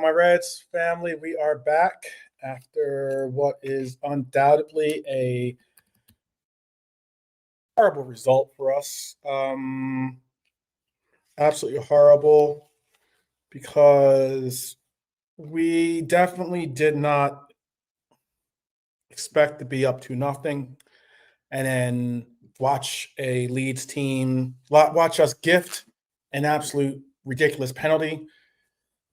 my Reds family? We are back after what is undoubtedly a horrible result for us. Absolutely horrible because we definitely did not expect to be up to nothing and then watch a Leeds team, watch us gift an absolute ridiculous penalty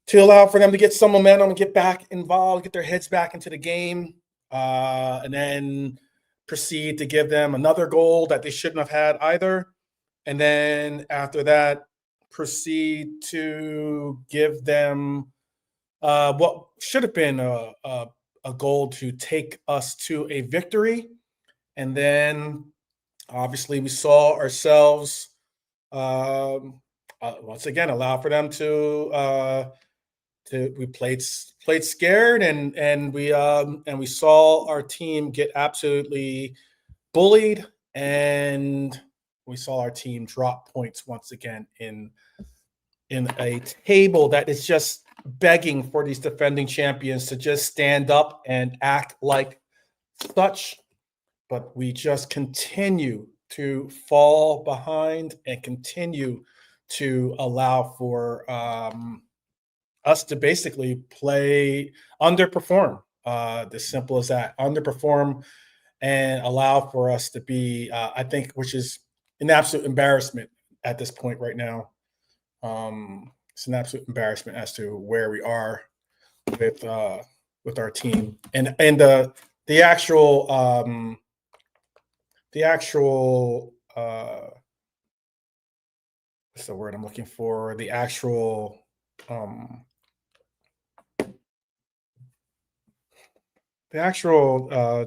to allow for them to get some momentum and get back involved, get their heads back into the game, and then proceed to give them another goal that they shouldn't have had either. And then after that, proceed to give them what should have been a goal to take us to a victory. And then obviously we saw ourselves once again allow for them to we played scared and we saw our team get absolutely bullied, and we saw our team drop points once again in a table that is just begging for these defending champions to just stand up and act like such. But we just continue to fall behind and continue to allow for us to basically play underperform. As simple as that, underperform and allow for us to be, I think, which is an absolute embarrassment at this point right now. It's an absolute embarrassment as to where we are with our team and the actual what's the word I'm looking for? The actual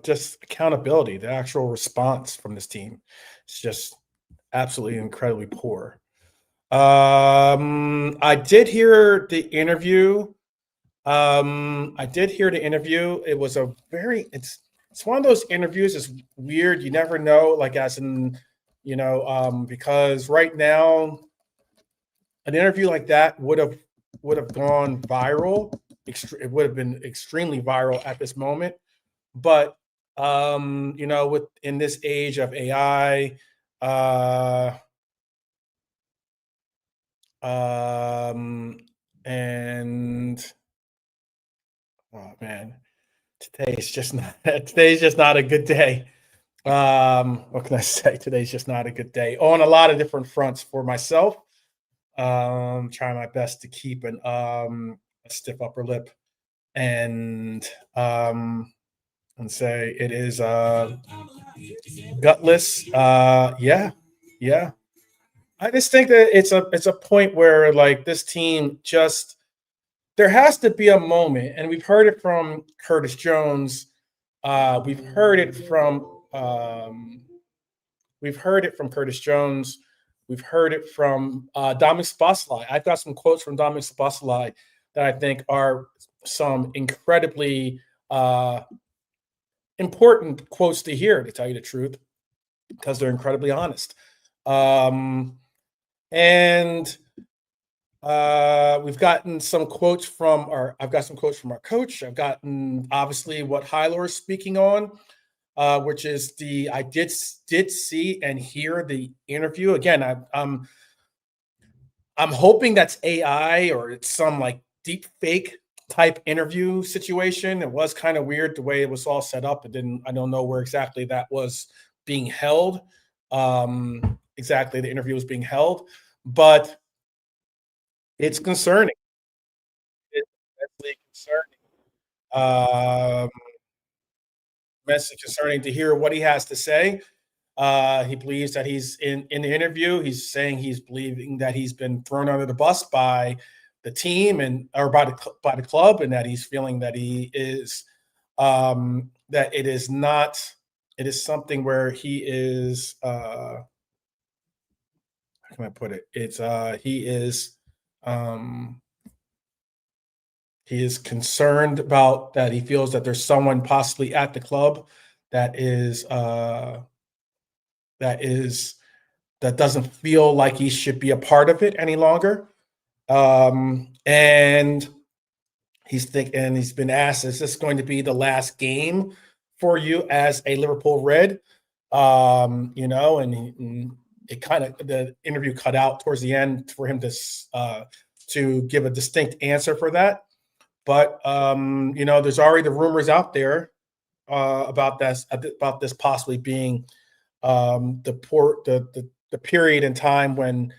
just accountability, the actual response from this team is just absolutely incredibly poor. I did hear the interview. It was it's one of those interviews. It's weird. You never know, like as in, because right now an interview like that would have gone viral. It would have been extremely viral at this moment. But with in this age of AI, and oh man, today's just not a good day. What can I say? Today's just not a good day on a lot of different fronts for myself. Trying my best to keep a stiff upper lip and say it is gutless. Yeah. I just think that it's a point where like this team just there has to be a moment, and we've heard it from Curtis Jones. We've heard it from Curtis Jones. We've heard it from Dominic Szoboszlai. I've got some quotes from Dominic Szoboszlai that I think are some incredibly important quotes to hear, to tell you the truth, because they're incredibly honest. And we've gotten some quotes from I've got some quotes from our coach. I've gotten obviously what Hylor is speaking on, which is I did see and hear the interview. Again, I'm hoping that's AI or it's some like deep fake type interview situation. It was kind of weird the way it was all set up. I don't know where exactly that was being held. Exactly, the interview was being held, but it's concerning. It's definitely concerning. Immensely concerning to hear what he has to say. He believes that he's in the interview. He's saying he's believing that he's been thrown under the bus by the team or by the club, and that he's feeling that he is that it is not. It is something where he is. How can I put it? It's he is. He is concerned about that. He feels that there's someone possibly at the club that doesn't feel like he should be a part of it any longer. And he's been asked, is this going to be the last game for you as a Liverpool Red? And it kind of, the interview cut out towards the end for him to give a distinct answer for that. But there's already the rumors out there about this possibly being the period in time when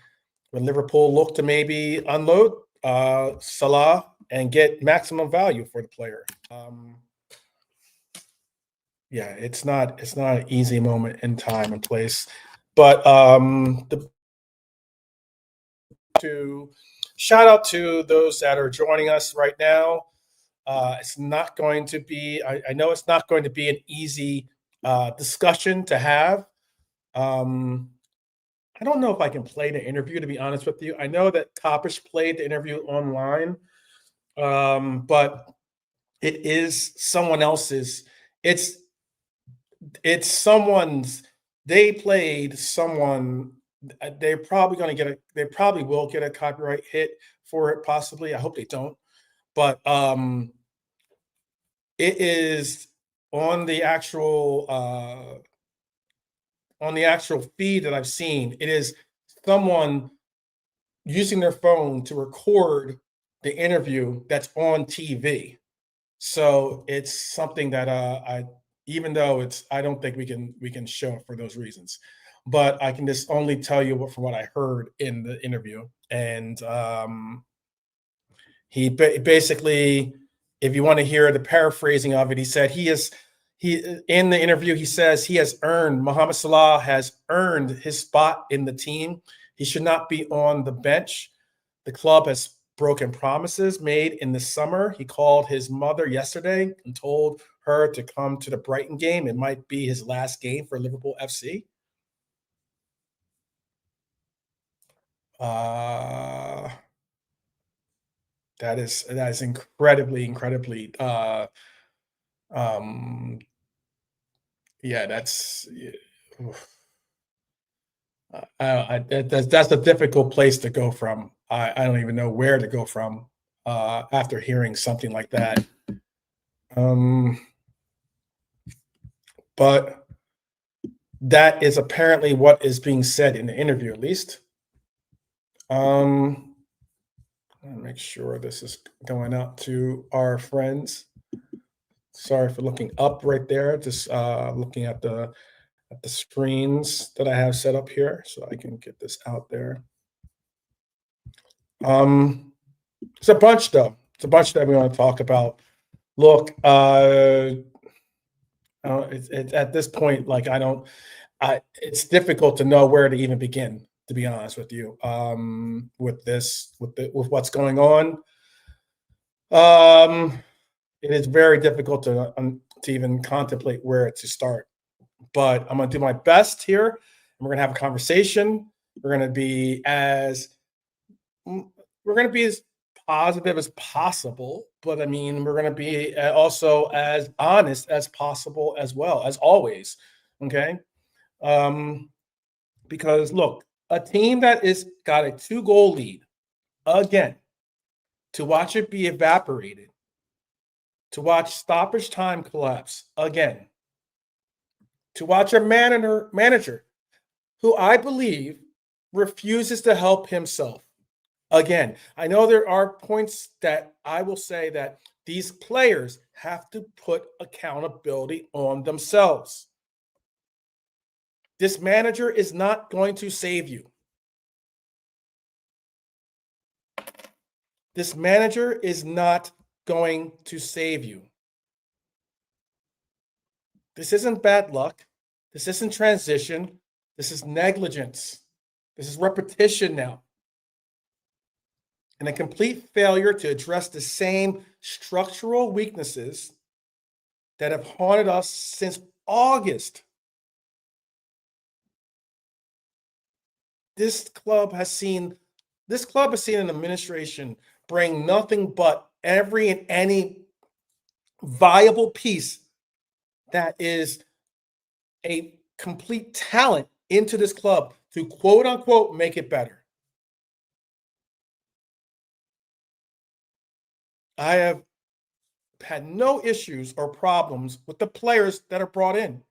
Liverpool look to maybe unload Salah and get maximum value for the player. It's not an easy moment in time and place, but to shout out to those that are joining us right now. It's not going to be. I know it's not going to be an easy discussion to have. I don't know if I can play the interview, to be honest with you. I know that Topish played the interview online, but it is someone else's. It's someone's. They played someone. They're probably going to get They probably will get a copyright hit for it, possibly. I hope they don't. But it is on the actual feed that I've seen. It is someone using their phone to record the interview that's on TV. So it's something that even though I don't think we can show it for those reasons, but I can just only tell you from what I heard in the interview. And he basically, if you want to hear the paraphrasing of it, he said he in the interview, he says Mohamed Salah has earned his spot in the team. He should not be on the bench. The club has broken promises made in the summer. He called his mother yesterday and told her to come to the Brighton game. It might be his last game for Liverpool FC. That is incredibly that's that's a difficult place to go from. I don't even know where to go from after hearing something like that. But that is apparently what is being said in the interview, at least. I'll make sure this is going out to our friends. Sorry for looking up right there. Just looking at the screens that I have set up here, so I can get this out there. It's a bunch, though. It's a bunch that we want to talk about. Look, it's at this point, like it's difficult to know where to even begin, to be honest with you. With what's going on, it is very difficult to even contemplate where to start. But I'm going to do my best here, and we're going to have a conversation. We're going to be as positive as possible, but I mean, we're going to be also as honest as possible as well, as always. Okay. Because look, a team that is got a 2-goal lead again, to watch it be evaporated, to watch stoppage time collapse again, to watch a manager who I believe refuses to help himself. Again, I know there are points that I will say that these players have to put accountability on themselves. This manager is not going to save you. This manager is not going to save you. This isn't bad luck. This isn't transition. This is negligence. This is repetition now. And a complete failure to address the same structural weaknesses that have haunted us since August. This club has seen an administration bring nothing but every and any viable piece that is a complete talent into this club to quote unquote make it better. I have had no issues or problems with the players that are brought in.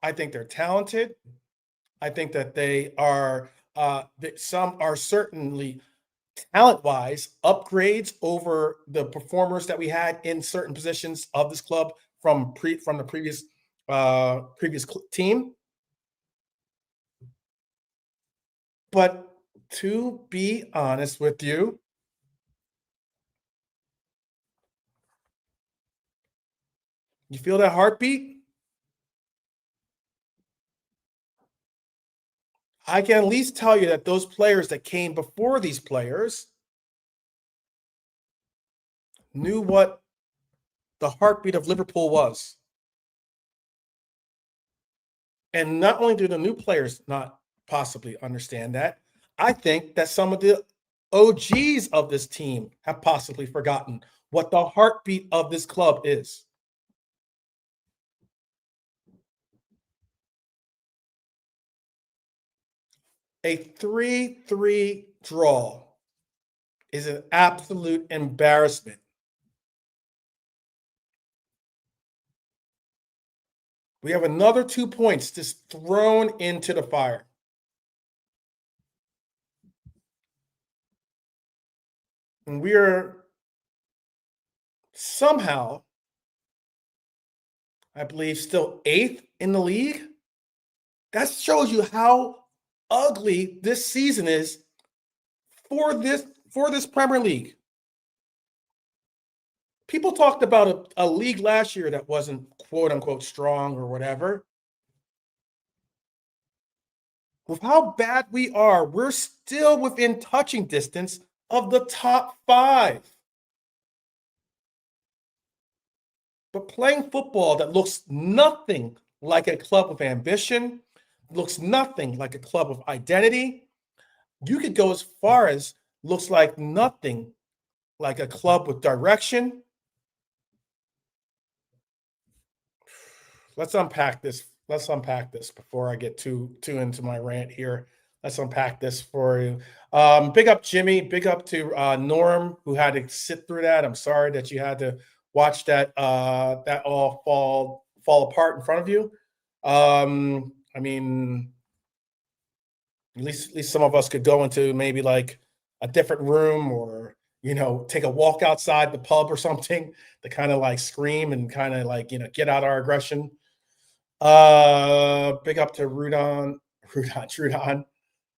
I think they're talented. I think that they are, that some are certainly talent-wise upgrades over the performers that we had in certain positions of this club from the previous team. But to be honest with you, you feel that heartbeat? I can at least tell you that those players that came before these players knew what the heartbeat of Liverpool was. And not only do the new players not possibly understand that, I think that some of the OGs of this team have possibly forgotten what the heartbeat of this club is. A 3-3 draw is an absolute embarrassment. We have another 2 points just thrown into the fire. And we are somehow, I believe, still 8th in the league. That shows you how ugly this season is for this Premier League. People talked about a league last year that wasn't quote unquote strong or whatever. With how bad we are, we're still within touching distance of the top 5. But playing football that looks nothing like a club of ambition, looks nothing like a club of identity, you could go as far as looks like nothing like a club with direction. Let's unpack this. Let's unpack this before I get too into my rant here. Let's unpack this for you. Big up Jimmy. Big up to Norm, who had to sit through that. I'm sorry that you had to watch that that all fall apart in front of you. I mean, at least some of us could go into maybe like a different room, or take a walk outside the pub or something to kind of like scream and kind of like get out our aggression. Big up to Trudon.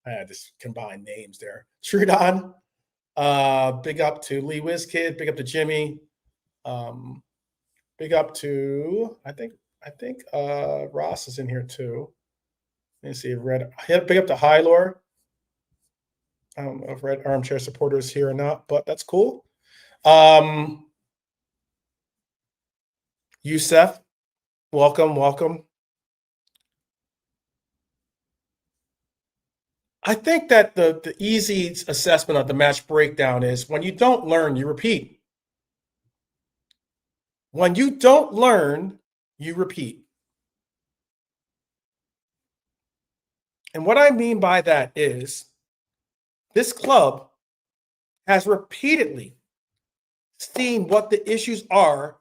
I had to combine names there. Trudon. Big up to Lee Wizkid. Big up to Jimmy. Big up to I think Ross is in here too. Let me see if big up to Hylor. I don't know if Red Armchair Supporter is here or not, but that's cool. Youssef, welcome. I think that the easy assessment of the match breakdown is when you don't learn, you repeat. When you don't learn, you repeat. And what I mean by that is this club has repeatedly seen what the issues are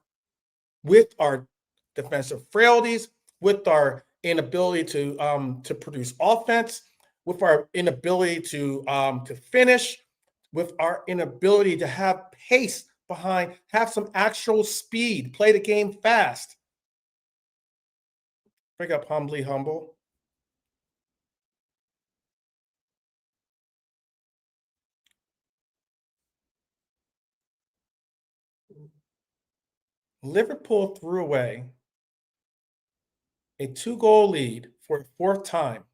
with our defensive frailties, with our inability to produce offense, with our inability to finish, with our inability to have pace behind, have some actual speed, play the game fast. Pick up Humbly Humble. Liverpool threw away a 2-goal lead for the 4th time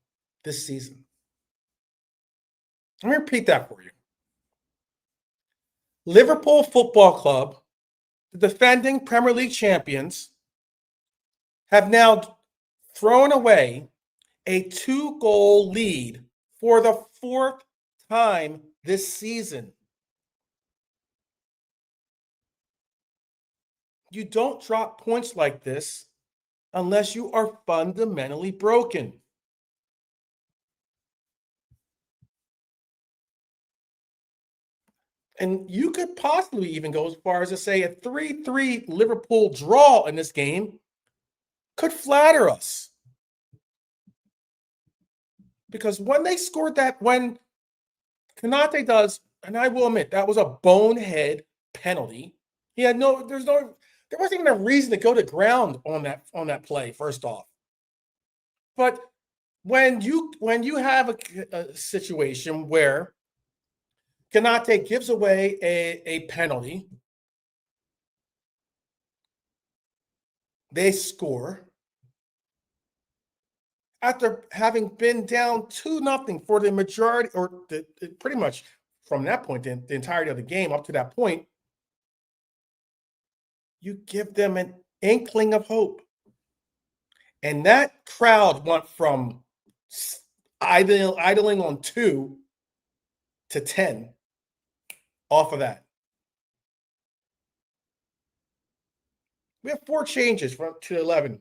this season. Let me repeat that for you. Liverpool Football Club, the defending Premier League champions, have now thrown away a 2-goal lead for the 4th time this season. You don't drop points like this unless you are fundamentally broken. And you could possibly even go as far as to say a 3-3 Liverpool draw in this game could flatter us. Because when they scored that, when Konate does, and I will admit, that was a bonehead penalty. He had there wasn't even a reason to go to ground on that play, first off. But when you have a situation where Konate gives away a penalty, they score after having been down 2-0 for the majority, or pretty much from that point, the entirety of the game up to that point. You give them an inkling of hope. And that crowd went from idling on 2 to 10 off of that. We have 4 changes to 11.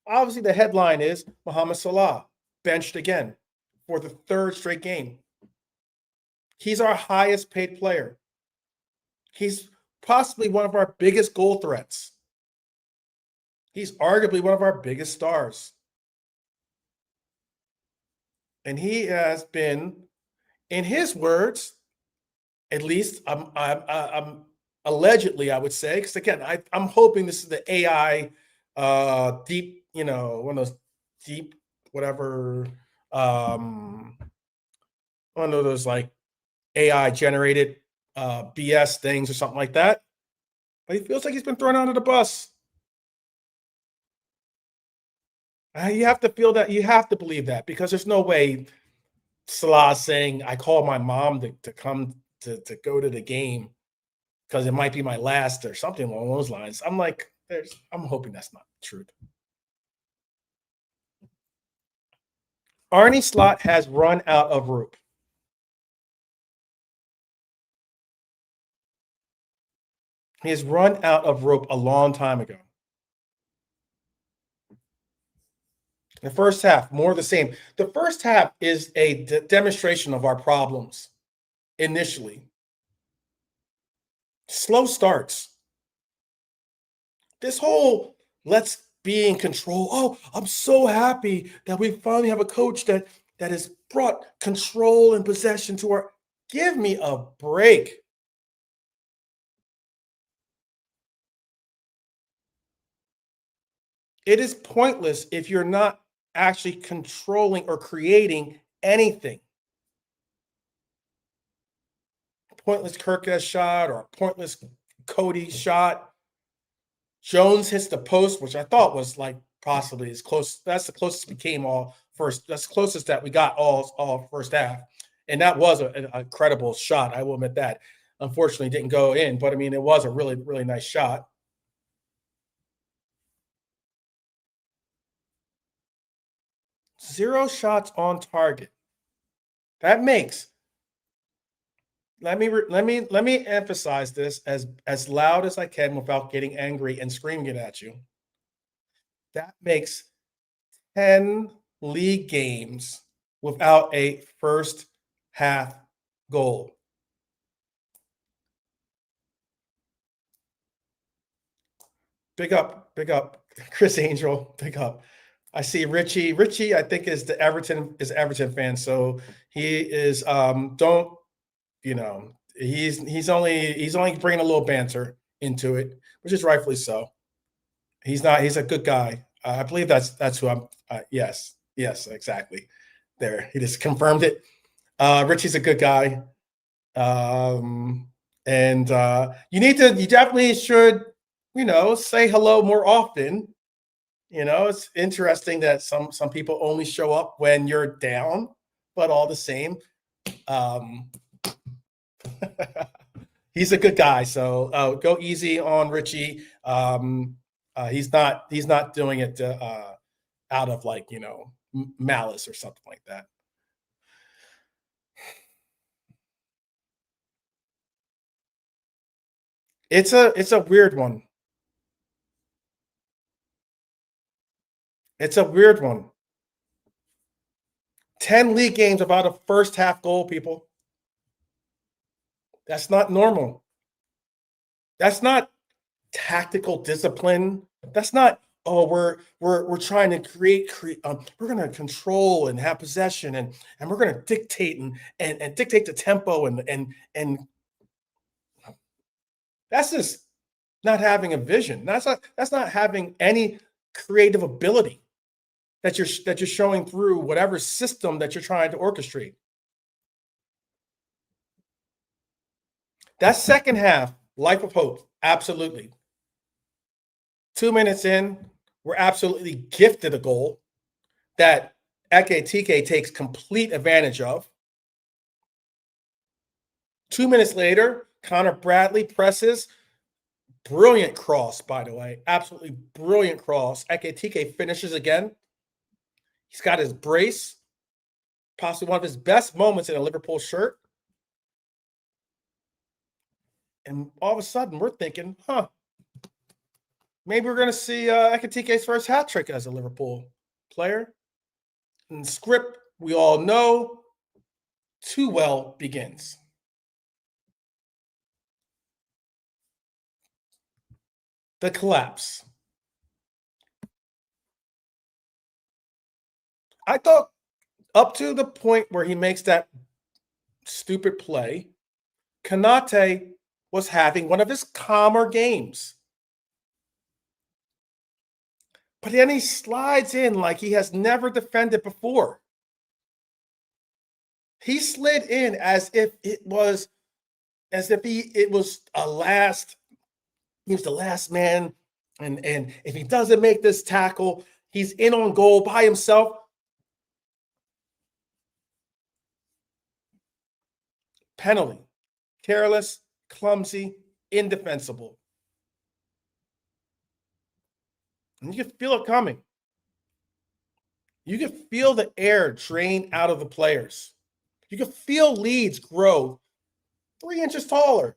Obviously, the headline is Mohamed Salah benched again for the 3rd straight game. He's our highest paid player. He's possibly one of our biggest goal threats. He's arguably one of our biggest stars. And he has been, in his words, at least I'm allegedly, I would say, because again, I'm hoping this is the AI deep, one of those deep, whatever, one of those like AI generated BS things or something like that. But he feels like he's been thrown under the bus. You have to feel that. You have to believe that, because there's no way Salah saying, I called my mom to come to go to the game because it might be my last, or something along those lines. I'm like, I'm hoping that's not the truth. Arne Slot has run out of rope. He has run out of rope a long time ago. The first half, more of the same. The first half is a demonstration of our problems initially. Slow starts. This whole let's be in control. Oh, I'm so happy that we finally have a coach that has brought control and possession to our. Give me a break. It is pointless if you're not actually controlling or creating anything. Pointless Kirkes shot or a pointless Cody shot. Jones hits the post, which I thought was like possibly as close. That's the closest we came all first. That's the closest that we got all first half. And that was a credible shot. I will admit that. Unfortunately, didn't go in, but I mean, it was a really, really nice shot. Zero shots on target. That makes. Let me emphasize this as loud as I can without getting angry and screaming it at you. That makes 10 league games without a first half goal. Big up, Chris Angel. Big up. I see Richie. Richie, I think is Everton fan. So he is don't he's only bringing a little banter into it, which is rightfully so. He's a good guy. I believe that's who I'm. Yes, exactly. There, he just confirmed it. Richie's a good guy, and you definitely should, say hello more often. It's interesting that some people only show up when you're down, but all the same, he's a good guy. So go easy on Richie. He's not doing it out of like malice or something like that. It's a weird one. It's a weird one. 10 league games without a first half goal, people. That's not normal. That's not tactical discipline. That's not, oh, we're trying to we're going to control and have possession, and we're going to dictate and dictate the tempo, and that's just not having a vision. That's not having any creative ability that you're showing through whatever system that you're trying to orchestrate. That second half, life of hope, absolutely. 2 minutes in, we're absolutely gifted a goal that Ekitike takes complete advantage of. 2 minutes later, Connor Bradley presses. Brilliant cross, by the way. Absolutely brilliant cross. Ekitike finishes again. He's got his brace. Possibly one of his best moments in a Liverpool shirt. And all of a sudden, we're thinking, maybe we're going to see Ekitike's first hat trick as a Liverpool player. And the script, we all know, too well begins. The collapse. I thought up to the point where he makes that stupid play, Konate was having one of his calmer games. But then he slides in like he has never defended before. He slid in as if he was the last man. And if he doesn't make this tackle, he's in on goal by himself. Penalty. Careless, clumsy, indefensible. And you can feel it coming. You can feel the air drain out of the players. You can feel Leeds grow 3 inches taller.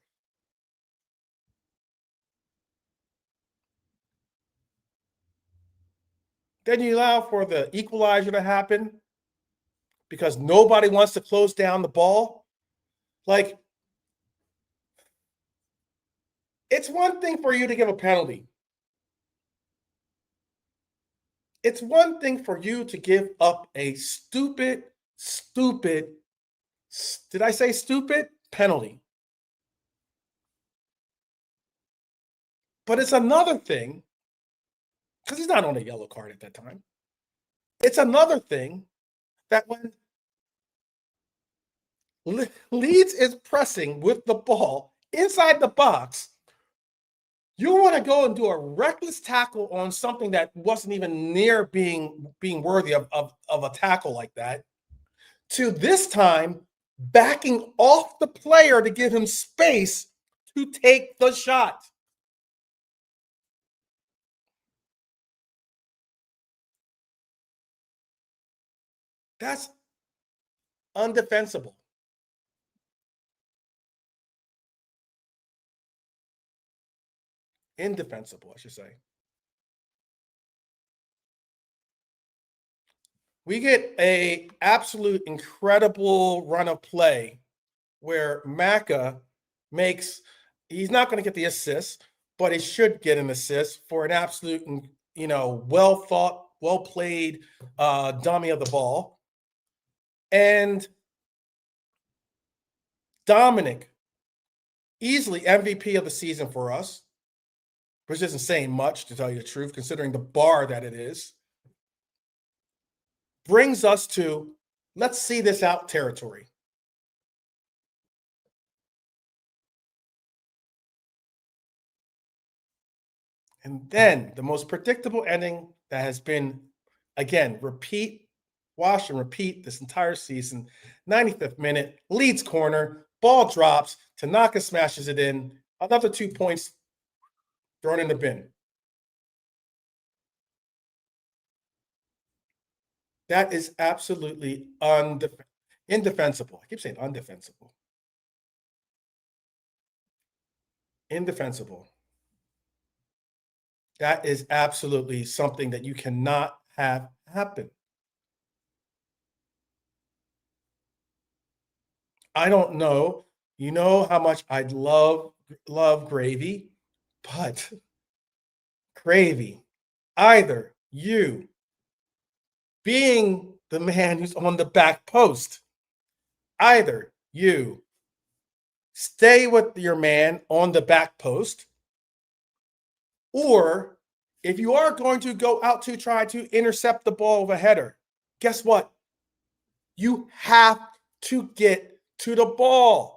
Then you allow for the equalizer to happen because nobody wants to close down the ball. Like, it's one thing for you to give a penalty. It's one thing for you to give up a stupid, did I say stupid? Penalty. But it's another thing, because he's not on a yellow card at that time. It's another thing that when Leeds is pressing with the ball inside the box, you want to go and do a reckless tackle on something that wasn't even near being worthy of a tackle like that, to this time backing off the player to give him space to take the shot. That's undefensible. Indefensible, I should say. We get a absolute incredible run of play where Maka he's not going to get the assist, but he should get an assist for an absolute, well thought, well played dummy of the ball. And Dominic, easily MVP of the season for us, which isn't saying much, to tell you the truth, considering the bar that it is, brings us to let's see this out territory. And then the most predictable ending that has been, again, wash and repeat this entire season. 95th minute, Leeds corner, ball drops, Tanaka smashes it in, another 2 points thrown in the bin. That is absolutely indefensible. I keep saying undefensible. Indefensible. That is absolutely something that you cannot have happen. I don't know You know how much I love gravy, but gravy, either you being the man who's on the back post, either you stay with your man on the back post, or if you are going to go out to try to intercept the ball with a header, guess what? You have to get to the ball.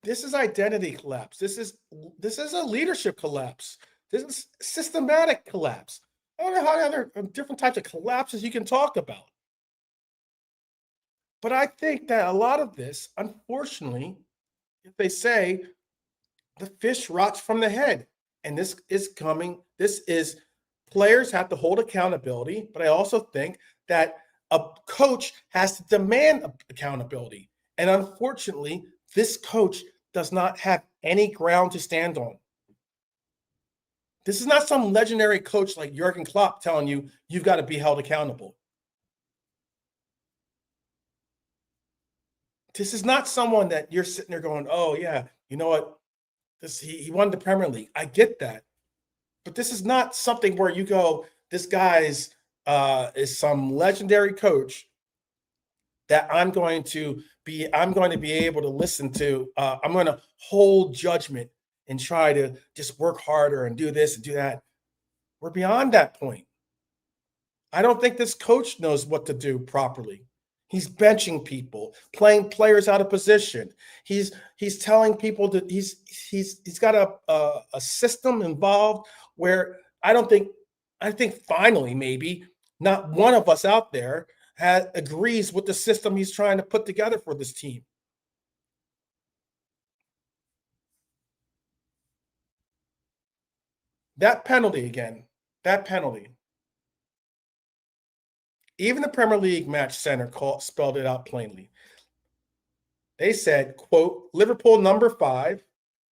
This is identity collapse. This is a leadership collapse. This is systematic collapse. I don't know how other different types of collapses you can talk about. But I think that a lot of this, unfortunately, if they say the fish rots from the head, and this is players have to hold accountability, but I also think that a coach has to demand accountability. And unfortunately, this coach does not have any ground to stand on. This is not some legendary coach like Jurgen Klopp telling you you've got to be held accountable. This is not someone that you're sitting there going, oh, yeah, you know what? He won the Premier League. I get that. But this is not something where you go, this guy's is some legendary coach that I'm going to be able to listen to. I'm going to hold judgment and try to just work harder and do this and do that. We're beyond that point. I don't think this coach knows what to do properly. He's benching people, playing players out of position. He's telling people that he's got a system involved where I think finally maybe not one of us out there agrees with the system he's trying to put together for this team. That penalty again, that penalty. Even the Premier League match center spelled it out plainly. They said, quote, Liverpool number 5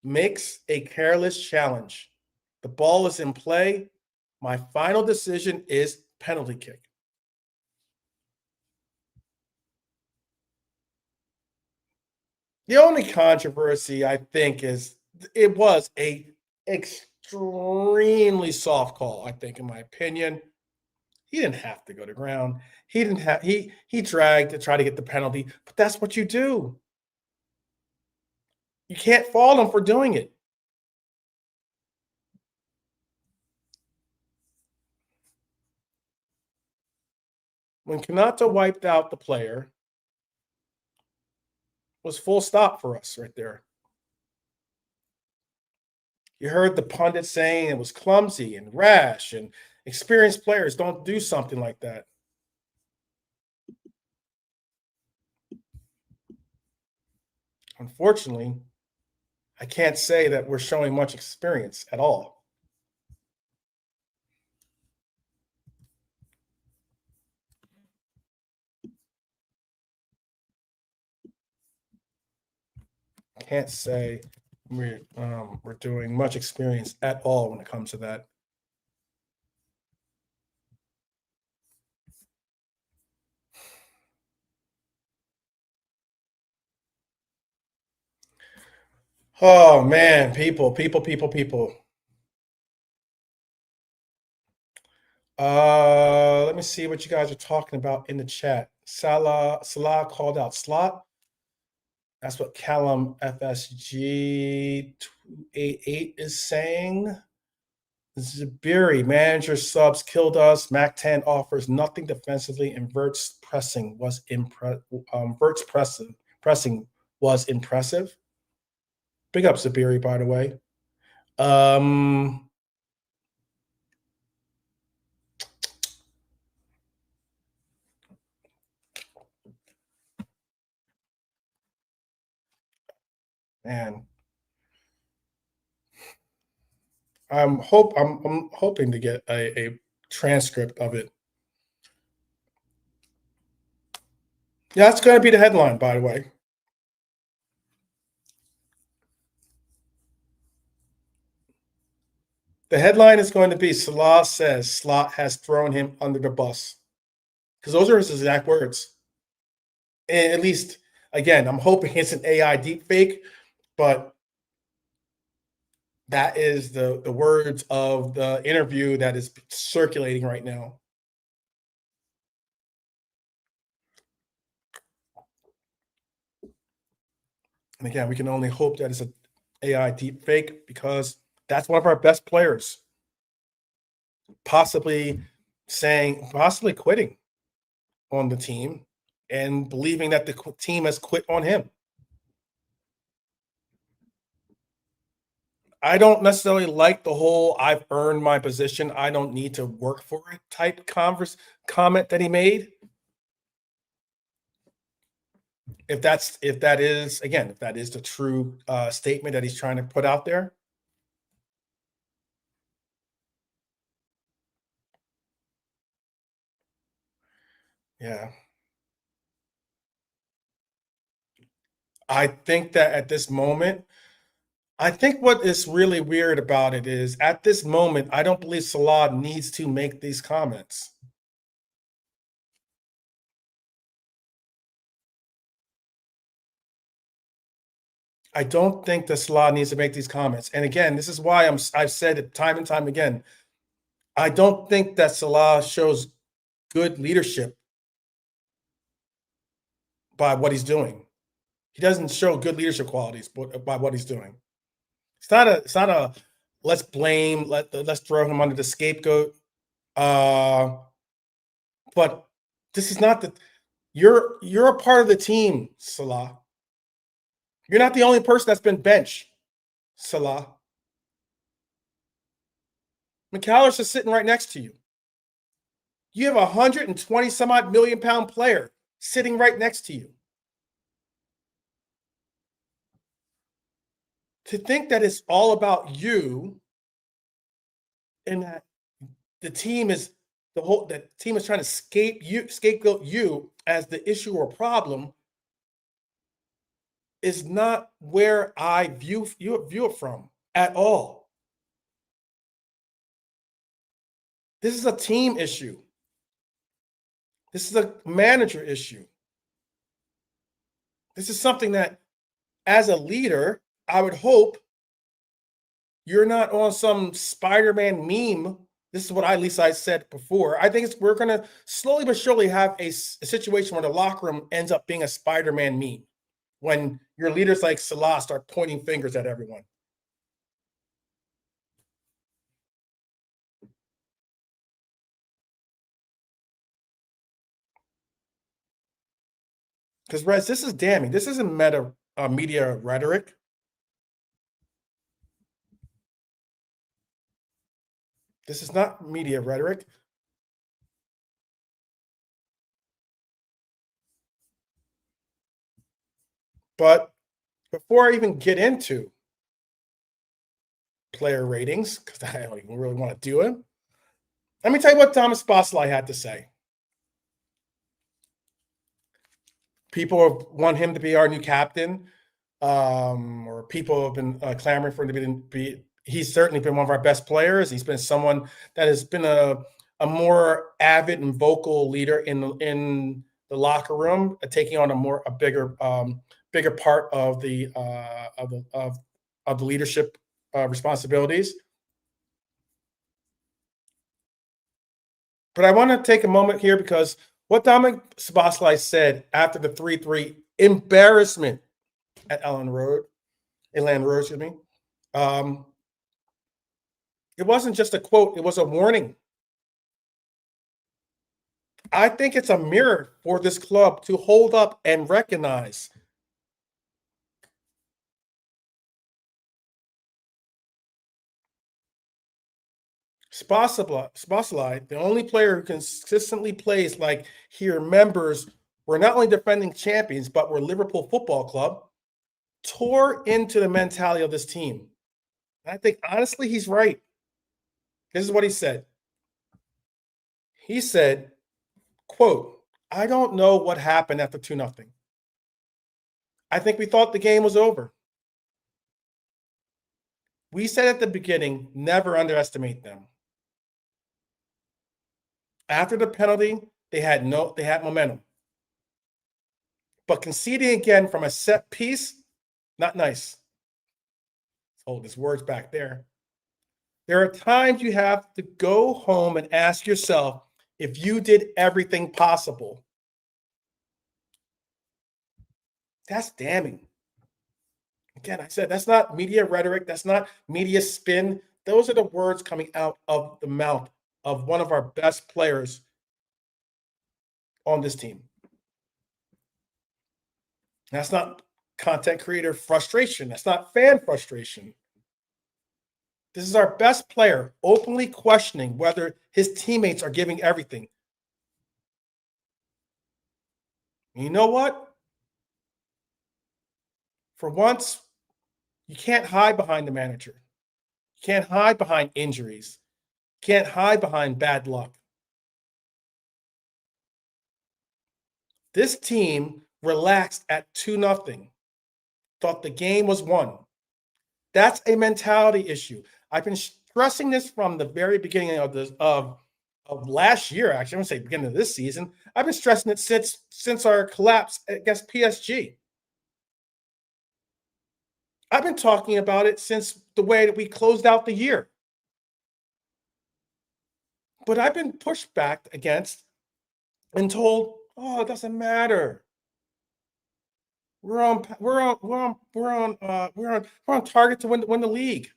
makes a careless challenge. The ball is in play. My final decision is penalty kick. The only controversy, I think, is it was a extremely soft call, I think, in my opinion. He didn't have to go to ground. He dragged to try to get the penalty, but that's what you do. You can't fault him for doing it. When Kanata wiped out the player, was full stop for us right there. You heard the pundit saying it was clumsy and rash, and experienced players don't do something like that. Unfortunately, I can't say that we're showing much experience at all. I can't say we're doing much experience at all when it comes to that. Oh man, people. Let me see what you guys are talking about in the chat. Salah called out slot. That's what Callum FSG 288 is saying. Zabiri, manager subs killed us. Mac 10 offers nothing defensively, and Vert's pressing was impressive. Big up Zabiri, by the way. Man, I'm hoping to get a transcript of it. Yeah, that's going to be the headline, by the way. The headline is going to be Salah says Slot has thrown him under the bus. because those are his exact words. And at least, again, I'm hoping it's an AI deepfake, but that is the words of the interview that is circulating right now. And again, we can only hope that it's an AI deepfake because that's one of our best players, possibly quitting on the team and believing that the team has quit on him. I don't necessarily like the whole "I've earned my position, I don't need to work for it" type comment that he made. If that is the true statement that he's trying to put out there. Yeah. I think that at this moment, I think what is really weird about it is at this moment, I don't believe Salah needs to make these comments. I don't think that Salah needs to make these comments. And again, this is why I've said it time and time again. I don't think that Salah shows good leadership by what he's doing. He doesn't show good leadership qualities by what he's doing. It's not a let's blame, let's throw him under the scapegoat. Uh, but this is not the you're a part of the team, Salah. You're not the only person that's been benched, Salah. McAllister's sitting right next to you. You have a 120 some odd million pound player sitting right next to you. To think that it's all about you and that the team is trying to scapegoat you as the issue or problem is not where I view it from at all. This is a team issue. This is a manager issue. This is something that, as a leader, I would hope you're not on some Spider-Man meme. This is what at least I said before. I think we're going to slowly but surely have a situation where the locker room ends up being a Spider-Man meme when your leaders like Salah start pointing fingers at everyone. Because, Rez, this is damning. This isn't media rhetoric. This is not media rhetoric. But before I even get into player ratings, because I don't even really want to do it, let me tell you what Szoboszlai had to say. People want him to be our new captain, or people have been clamoring for him to be. He's certainly been one of our best players. He's been someone that has been a more avid and vocal leader in the locker room, taking on a bigger part of the leadership responsibilities. But I want to take a moment here because what Szoboszlai said after the 3-3 embarrassment at Elland Road, excuse me. It wasn't just a quote, it was a warning. I think it's a mirror for this club to hold up and recognize. Szoboszlai, the only player who consistently plays like he remembers we're not only defending champions, but we're Liverpool Football Club, tore into the mentality of this team. And I think, honestly, he's right. This is what he said. He said, quote, "I don't know what happened after 2-0. I think we thought the game was over. We said at the beginning, never underestimate them. After the penalty, They had momentum. But conceding again from a set piece, not nice. Hold his words back there. There are times you have to go home and ask yourself if you did everything possible. That's damning. Again, I said that's not media rhetoric. That's not media spin. Those are the words coming out of the mouth of one of our best players on this team. That's not content creator frustration. That's not fan frustration. This is our best player openly questioning whether his teammates are giving everything. And you know what? For once, you can't hide behind the manager. You can't hide behind injuries. You can't hide behind bad luck. This team relaxed at 2-0, thought the game was won. That's a mentality issue. I've been stressing this from the very beginning of last year. Actually, I'm gonna say beginning of this season. I've been stressing it since our collapse against PSG. I've been talking about it since the way that we closed out the year. But I've been pushed back against and told, "Oh, it doesn't matter. We're on target to win the league.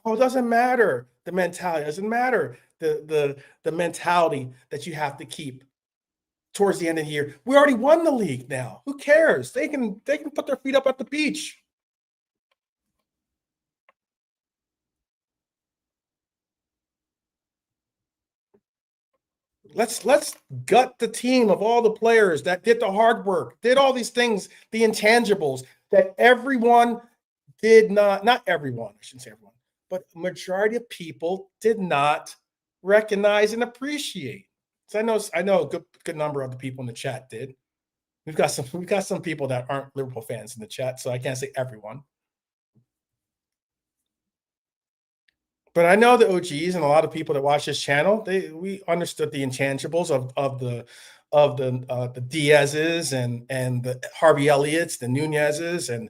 Oh, it doesn't matter. The mentality doesn't matter. The mentality that you have to keep towards the end of the year. We already won the league now. Who cares? They can put their feet up at the beach." Let's gut the team of all the players that did the hard work, did all these things, the intangibles that everyone did not everyone, I shouldn't say everyone, but majority of people did not recognize and appreciate. So I know a good number of the people in the chat did. We've got some people that aren't Liverpool fans in the chat, so I can't say everyone. But I know the OGs and a lot of people that watch this channel, we understood the intangibles of the Diaz's and the Harvey Elliott's, the Nunez's, and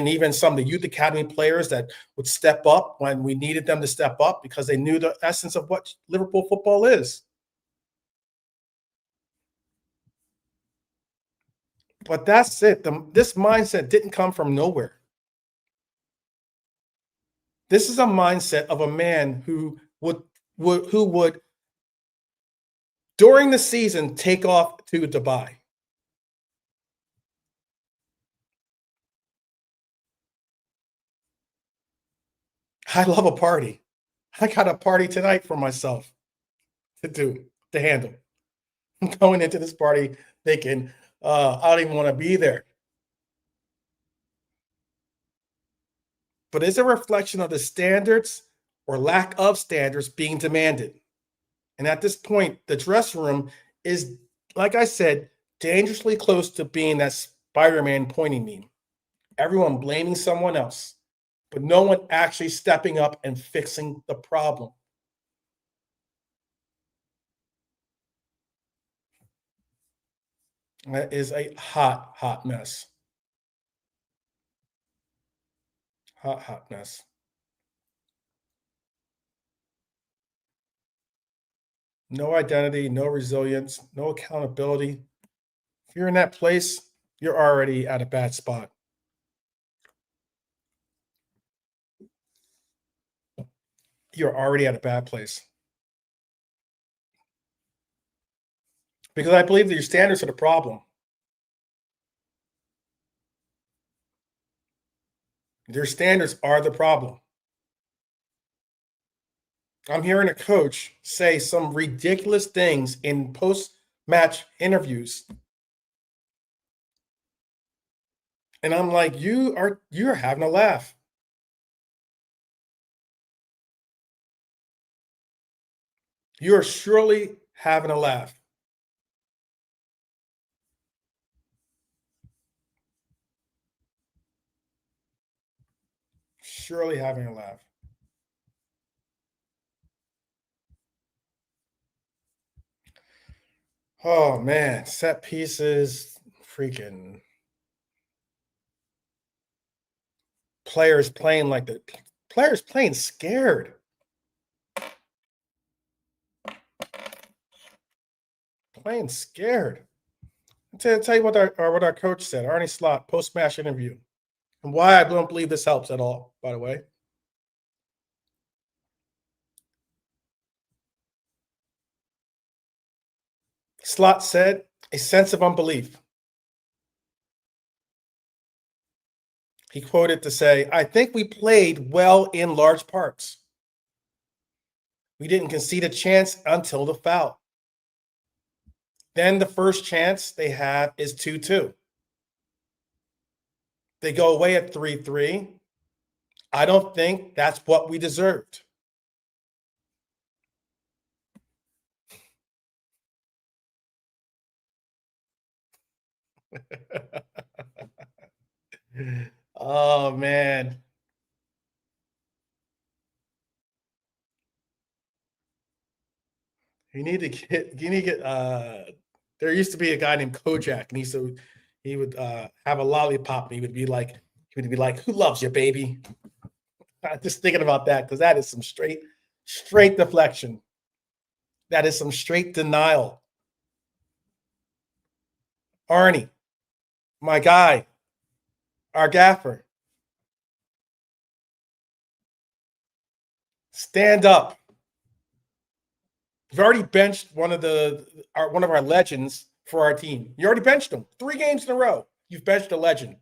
even some of the youth academy players that would step up when we needed them to step up because they knew the essence of what Liverpool football is. But that's it. This mindset didn't come from nowhere. This is a mindset of a man who would during the season take off to Dubai. I love a party. I got a party tonight for myself to handle. I'm going into this party thinking, I don't even want to be there. But it's a reflection of the standards or lack of standards being demanded. And at this point, the dressing room is, like I said, dangerously close to being that Spider-Man pointing meme. Everyone blaming someone else, but no one actually stepping up and fixing the problem. That is a hot, hot mess. Hot, hot mess. No identity, no resilience, no accountability. If you're in that place, you're already at a bad spot. You're already at a bad place. Because I believe that your standards are the problem. Your standards are the problem. I'm hearing a coach say some ridiculous things in post-match interviews. And I'm like, you're having a laugh. You're surely having a laugh. Surely having a laugh. Oh man, set pieces, freaking players playing like the players playing scared. Playing scared. Tell you what our coach said, Arnie Slot, post-match interview, and why I don't believe this helps at all, by the way. Slot said, a sense of unbelief. He quoted to say, I think we played well in large parts. We didn't concede a chance until the foul. Then the first chance they have is 2-2. They go away at 3-3. I don't think that's what we deserved. Oh man. You need to get there used to be a guy named Kojak, and he would have a lollipop, and he would be like, who loves you, baby? Just thinking about that, because that is some straight deflection. That is some straight denial. Arnie, my guy, our gaffer, stand up. You've already benched one of our legends for our team. You already benched him 3 games in a row. You've benched a legend.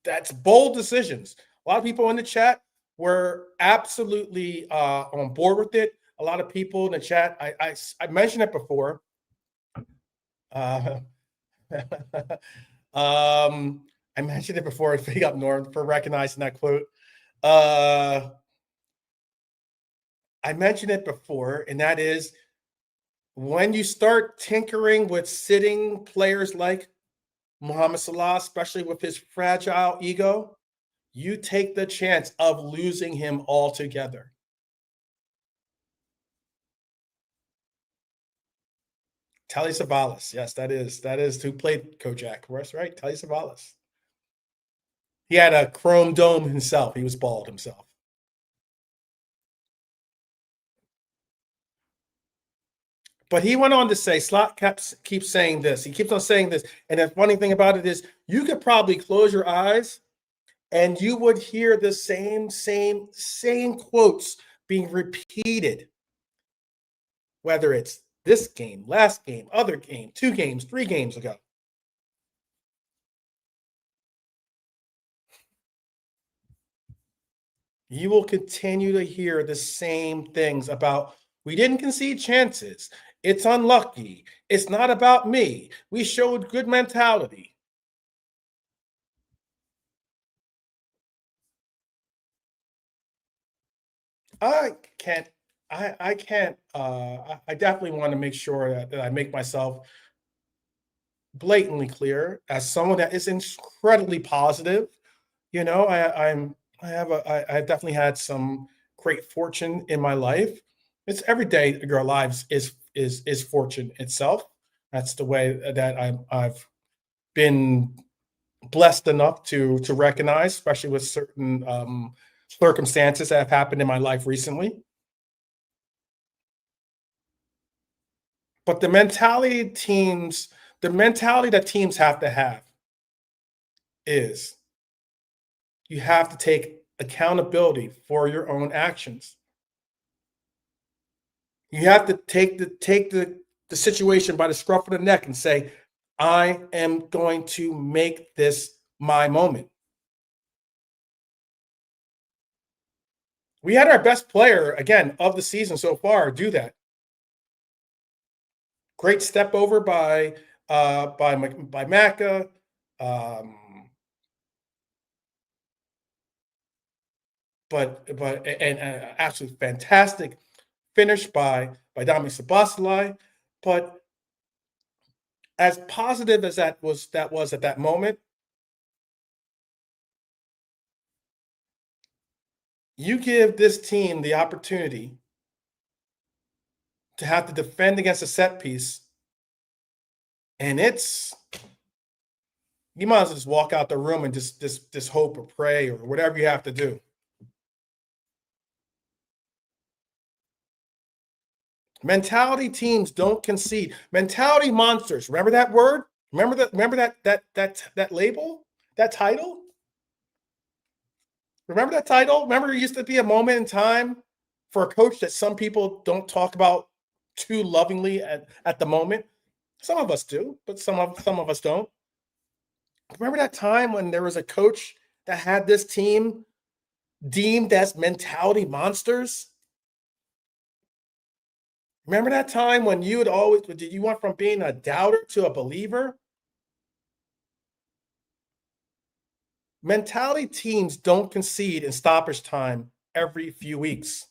That's bold decisions. A lot of people in the chat were absolutely on board with it. A lot of people in the chat, I mentioned it before. I mentioned it before. Big up Norm for recognizing that quote. I mentioned it before, and that is when you start tinkering with sitting players like Mohamed Salah, especially with his fragile ego, you take the chance of losing him altogether. Telly Savalas, yes, that is who played Kojak. That's right, Telly Savalas. He had a chrome dome himself. He was bald himself. But he went on to say, Slot keeps saying this. He keeps on saying this. And the funny thing about it is, you could probably close your eyes and you would hear the same quotes being repeated, whether it's this game, last game, other game, 2 games, 3 games ago. You will continue to hear the same things about, we didn't concede chances. It's unlucky. It's not about me. We showed good mentality. I can't. I can't. I definitely want to make sure that I make myself blatantly clear as someone that is incredibly positive. You know, I definitely had some great fortune in my life. It's every day of our lives is fortune itself. That's the way that I've been blessed enough to recognize, especially with certain circumstances that have happened in my life recently. But the mentality that teams have to have is you have to take accountability for your own actions. You have to take the situation by the scruff of the neck and say, I am going to make this my moment. We had our best player, again, of the season so far do that. Great step over by Maka. And absolutely fantastic finish by Dominic Szoboszlai. But as positive as that was at that moment, you give this team the opportunity to have to defend against a set piece And you might as well just walk out the room and just hope or pray or whatever you have to do. Mentality teams don't concede. Mentality monsters. Remember that word? Remember that label? That title? Remember that title? Remember, it used to be a moment in time for a coach that some people don't talk about too lovingly at the moment. Some of us do, but some of us don't. Remember that time when there was a coach that had this team deemed as mentality monsters? Remember that time when you went from being a doubter to a believer? Mentality teams don't concede in stoppage time every few weeks.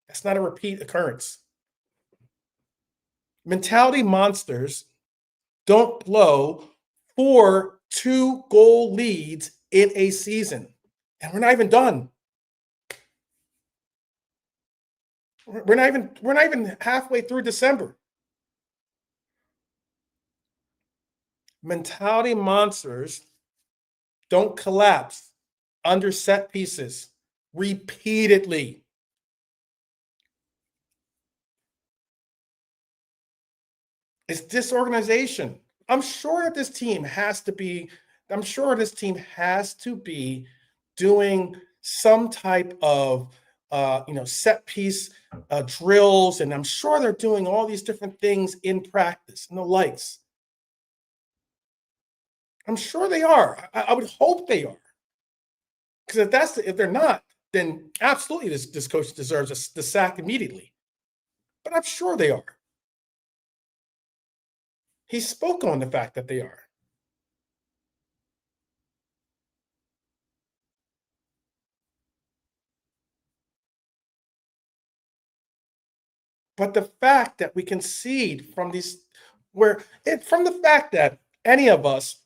That's not a repeat occurrence. Mentality monsters don't blow 4 2-goal leads in a season. And we're not even done. We're not even halfway through December. Mentality monsters don't collapse under set pieces repeatedly. It's disorganization. I'm sure this team has to be doing some type of set piece drills, and I'm sure they're doing all these different things in practice and the likes. I'm sure they are. I would hope they are, because if they're not, then absolutely this coach deserves the sack immediately. But I'm sure they are. He spoke on the fact that they are. But the fact that we concede from the fact that any of us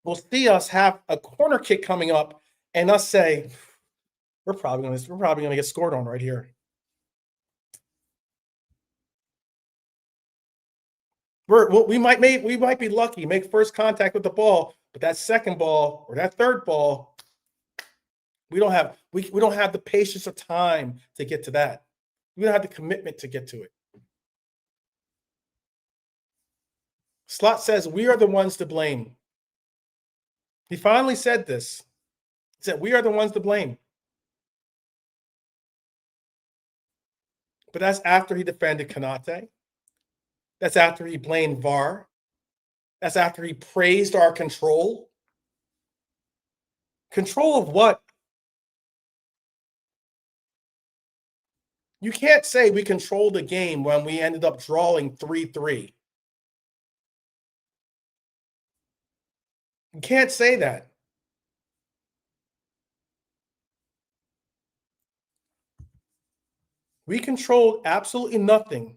will see us have a corner kick coming up and us say, we're probably going to get scored on right here. We might be lucky, make first contact with the ball, but that second ball or that third ball, we don't have the patience or time to get to that. We don't have the commitment to get to it. Slot says we are the ones to blame. He finally said this. He said we are the ones to blame. But that's after he defended Konate. That's after he blamed VAR. That's after he praised our control. Control of what? You can't say we controlled the game when we ended up drawing 3-3. You can't say that. We controlled absolutely nothing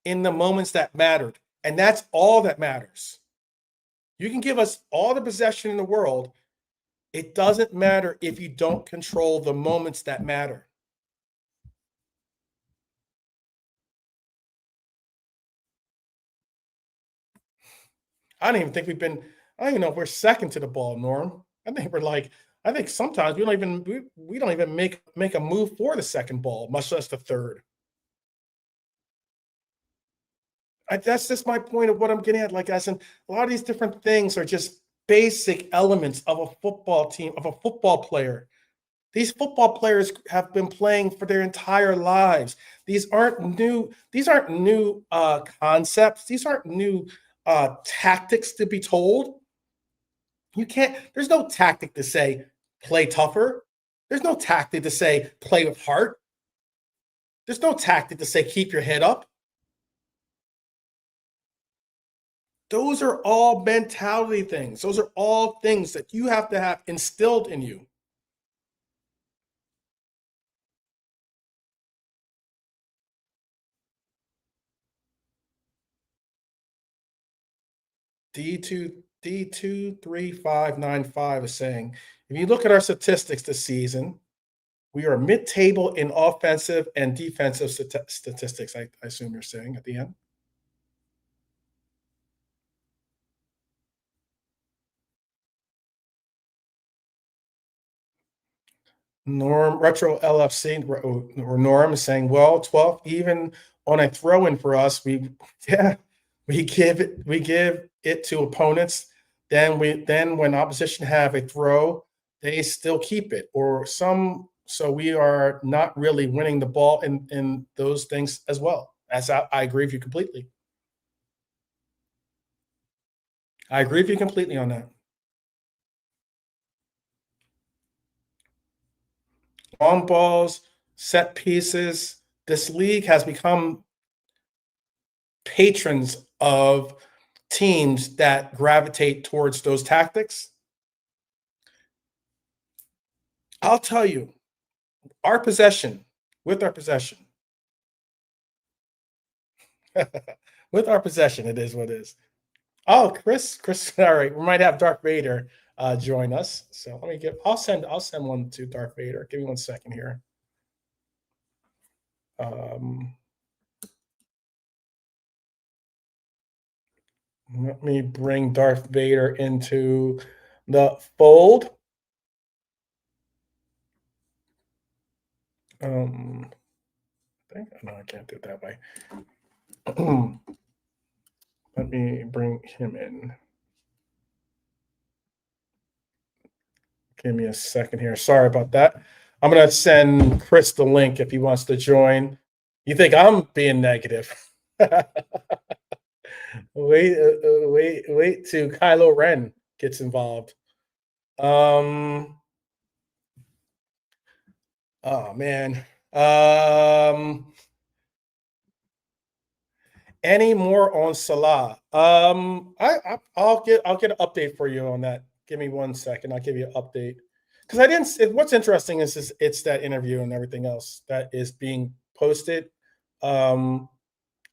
in the moments that mattered, and that's all that matters. You can give us all the possession in the world. It doesn't matter if you don't control the moments that matter. I don't even know if we're second to the ball, Norm. I think sometimes we don't even make a move for the second ball, much less the third. That's just my point of what I'm getting at. Like, as in, a lot of these different things are just basic elements of a football team, of a football player. These football players have been playing for their entire lives. These aren't new concepts. These aren't new tactics to be told. There's no tactic to say play tougher. There's no tactic to say play with heart. There's no tactic to say keep your head up. Those are all mentality things. Those are all things that you have to have instilled in you. D23595 is saying, if you look at our statistics this season, we are mid-table in offensive and defensive statistics. I assume you're saying at the end. Norm Retro LFC or Norm is saying, well, 12 even on a throw in for us. Yeah, we give it to opponents. Then when opposition have a throw, they still keep it or some. So we are not really winning the ball in those things as well. As I agree with you completely. I agree with you completely on that. Long balls, set pieces. This league has become patrons of teams that gravitate towards those tactics. I'll tell you, our possession, with our possession, with our possession, it is what it is. Oh, Chris, all right, we might have Darth Vader join us. So let me give. I'll send one to Darth Vader. Give me 1 second here. Um, Let me bring Darth Vader into the fold. I think no, I can't do it that way. Let me bring him in. Give me a second here. Sorry about that. I'm gonna send Chris the link if he wants to join. You think I'm being negative? Wait till Kylo Ren gets involved. Oh man. Any more on Salah? I'll get an update for you on that. Give me 1 second. I'll give you an update because I didn't. What's interesting is it's that interview and everything else that is being posted. Um,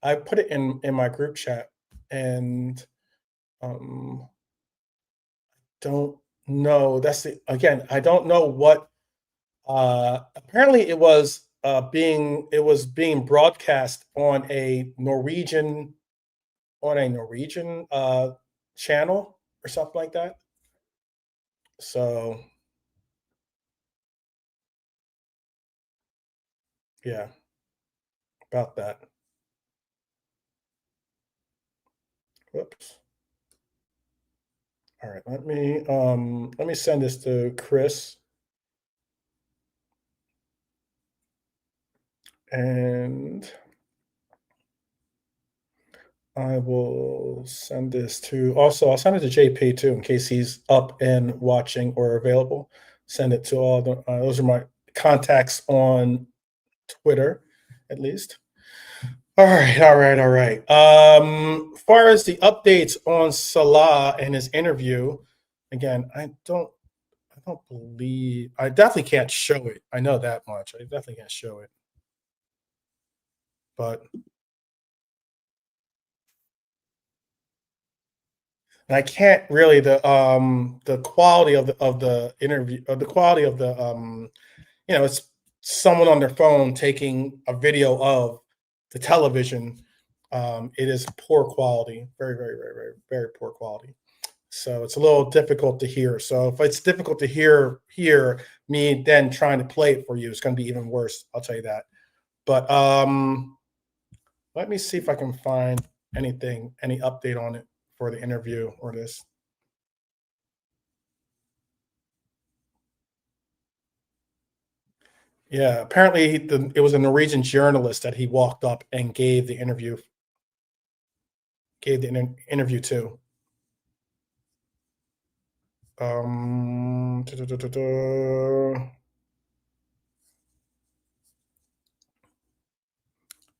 I put it in my group chat and don't know. Again. I don't know what. Apparently, it was being broadcast on a Norwegian channel or something like that. So yeah, about that. Whoops. All right, let me send this to Chris, and I will send this to. Also, I'll send it to JP too in case he's up and watching or available. Send it to all the. Those are my contacts on Twitter, at least. All right, all right, all right. Far as the updates on Salah and his interview, again, I don't believe I definitely can't show it. I know that much. I definitely can't show it. But and I can't really the quality of the interview or the quality of it's someone on their phone taking a video of the television. It is poor quality, very, very, very, very, very poor quality. So it's a little difficult to hear. So if it's difficult to hear me then trying to play it for you, it's going to be even worse. I'll tell you that. But let me see if I can find any update on it for the interview or this. Yeah, apparently it was a Norwegian journalist that he walked up and gave the interview to. Da, da, da, da, da.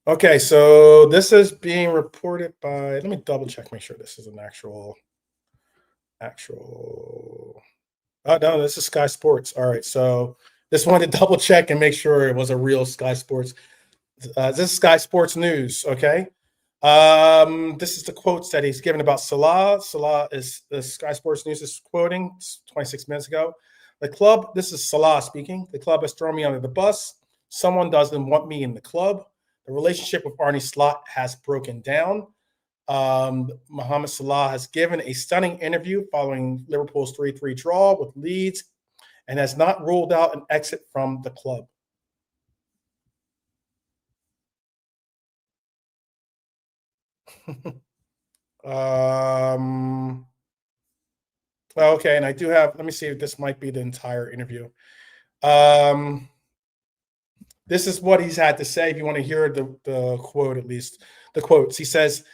Okay, so this is being reported by. Let me double check, make sure this is an actual. Oh no, this is Sky Sports. All right, so just wanted to double check and make sure it was a real Sky Sports. This is Sky Sports News. Okay, this is the quotes that he's given about Salah. Salah is the Sky Sports News is quoting 26 minutes ago. The club. This is Salah speaking. The club has thrown me under the bus. Someone doesn't want me in the club. The relationship with Arne Slot has broken down. Mohamed Salah has given a stunning interview following Liverpool's 3-3 draw with Leeds and has not ruled out an exit from the club. Okay, and I do have, let me see if this might be the entire interview. This is what he's had to say. If you want to hear the quote, at least the quotes, he says,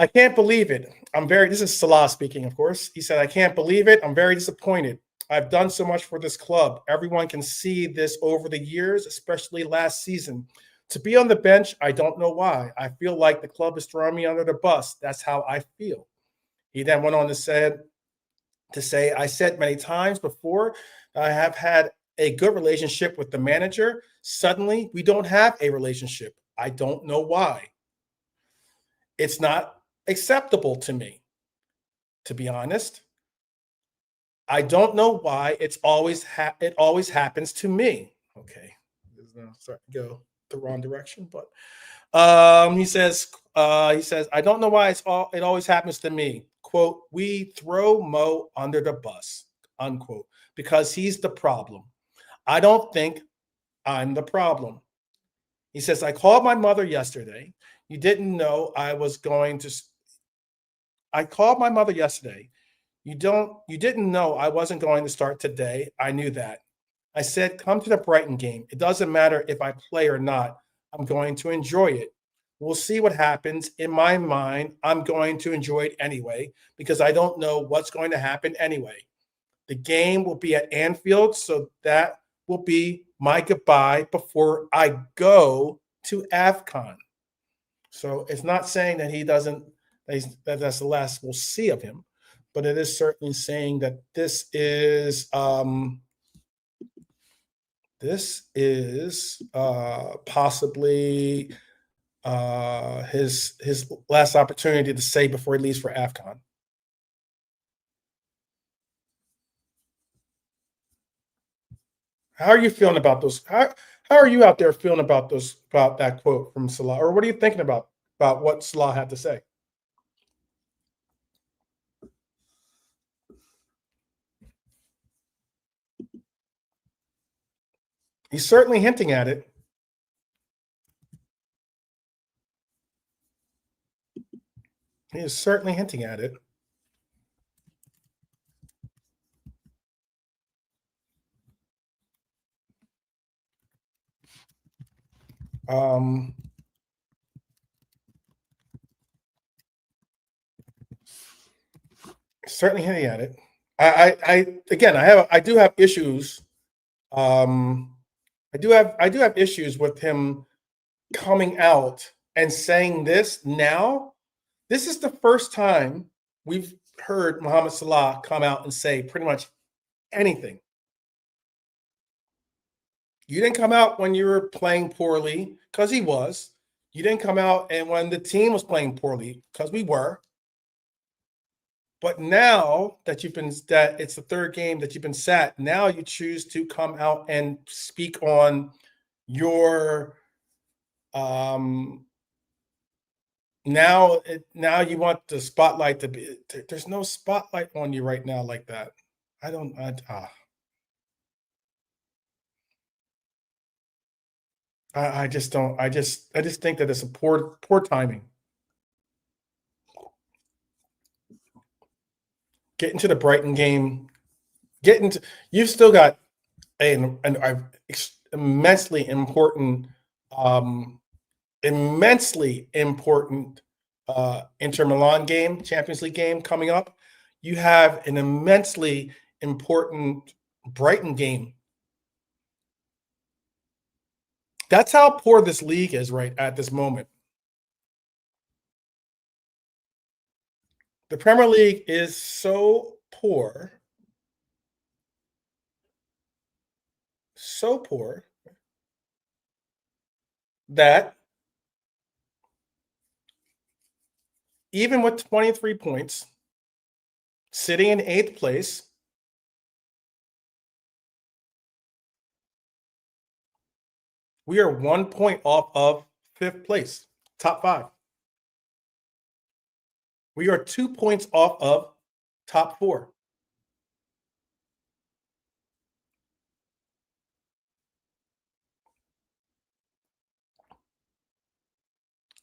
"I can't believe it. This is Salah speaking, of course. He said, I can't believe it. I'm very disappointed. I've done so much for this club. Everyone can see this over the years, especially last season. To be on the bench, I don't know why. I feel like the club is throwing me under the bus. That's how I feel." He then went on to say, "I said many times before, I have had a good relationship with the manager. Suddenly, we don't have a relationship. I don't know why. It's not acceptable to me, to be honest. I don't know why it always happens to me." Okay, this is now starting to go the wrong direction, but he says, "I don't know why it always happens to me. Quote, we throw Mo under the bus, unquote, because he's the problem. I don't think I'm the problem." He says, "I called my mother yesterday. You didn't know I was going to. I called my mother yesterday. You didn't know I wasn't going to start today. I knew that. I said, come to the Brighton game. It doesn't matter if I play or not. I'm going to enjoy it. We'll see what happens. In my mind, I'm going to enjoy it anyway because I don't know what's going to happen anyway. The game will be at Anfield, so that will be my goodbye before I go to AFCON." So it's not saying that he doesn't, that's the last we'll see of him, but it is certainly saying that this is possibly his last opportunity to say before he leaves for AFCON. How are you feeling about those? How are you out there feeling about that quote from Salah? Or what are you thinking about what Salah had to say? He's certainly hinting at it. He is certainly hinting at it. Certainly hinting at it. I do have issues. I do have issues with him coming out and saying this now. This is the first time we've heard Mohamed Salah come out and say pretty much anything. You didn't come out when you were playing poorly, because he was. You didn't come out and when the team was playing poorly, because we were. But now that it's the third game that you've been sat, now you choose to come out and speak on your now you want the spotlight to be. There's no spotlight on you right now like that. I just don't. I just think that it's a poor timing. Get into the Brighton game. You've still got an immensely important, Inter Milan game, Champions League game coming up. You have an immensely important Brighton game. That's how poor this league is right at this moment. The Premier League is so poor, that even with 23 points, sitting in 8th place, we are 1 point off of 5th place, top 5. We are 2 points off of top 4.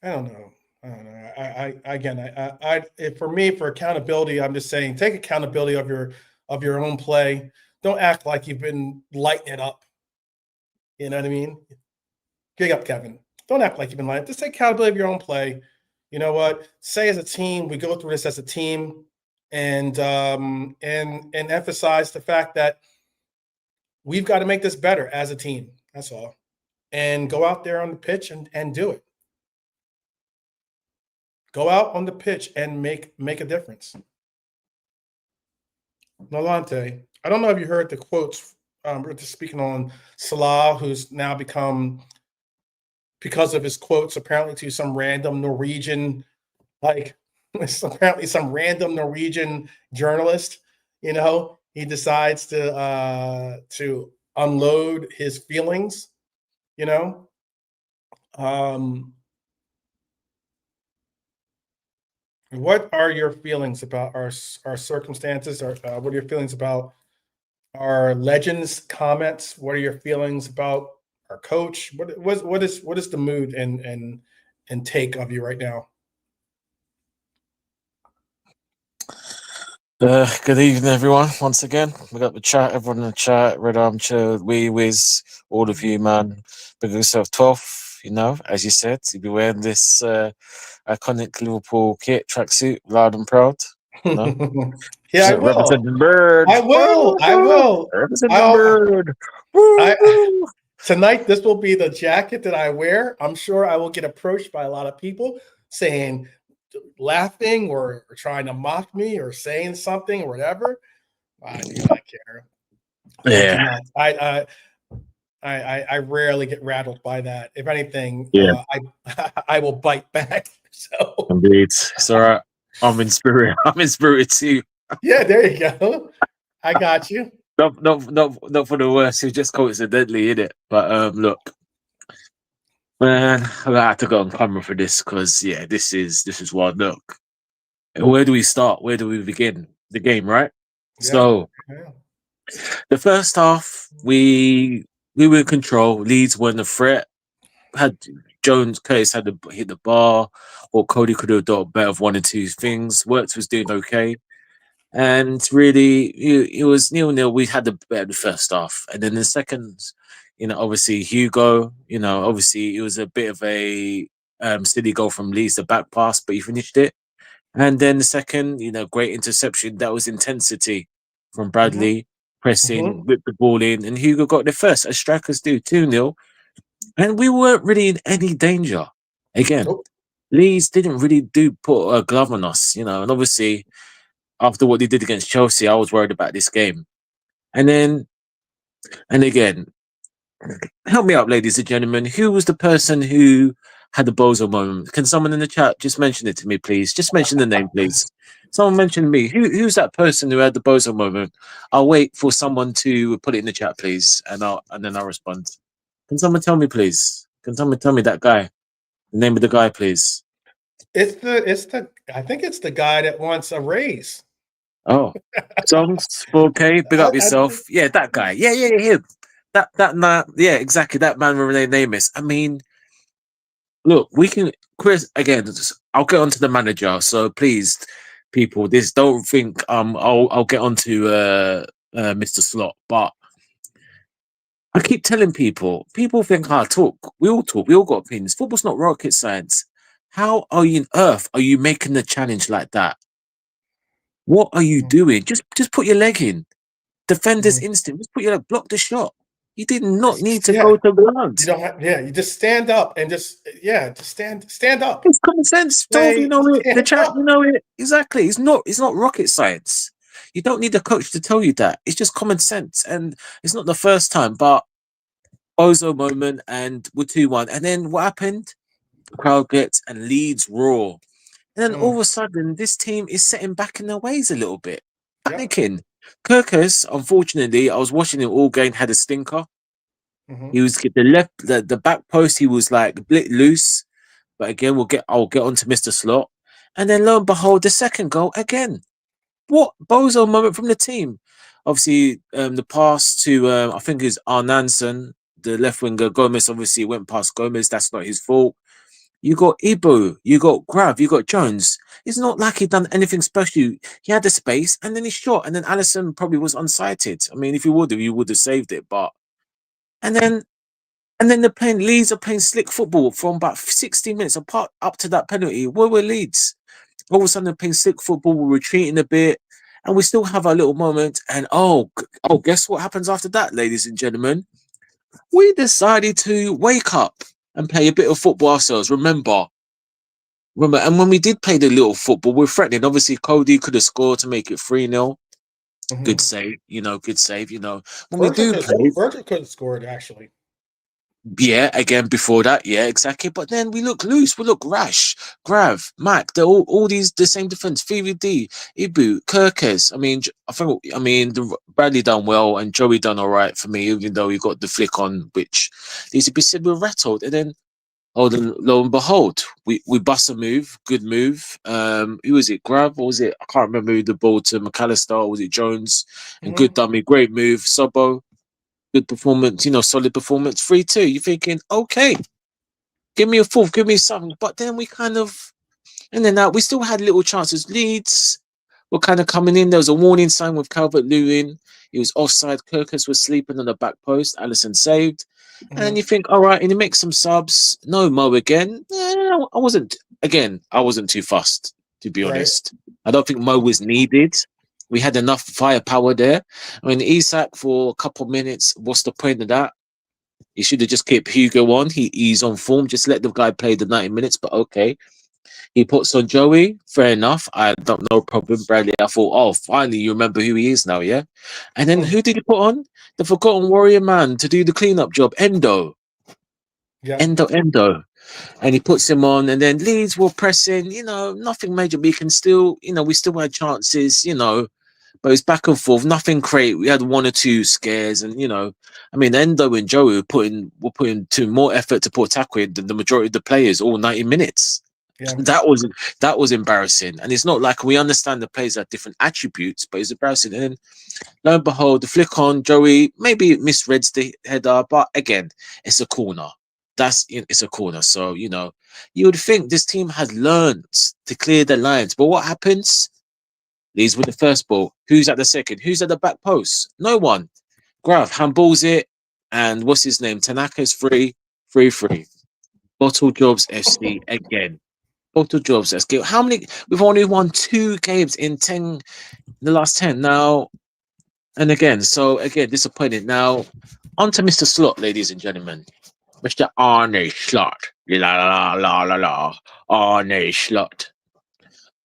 I don't know. I don't know. Again, for me, for accountability, I'm just saying, take accountability of your own play. Don't act like you've been lighting it up. You know what I mean? Big up, Kevin. Don't act like you've been lighting. Just take accountability of your own play. You know what? Say as a team, we go through this as a team, and emphasize the fact that we've got to make this better as a team. That's all. And go out there on the pitch and do it. Go out on the pitch and make a difference. Nolante, I don't know if you heard the quotes. We're just speaking on Salah, who's now become, because of his quotes, apparently to some random Norwegian, like apparently some random Norwegian journalist. You know, he decides to unload his feelings. You know, um, what are your feelings about our circumstances? Or what are your feelings about our legends comments? What are your feelings about our coach? What is the mood and take of you right now? Good evening, everyone. Once again, we got the chat. Everyone in the chat, Red Armchair, Wee Wiz, all of you, man. Big yourself 12. You know, as you said, you'll be wearing this iconic Liverpool kit tracksuit, loud and proud. No, Yeah, I represent will. the bird. I will. I will. Represent the I'll, bird. Woo, I woo. tonight this will be the jacket that I wear. I'm sure I will get approached by a lot of people saying, laughing or trying to mock me or saying something or whatever. I do not care. I do Yeah, not. I rarely get rattled by that. If anything, yeah, I will bite back. So indeed. It's all right. I'm in spirit. I'm in spirit too. yeah, there you go. I got you. Not for the worst. It's just coincidentally in it. But look, man, I had to go on camera for this because yeah, this is wild. Look, where do we start? Where do we begin? The game, right? Yeah. So Yeah. the first half, we were in control. Leeds weren't a threat. Had Jones Curtis had to hit the bar, or Cody could have done better of one or two things. Works was doing okay. And really, it was 0-0. We had the better the first half, and then the second, obviously Hugo. Obviously it was a bit of a silly goal from Leeds, the back pass, but he finished it. And then the second, great interception. That was intensity from Mm-hmm. Bradley, pressing, Mm-hmm. whipped the ball in, and Hugo got the first, as strikers do, 2-0. And we weren't really in any danger. Again, Nope. Leeds didn't really do put a glove on us, and obviously after what they did against Chelsea, I was worried about this game. And then, and again, help me out, ladies and gentlemen. Who was the person who had the bozo moment? Can someone in the chat just mention it to me, please? Just mention the name, please. Someone mention me. Who's that person who had the bozo moment? I'll wait for someone to put it in the chat, please, and then I'll respond. Can someone tell me, please? Can someone tell me that guy? The name of the guy, please. It's the I think it's the guy that wants a raise. Oh, songs 4K. Big up I yourself. Yeah, that guy. Yeah, him. That man. Yeah, exactly. That man with Renee Namus. I mean, look, we can. Chris again. I'll get onto the manager. So please, people, this don't think I'll get onto Mr. Slot, but I keep telling people think I talk. We all talk. We all got opinions. Football's not rocket science. How are you on earth are you making the challenge like that? What are you doing? Just put your leg in. Defender's Mhm. instinct. Just put your leg, block the shot. You did not need to Yeah. go to ground. You don't have, yeah, you just stand up and just stand up. It's common sense. Tove, you Say know it. The stand chat, you up. know it. Exactly. It's not rocket science. You don't need a coach to tell you that. It's just common sense. And it's not the first time, but Ozo moment and we're 2-1. And then what happened? The crowd gets and Leeds roar. And then all Mm, of a sudden, this team is setting back in their ways a little bit, yep. panicking. Kirkus, unfortunately, I was watching him all game, had a stinker. Hmm. He was the back post. He was like a bit loose, but again, I'll get on to Mr. Slot, and then lo and behold, the second goal again. What bozo moment from the team? Obviously, the pass to I think it's Arnanson, the left winger. Gomez obviously went past Gomez. That's not his fault. You got Ibu, you got Grav, you got Jones. It's not like he done anything special. He had the space and then he shot, and then Allison probably was unsighted. I mean, if you would have saved it. But and then they're playing Leeds are playing slick football from about 60 minutes apart up to that penalty. Where were Leeds? All of a sudden they're playing slick football, we're retreating a bit, and we still have our little moment. And guess what happens after that, ladies and gentlemen? We decided to wake up and play a bit of football ourselves. Remember, and when we did play the little football, we're threatening. Obviously, Cody could have scored to make it 3-0. Good save, good save, When we do play, Virgil could have scored, actually. Yeah, again before that, yeah, exactly. But then we look loose, we look rash. Grav, Mac, they're all these the same defense. VVD, Ibu, Kirkes. I mean, the Bradley done well and Joey done all right for me, even though he got the flick on, which needs to be said. We're rattled, and then lo and behold, we bust a move, good move. Who was it? Grav, or was it? I can't remember who the ball to McAllister, or was it Jones? And good dummy, great move, Sobo. Good performance, solid performance. 3-2. You're thinking, okay, give me a fourth, give me something. But then we kind of, and then we still had little chances. Leeds were kind of coming in. There was a warning sign with Calvert-Lewin. He was offside. Kirkus was sleeping on the back post. Allison saved. And you think, all right, and he makes some subs. No, Mo again. I wasn't too fussed, to be honest. I don't think Mo was needed. We had enough firepower there. I mean, Isak for a couple of minutes, what's the point of that? You should have just kept Hugo on. He's on form. Just let the guy play the 90 minutes, but okay. He puts on Joey. Fair enough. I don't know problem. Bradley, I thought, finally you remember who he is now, yeah? And then who did he put on? The forgotten warrior man to do the cleanup job, Endo. Yeah. Endo. And he puts him on, and then Leeds were pressing, nothing major. We can still, we still had chances, but it's back and forth, nothing great. We had one or two scares, and Endo and Joey were putting to more effort to put tackle in than the majority of the players all 90 minutes. Yeah. That was embarrassing. And it's not like we understand the players have different attributes, but it's embarrassing. And then, lo and behold, the flick on Joey maybe misreads the header, but again, it's a corner. It's a corner. So, you would think this team has learned to clear the lines. But what happens? Leeds with the first ball. Who's at the second? Who's at the back post? No one. Grav handballs it. And what's his name? Tanaka's free. Bottle Jobs FC again. Bottle Jobs FC. How many? We've only won 2 games in the last 10 now. And again, disappointed. Now, on to Mr. Slot, ladies and gentlemen. Mr. Arne Slot. Arne Slot.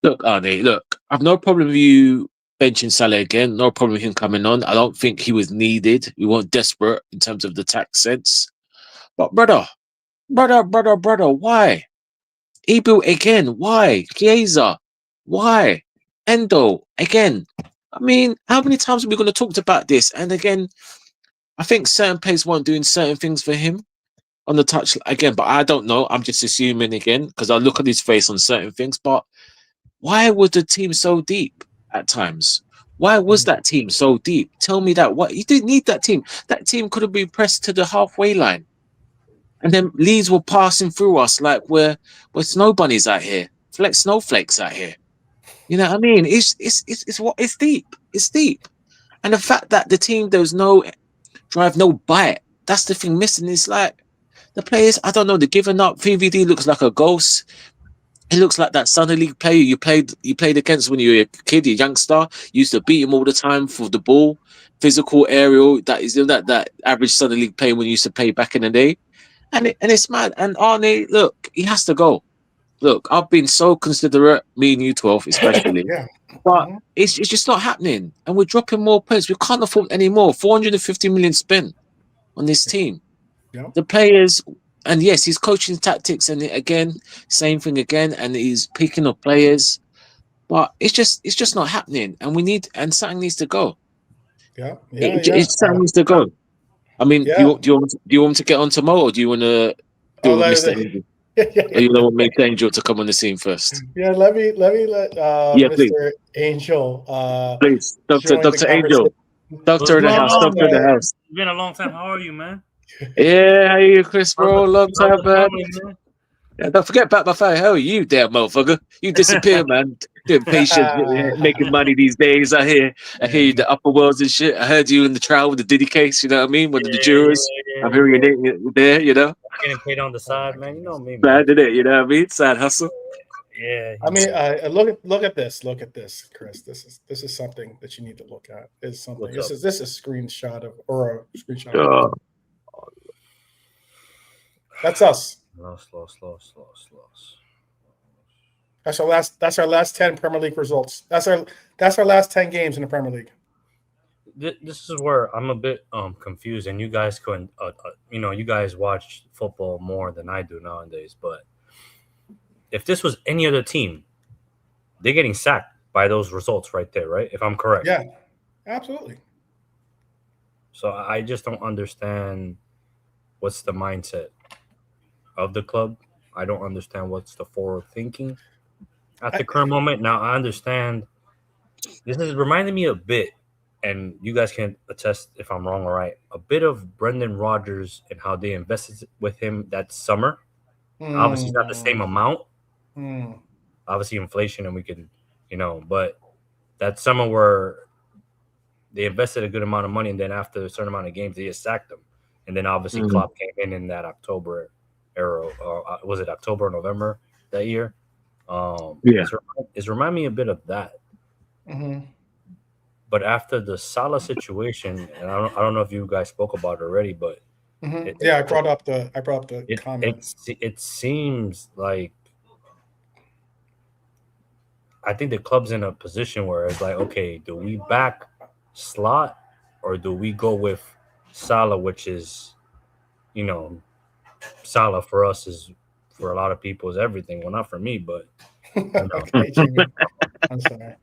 Look, Arne, I've no problem with you benching Salah again. No problem with him coming on. I don't think he was needed. We weren't desperate in terms of the tax sense. But brother, why? Ibu again, why? Chiesa, why? Endo, again. I mean, how many times are we going to talk about this? And again, I think certain players weren't doing certain things for him on the touch again, but I don't know. I'm just assuming again, because I look at his face on certain things, but why was the team so deep at times? Why was that team so deep? Tell me that. What you didn't need that team. That team could have been pressed to the halfway line, and then Leeds were passing through us like we're snow bunnies out here, snowflakes out here. You know what I mean? It's deep. It's deep, and the fact that the team there was no drive, no bite. That's the thing missing. It's like the players. I don't know. They're giving up. VVD looks like a ghost. He looks like that Sunday League player you played against when you were a kid, a youngster. You used to beat him all the time for the ball, physical, aerial. That is that average Sunday League player when you used to play back in the day. And it's mad. And Arne, look, he has to go. Look, I've been so considerate, me and you 12 especially. Yeah. But it's just not happening. And we're dropping more points. We can't afford any more. 450 million spent on this team. Yeah. The players... And yes, he's coaching tactics, and again, same thing again, and he's picking up players, but it's just not happening. And something needs to go. Something needs to go. I mean, do you want to get on to Mo, or do you want to do Mr. Angel? Or you want Mr. Angel to come on the scene first? Yeah, let Mr. Angel. Please, Dr. Angel, Doctor in the house, Doctor in the house. It's been a long time. How are you, man? Yeah, how are you, Chris, bro? Long time, man. Yeah, don't forget about my phone. Hell, you damn motherfucker. You disappear, man. Doing patient, making money these days. I hear you in the upper worlds and shit. I heard you in the trial with the Diddy case, you know what I mean? One of the jurors. I'm hearing your name there, you know? Getting paid on the Oh side, my man. You know goodness. me, man. Bad, did it? You know what I mean? Side hustle. Yeah. I mean, look at this. Look at this, Chris. This is something that you need to look at. Is something. What's This up? is a screenshot of or a screenshot. Oh, That's us. Loss. That's our last 10 Premier League results. That's our last 10 games in the Premier League. This is where I'm a bit confused, and you guys couldn't, you guys watch football more than I do nowadays. But if this was any other team, they're getting sacked by those results right there, right? If I'm correct. Yeah, absolutely. So I just don't understand what's the mindset of the club. I don't understand what's the forward thinking at the current moment. Now I understand this is reminding me a bit, and you guys can attest if I'm wrong or right, a bit of Brendan Rodgers and how they invested with him that summer. Obviously, it's not the same amount. Obviously, inflation, and we can, but that summer where they invested a good amount of money, and then after a certain amount of games, they just sacked them. And then obviously Klopp came in that October era. Was it October or November that year? yeah. It's remind me a bit of that. Mm-hmm. But after the Salah situation, and I don't know if you guys spoke about it already, but I brought up the comment. It seems like I think the club's in a position where it's like, okay, do we back Slot or do we go with Salah, which is, Salah for us is for a lot of people is everything. Well, not for me, but Okay, Jimmy. I'm sorry.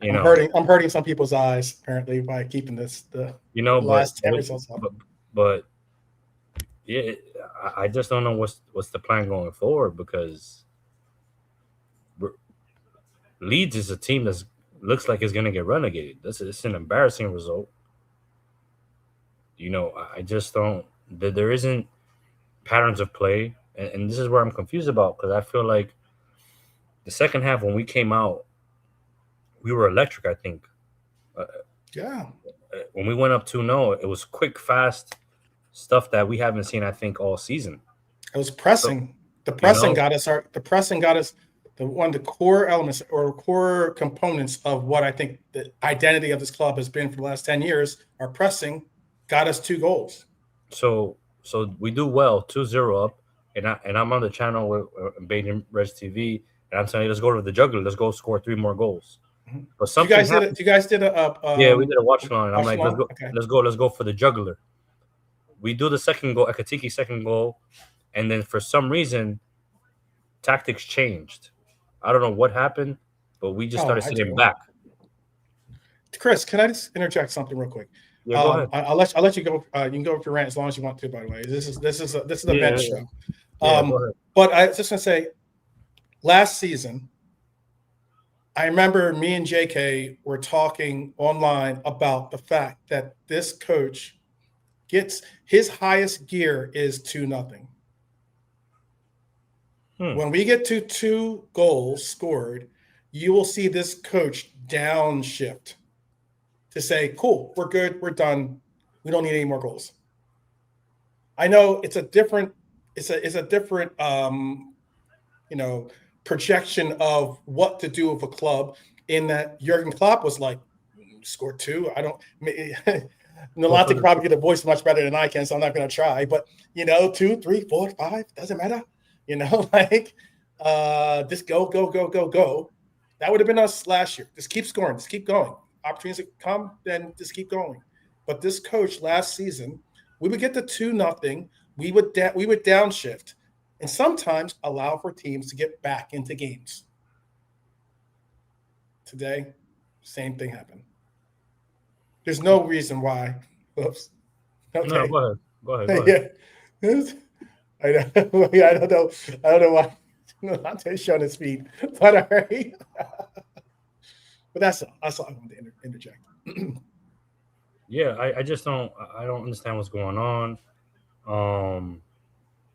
I'm hurting some people's eyes apparently by keeping the last 10 results up. But yeah, I just don't know what's the plan going forward because Leeds is a team that looks like it's going to get relegated. It's an embarrassing result. I just don't. There isn't patterns of play, and this is where I'm confused about because I feel like the second half when we came out, we were electric. I think. Yeah. When we went up 2-0, it was quick, fast stuff that we haven't seen. I think all season. It was pressing. The pressing got us. The pressing got us. One of the core elements or core components of what I think the identity of this club has been for the last 10 years. Our pressing got us 2 goals. So we do well, 2-0 up, and I'm on the channel with Baden Res TV, and I'm telling you, let's go to the juggler. Let's go score 3 more goals. But something you guys did a yeah, we did a watch along. I'm like, okay. let's go for the juggler. We do the second goal, Ekitike second goal, and then for some reason, tactics changed. I don't know what happened, but we just started sitting back. Chris, can I just interject something real quick? Yeah, go ahead. I'll let you go. You can go with your rant as long as you want to. By the way, this is a bench show. But I was just gonna say, last season, I remember me and JK were talking online about the fact that this coach gets his highest gear is 2-0. When we get to 2 goals scored, you will see this coach downshift to say, cool, we're good, we're done. We don't need any more goals. I know it's a different projection of what to do with a club in that Jurgen Klopp was like, score 2. I don't Nolante can probably get a voice much better than I can, so I'm not going to try. But, 2, 3, 4, 5, doesn't matter. Just go. That would have been us last year. Just keep scoring. Just keep going. Opportunities come, then just keep going. But this coach last season, we would get to 2-0. We would downshift and sometimes allow for teams to get back into games. Today, same thing happened. There's no reason why. Oops. Okay. No, go ahead. Yeah. I don't know why Nolante showing his speed, but all right. But that's all I wanted to interject. Yeah, I just don't understand what's going on.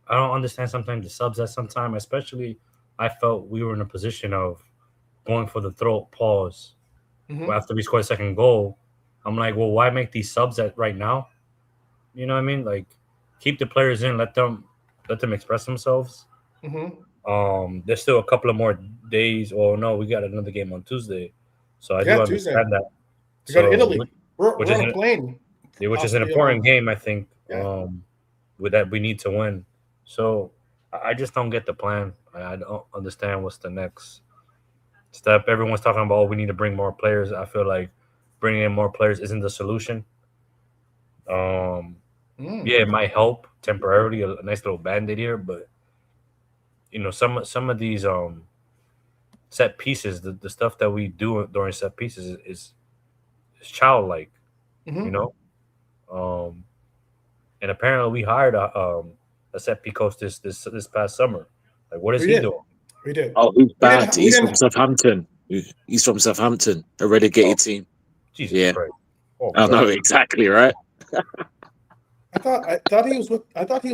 I don't understand sometimes the subs at some time, especially I felt we were in a position of going for the throat pause after we scored a second goal. I'm like, well, why make these subs at right now? You know what I mean? Like, keep the players in, let them express themselves. There's still a couple of more days. Oh no, we got another game on Tuesday, so I do Tuesday. understand that. We go to So, Italy. We're which on a plane. which is an Possibly important on. game, I think. Yeah. With that we need to win. So I just don't get the plan. I don't understand what's the next step. Everyone's talking about, oh, we need to bring more players. I feel like bringing in more players isn't the solution. Yeah, it might help temporarily, a nice little band-aid here, but some of these set pieces, the stuff that we do during set pieces is childlike, you know. And apparently we hired a set piece coach this past summer. Like, what is he doing? We did. Oh, he's bad. He's from Southampton. He's from Southampton, a relegated team. Jesus Christ! Oh, I know exactly, right? I thought he was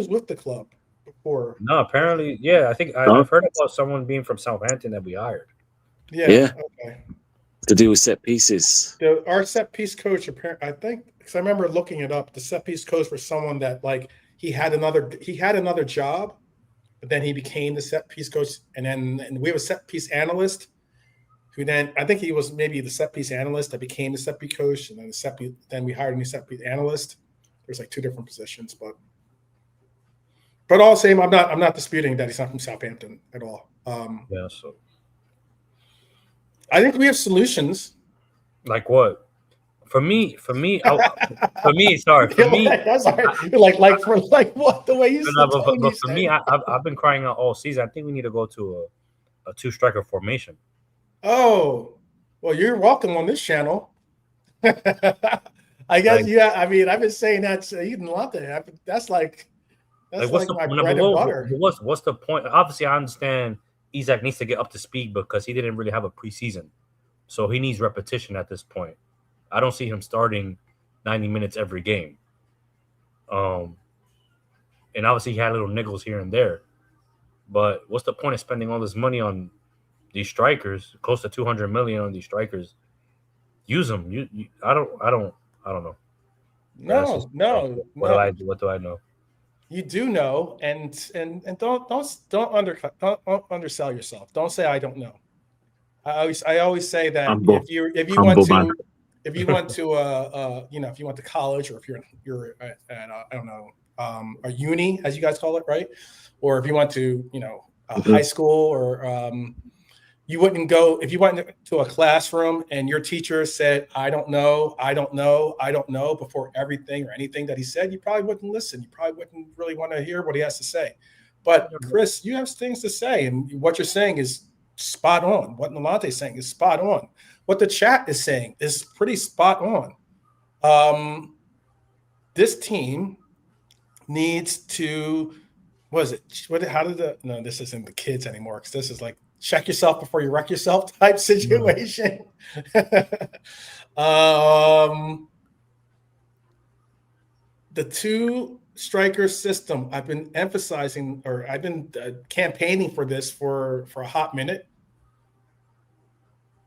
with the club before. No, apparently, yeah. I think I've heard about someone being from Southampton that we hired. Yeah. Okay. To do with set pieces. Our set piece coach, I think, because I remember looking it up. The set piece coach was someone that, like, he had another job, but then he became the set piece coach, and we have a set piece analyst who then, I think he was maybe the set piece analyst that became the set piece coach, and then we hired a new set piece analyst. There's like two different positions, but all the same, I'm not disputing that he's not from Southampton at all. Yeah, so I think we have solutions. Like what? For me, sorry. For me, That's like what the way you said. But for me, I've been crying out all season. I think we need to go to a two-striker formation. Oh, well, you're welcome on this channel. I guess, yeah. I mean, I've been saying that you didn't want that. That's like my bread and butter. What's the point? Obviously, I understand Isak needs to get up to speed because he didn't really have a preseason, so he needs repetition at this point. I don't see him starting 90 minutes every game. And obviously he had little niggles here and there. But what's the point of spending all this money on these strikers? Close to 200 million on these strikers. Use them. I don't know. What do I know? You do know, and don't undersell yourself. Don't say I don't know. I always say that if you want to if you went to college, or if you're at I don't know, a uni, as you guys call it, right? Or if you went to high school, or you wouldn't go, if you went to a classroom and your teacher said, I don't know before everything or anything that he said, you probably wouldn't listen. You probably wouldn't really want to hear what he has to say. But Chris, you have things to say, and what you're saying is spot on. What Nolante is saying is spot on. What the chat is saying is pretty spot on. This team needs to, no, this isn't the kids anymore, because this is like check yourself before you wreck yourself type situation. The two striker system, I've been emphasizing, or I've been campaigning for this for a hot minute.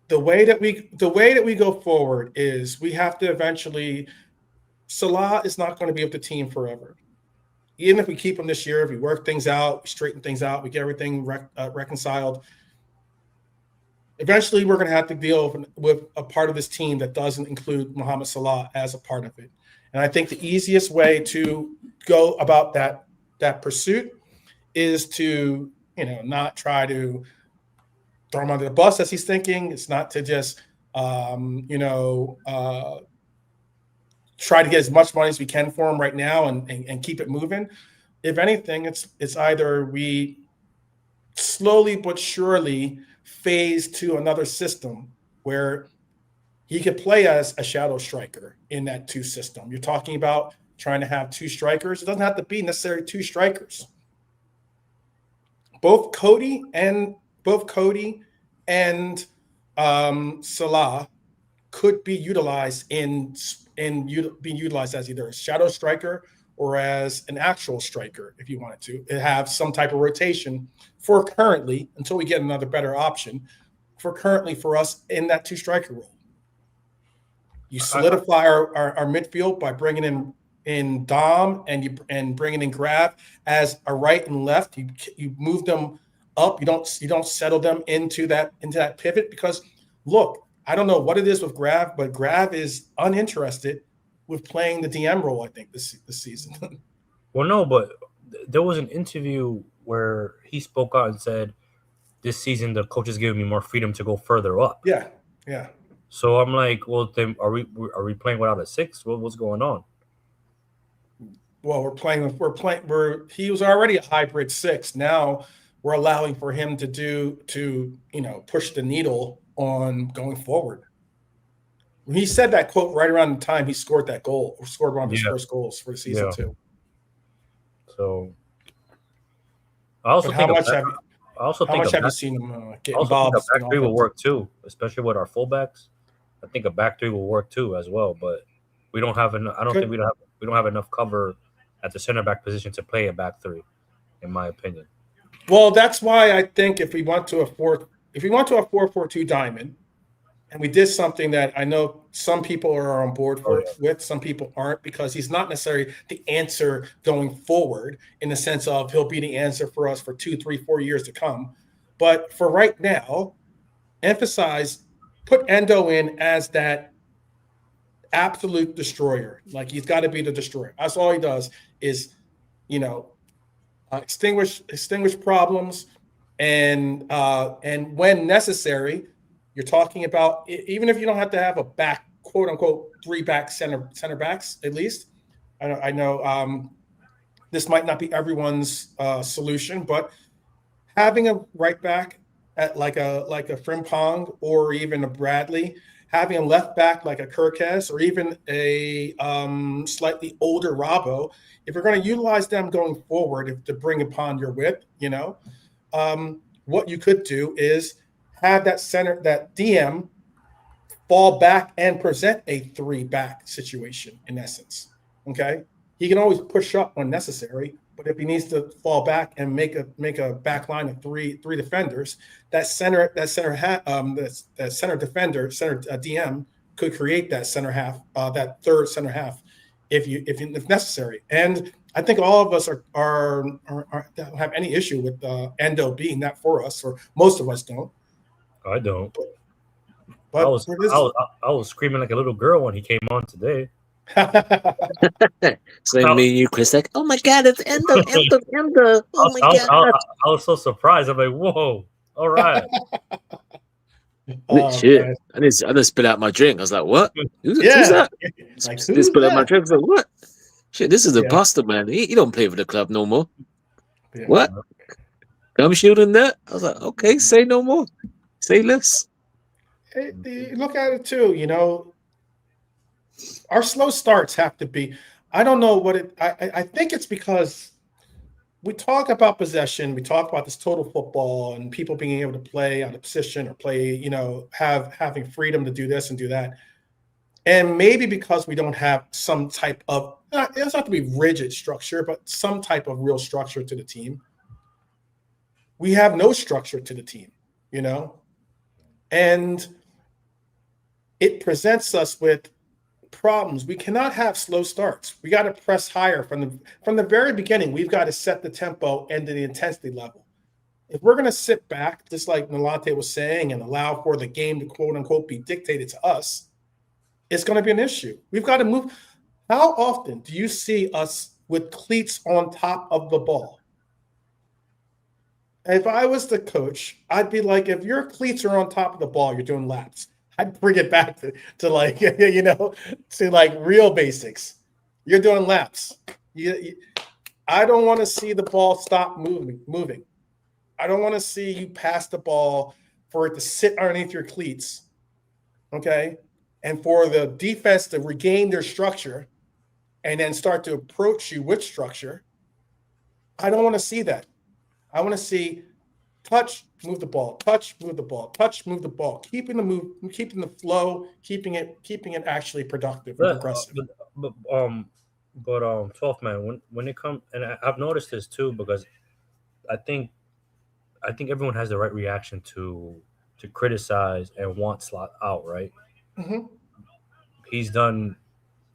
The way that we go forward is we have to eventually. Salah is not going to be with the team forever. Even if we keep him this year, if we work things out, we straighten things out, we get everything reconciled. Eventually, we're going to have to deal with a part of this team that doesn't include Mohamed Salah as a part of it. And I think the easiest way to go about that pursuit is to, not try to throw him under the bus as he's thinking. It's not to just, try to get as much money as we can for him right now and keep it moving. If anything, it's either we slowly but surely phase to another system where he could play as a shadow striker in that two system. You're talking about trying to have two strikers. It doesn't have to be necessarily two strikers. Both Cody and Salah could be utilized being utilized as either a shadow striker or as an actual striker, if you wanted to. It have some type of rotation for currently, until we get another better option, for us in that 2 striker role. You solidify our midfield by bringing in Dom and bringing in Grav as a right and left. You move them up. You don't settle them into that pivot, because look, I don't know what it is with Grav, but Grav is uninterested with playing the DM role, I think, this season. Well, no, but there was an interview where he spoke out and said, this season the coach is giving me more freedom to go further up. Yeah. So I'm like, well, then are we playing without a 6? What's going on? Well, he was already a hybrid 6. Now we're allowing for him to push the needle on going forward. He said that quote right around the time he scored that goal, or scored one of his first goals for the season too. So I also think how much have you seen him get involved? I think a back 3 will work too, especially with our fullbacks. I think a back 3 will work too as well, but we don't have enough. I don't think we don't have enough cover at the center back position to play a back 3, in my opinion. Well, that's why I think if we went to a 4-4-2 diamond, and we did something that I know some people are on board with, some people aren't, because he's not necessarily the answer going forward in the sense of he'll be the answer for us for 2, 3, 4 years to come. But for right now, put Endo in as that absolute destroyer. Like, he's got to be the destroyer. That's all he does is, extinguish problems, and when necessary. You're talking about, even if you don't have to have a back, quote unquote, 3 back center backs, at least. I know this might not be everyone's solution, but having a right back at like a Frimpong or even a Bradley, having a left back like a Kirkes, or even a slightly older Robbo, if you're going to utilize them going forward to bring upon your width, what you could do is have that DM fall back and present a 3-back situation, in essence. Okay, he can always push up when necessary, but if he needs to fall back and make a back line of three defenders, that center DM could create that center half, that third center half, if necessary. And I think all of us don't have any issue with Endo being that for us, or most of us don't. I don't. But I was screaming like a little girl when he came on today. So me and you, Chris, like, oh my God, it's Endo. Oh my God. I was so surprised. I'm like, whoa, all right. Shit. I just spit out my drink. I was like, what? Who's that? Like, just spit out my drink. I was like, what? Shit, this is a buster, man. He don't play for the club no more. Yeah. What? Gum shield in that? I was like, okay, say no more. Say less. Look at it too, our slow starts have to be, I don't know what I think it's because we talk about possession, we talk about this total football and people being able to play out of position or play, having freedom to do this and do that. And maybe because we don't have some type of, it doesn't have to be rigid structure, but some type of real structure to the team. We have no structure to the team, and it presents us with problems. We cannot have slow starts. We got to press higher from the very beginning. We've got to set the tempo and the intensity level. If we're going to sit back, just like Nalante was saying, and allow for the game to quote unquote be dictated to us, it's going to be an issue. We've got to move. How often do you see us with cleats on top of the ball? If I was the coach, I'd be like, if your cleats are on top of the ball, you're doing laps. I'd bring it back to like, to like real basics. You're doing laps. I don't want to see the ball stop moving. I don't want to see you pass the ball for it to sit underneath your cleats, okay? And for the defense to regain their structure and then start to approach you with structure. I don't want to see that. I want to see touch, move the ball, touch, move the ball, touch, move the ball, keeping the flow, keeping it actually productive and progressive. But 12th man, when it comes, and I've noticed this too because I think I think everyone has the right reaction to criticize and want Slot out. Right? Hmm. He's done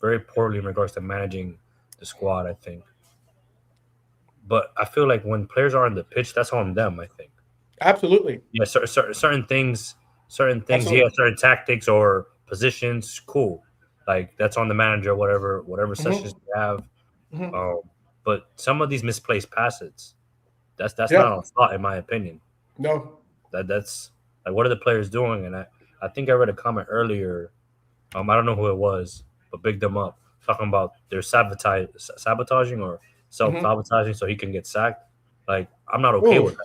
very poorly in regards to managing the squad. I think, but I feel like when players are on the pitch, that's on them. I think. Absolutely. Yeah, certain things, yeah, Absolutely. certain tactics or positions, cool. Like that's on the manager, whatever sessions Hmm. they have. Hmm. Um, but some of these misplaced passes, that's not Yeah. on thought, in my opinion. No. That's like what are the players doing? And I think I read a comment earlier. I don't know who it was, but big them up talking about they're sabotaging or self Hmm. sabotaging so he can get sacked. Like I'm not okay Oh, with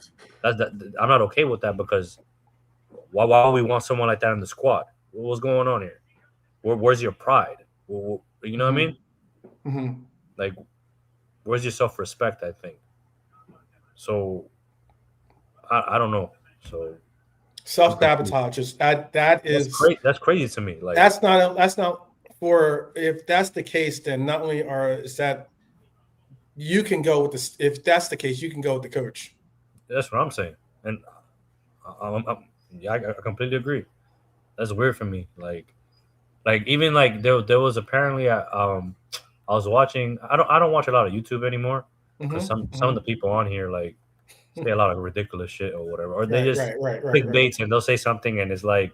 that. I'm not okay with that because why would we want someone like that in the squad? What's going on here? Where's your pride? You know what I hmm. mean? Hmm. Like, where's your self respect? I think so. I don't know. So I'm Self confused. sabotage is that That's is crazy. That's crazy to me. Like, that's not for if that's the case, then not only are is that you can go with this if that's the case, you can go with the coach. that's what I'm saying. And yeah, I completely agree. That's weird for me. Like even like there was apparently I was watching. I don't watch a lot of YouTube anymore because Hmm. some of Hmm. the people on here like say a lot of ridiculous shit or whatever, or they Right, just right, right, right, right. clickbaits and they'll say something and it's like,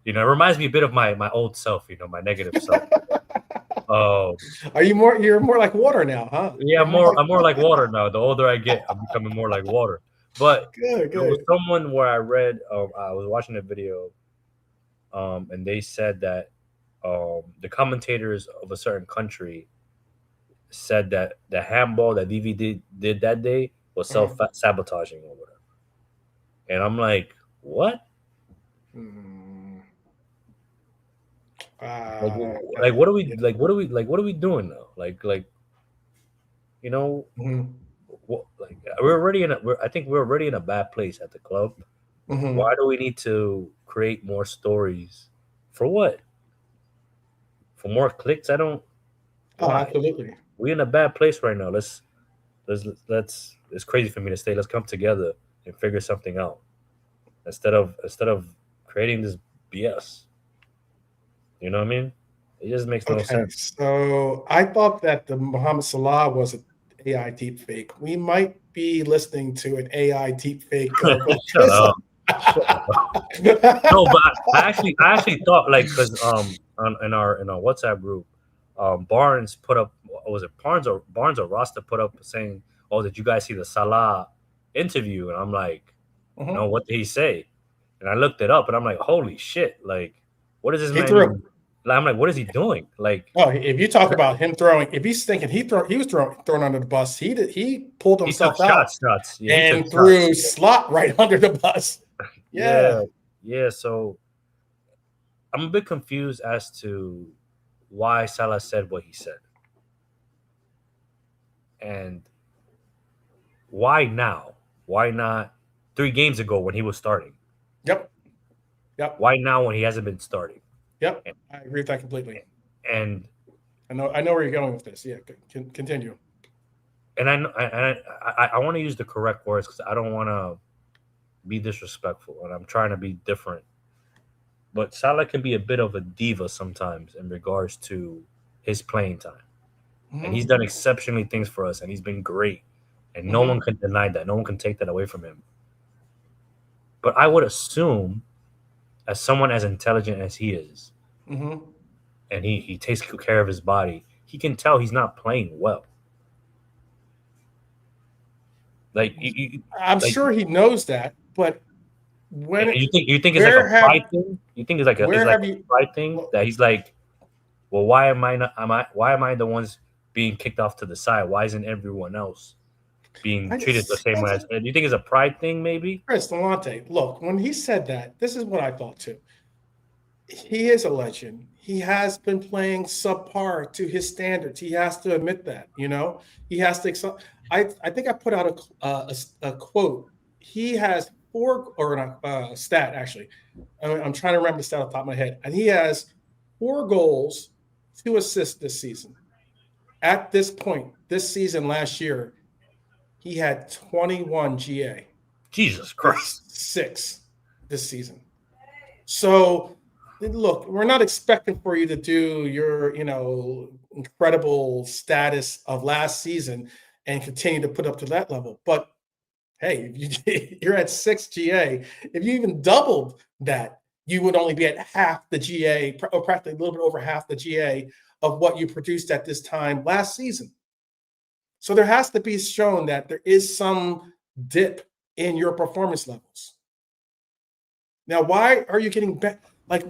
it reminds me a bit of my old self, my negative self. Oh, You're more like water now, huh? yeah, You're more like I'm more like water now. The older I get, I'm becoming more like water. But good, there was good. someone where I read, I was watching a video, and they said that the commentators of a certain country said that the handball that VV did that day was Uh-huh. self sabotaging or whatever. And I'm like, what? Mm, Like, okay. Yeah. what are we doing now? You know, Hmm. I think we're already in a bad place at the club. Why Hmm. do we need to create more stories? For what? For more clicks? I don't. Oh, Why? absolutely. We're in a bad place right now. Let's. It's crazy for me to say. Let's come together and figure something out instead of creating this BS. You know what I mean? It just makes no Okay, sense. so I thought that the Mohamed Salah was an AI deep fake. We might be listening to an AI deep fake of Shut up. Shut up. No, but I actually thought like because in our WhatsApp group, Barnes put up what was it Barnes or Rasta put up saying, "Oh, did you guys see the Salah interview?" And I'm like, "No, Mhm. what did he say?" And I looked it up, and I'm like, "Holy shit! Like, what is this He man threw. even? Like, I'm like, what is he doing? Like, Oh, if you talk about him throwing, if he's thinking he was thrown under the bus, he pulled he took himself out shots. Yeah, he took and shots. threw Slot right under the bus. Yeah. Yeah, yeah. So I'm a bit confused as to why Salah said what he said, and why now? Why not 3 games ago when he was starting? Yep. Yep. Why now when he hasn't been starting? Yep. And I agree with that completely. and, I know where you're going with this. Yeah. Continue. and I I want to use the correct words because I don't want to be disrespectful, and I'm trying to be different. But Salah can be a bit of a diva sometimes in regards to his playing time, and he's Hmm. done exceptionally things for us, and he's been great, and no one Hmm. can deny that. No one can take that away from him. But I would assume, as someone as intelligent as he is, Hmm. and he takes care of his body, he can tell he's not playing well. Like I'm like sure he knows that, but when you think it's like a where have pride thing? You think it's where like have a you? pride thing Well, that he's like, well, why am I not? Why am I the ones being kicked off to the side? Why isn't everyone else being I treated the just same way? Do you think it's a pride thing? Maybe. Chris Delonte. Look, when he said that, this is what I thought too. He is a legend. He has been playing subpar to his standards. He has to admit that. He has to. I think I put out a quote. He has four or a stat actually. I'm trying to remember the stat off the top of my head, and he has 4 goals, 2 assists this season. At this point, this season last year, he had 21 GA. Jesus Christ. 6 this season. So look, we're not expecting for you to do your, incredible status of last season and continue to put up to that level. But hey, you're at 6 GA. If you even doubled that, you would only be at half the GA, or practically a little bit over half the GA of what you produced at this time last season. So there has to be shown that there is some dip in your performance levels. Now, why are you getting back? Like,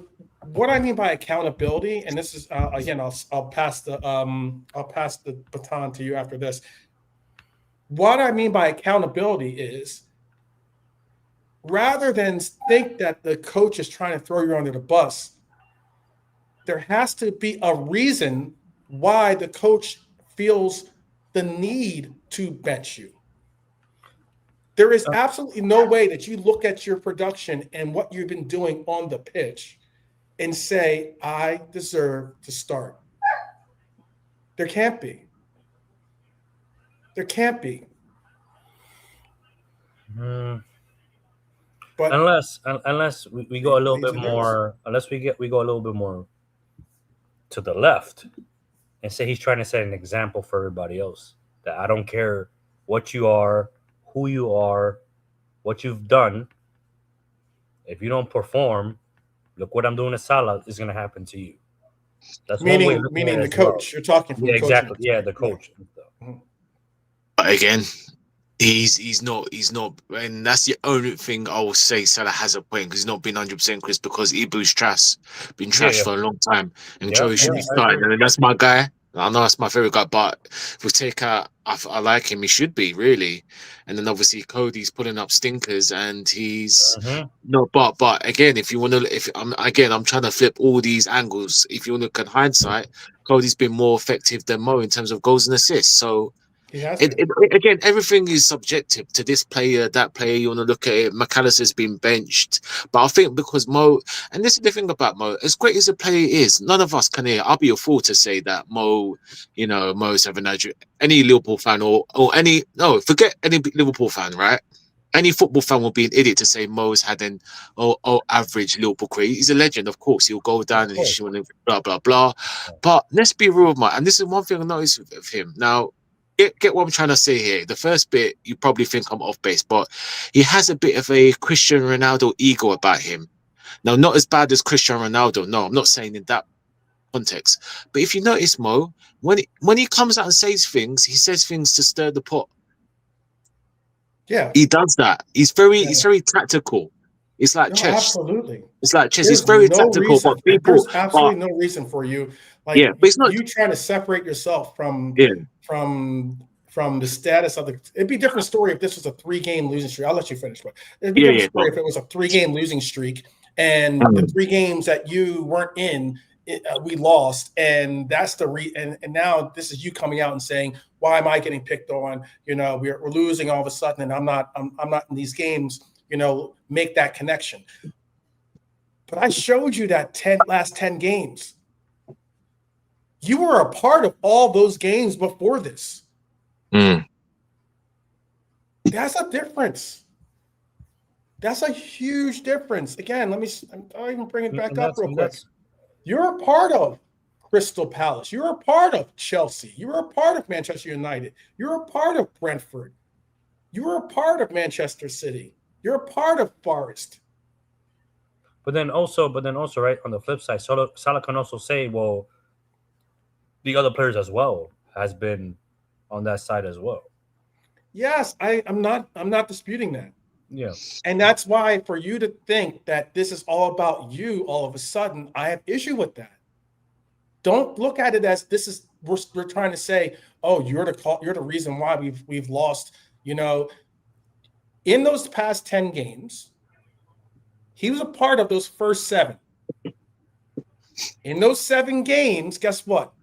what I mean by accountability, and this is again, I'll pass the baton to you after this. What I mean by accountability is, rather than think that the coach is trying to throw you under the bus, there has to be a reason why the coach feels the need to bench you. There is absolutely no way that you look at your production and what you've been doing on the pitch and say, I deserve to start. There can't be. There can't be. But But unless we go a little bit more, we go a little bit more to the left and say he's trying to set an example for everybody else, that I don't care what you are, who you are, what you've done. If you don't perform, look what I'm doing to Salah is going to happen to you. That's meaning the coach. You're talking from exactly. Yeah, the coach. Yeah. But again, he's not, and that's the only thing I will say. Salah has a point because he's not been 100%, Chris, because Ibu's been trash for a long time, and Joey should be starting. And that's my guy. I know that's my favorite guy, but if we take out, I like him. He should be, really. And then obviously Cody's pulling up stinkers, and he's no. But again, if you want to, I'm trying to flip all these angles. If you want to look at hindsight, Cody's been more effective than Mo in terms of goals and assists. So again, everything is subjective to this player, that player. You want to look at it. McAllister's been benched, but I think because Mo, and this is the thing about Mo, as great as a player is, none of us can hear. I'll be a fool to say that Mo's having any Liverpool fan forget any Liverpool fan, right? Any football fan will be an idiot to say Mo's had an average Liverpool career. He's a legend, of course. He'll go down in history and blah blah blah. But let's be real, Mo. And this is one thing I noticed of him now. Get what I'm trying to say here. The first bit, you probably think I'm off base, but he has a bit of a Cristiano Ronaldo ego about him. Now, not as bad as Cristiano Ronaldo. No, I'm not saying in that context. But if you notice, Mo, when he comes out and says things, he says things to stir the pot. Yeah, he does that. He's very tactical. It's like chess. Absolutely, it's like chess. He's very tactical. But there's absolutely no reason for you. But it's not you trying to separate yourself from the status of the. It'd be a different story if this was a 3-game losing streak. I'll let you finish, but it'd be a different story if it was a 3-game losing streak and the 3 games that you weren't in, we lost, and that's the and now this is you coming out and saying, why am I getting picked on? We're losing all of a sudden, and I'm not in these games. Make that connection. But I showed you that last 10 games. You were a part of all those games before this. That's a difference. That's a huge difference. Again, I'll even bring it back up real quick. You're a part of Crystal Palace. You're a part of Chelsea. You're a part of Manchester United. You're a part of Brentford. You're a part of Manchester City. You're a part of Forest. But then also, right, on the flip side, Salah can also say, well, the other players as well has been on that side as well. Yes, I'm not disputing that. Yeah. And that's why for you to think that this is all about you all of a sudden, I have issue with that. Don't look at it as this is we're trying to say, oh, you're the reason why we've lost, in those past 10 games. He was a part of those first 7. In those 7 games, guess what?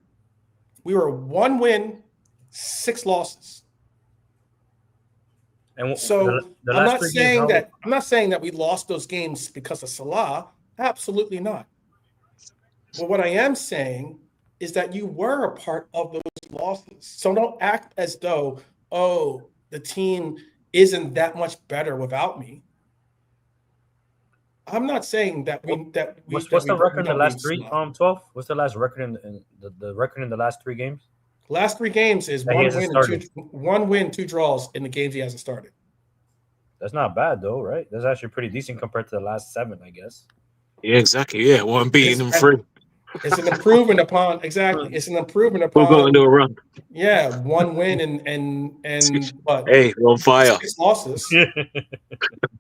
We were 1 win, 6 losses. And so I'm not saying that we lost those games because of Salah. Absolutely not. But what I am saying is that you were a part of those losses. So don't act as though, oh, the team isn't that much better without me. I'm not saying that What's the record in the don't last need three? Salah. 12. What's the last record in the record in the last 3 games? Last 3 games is That he hasn't started. 1 win, 2 draws in the games he hasn't started. That's not bad though, right? That's actually pretty decent compared to the last 7, I guess. Yeah, exactly. Yeah, one beating them 3. It's an improvement upon It's an improvement We're going upon to do a run. yeah, 1 win and what? Hey, we're on fire. 6 losses.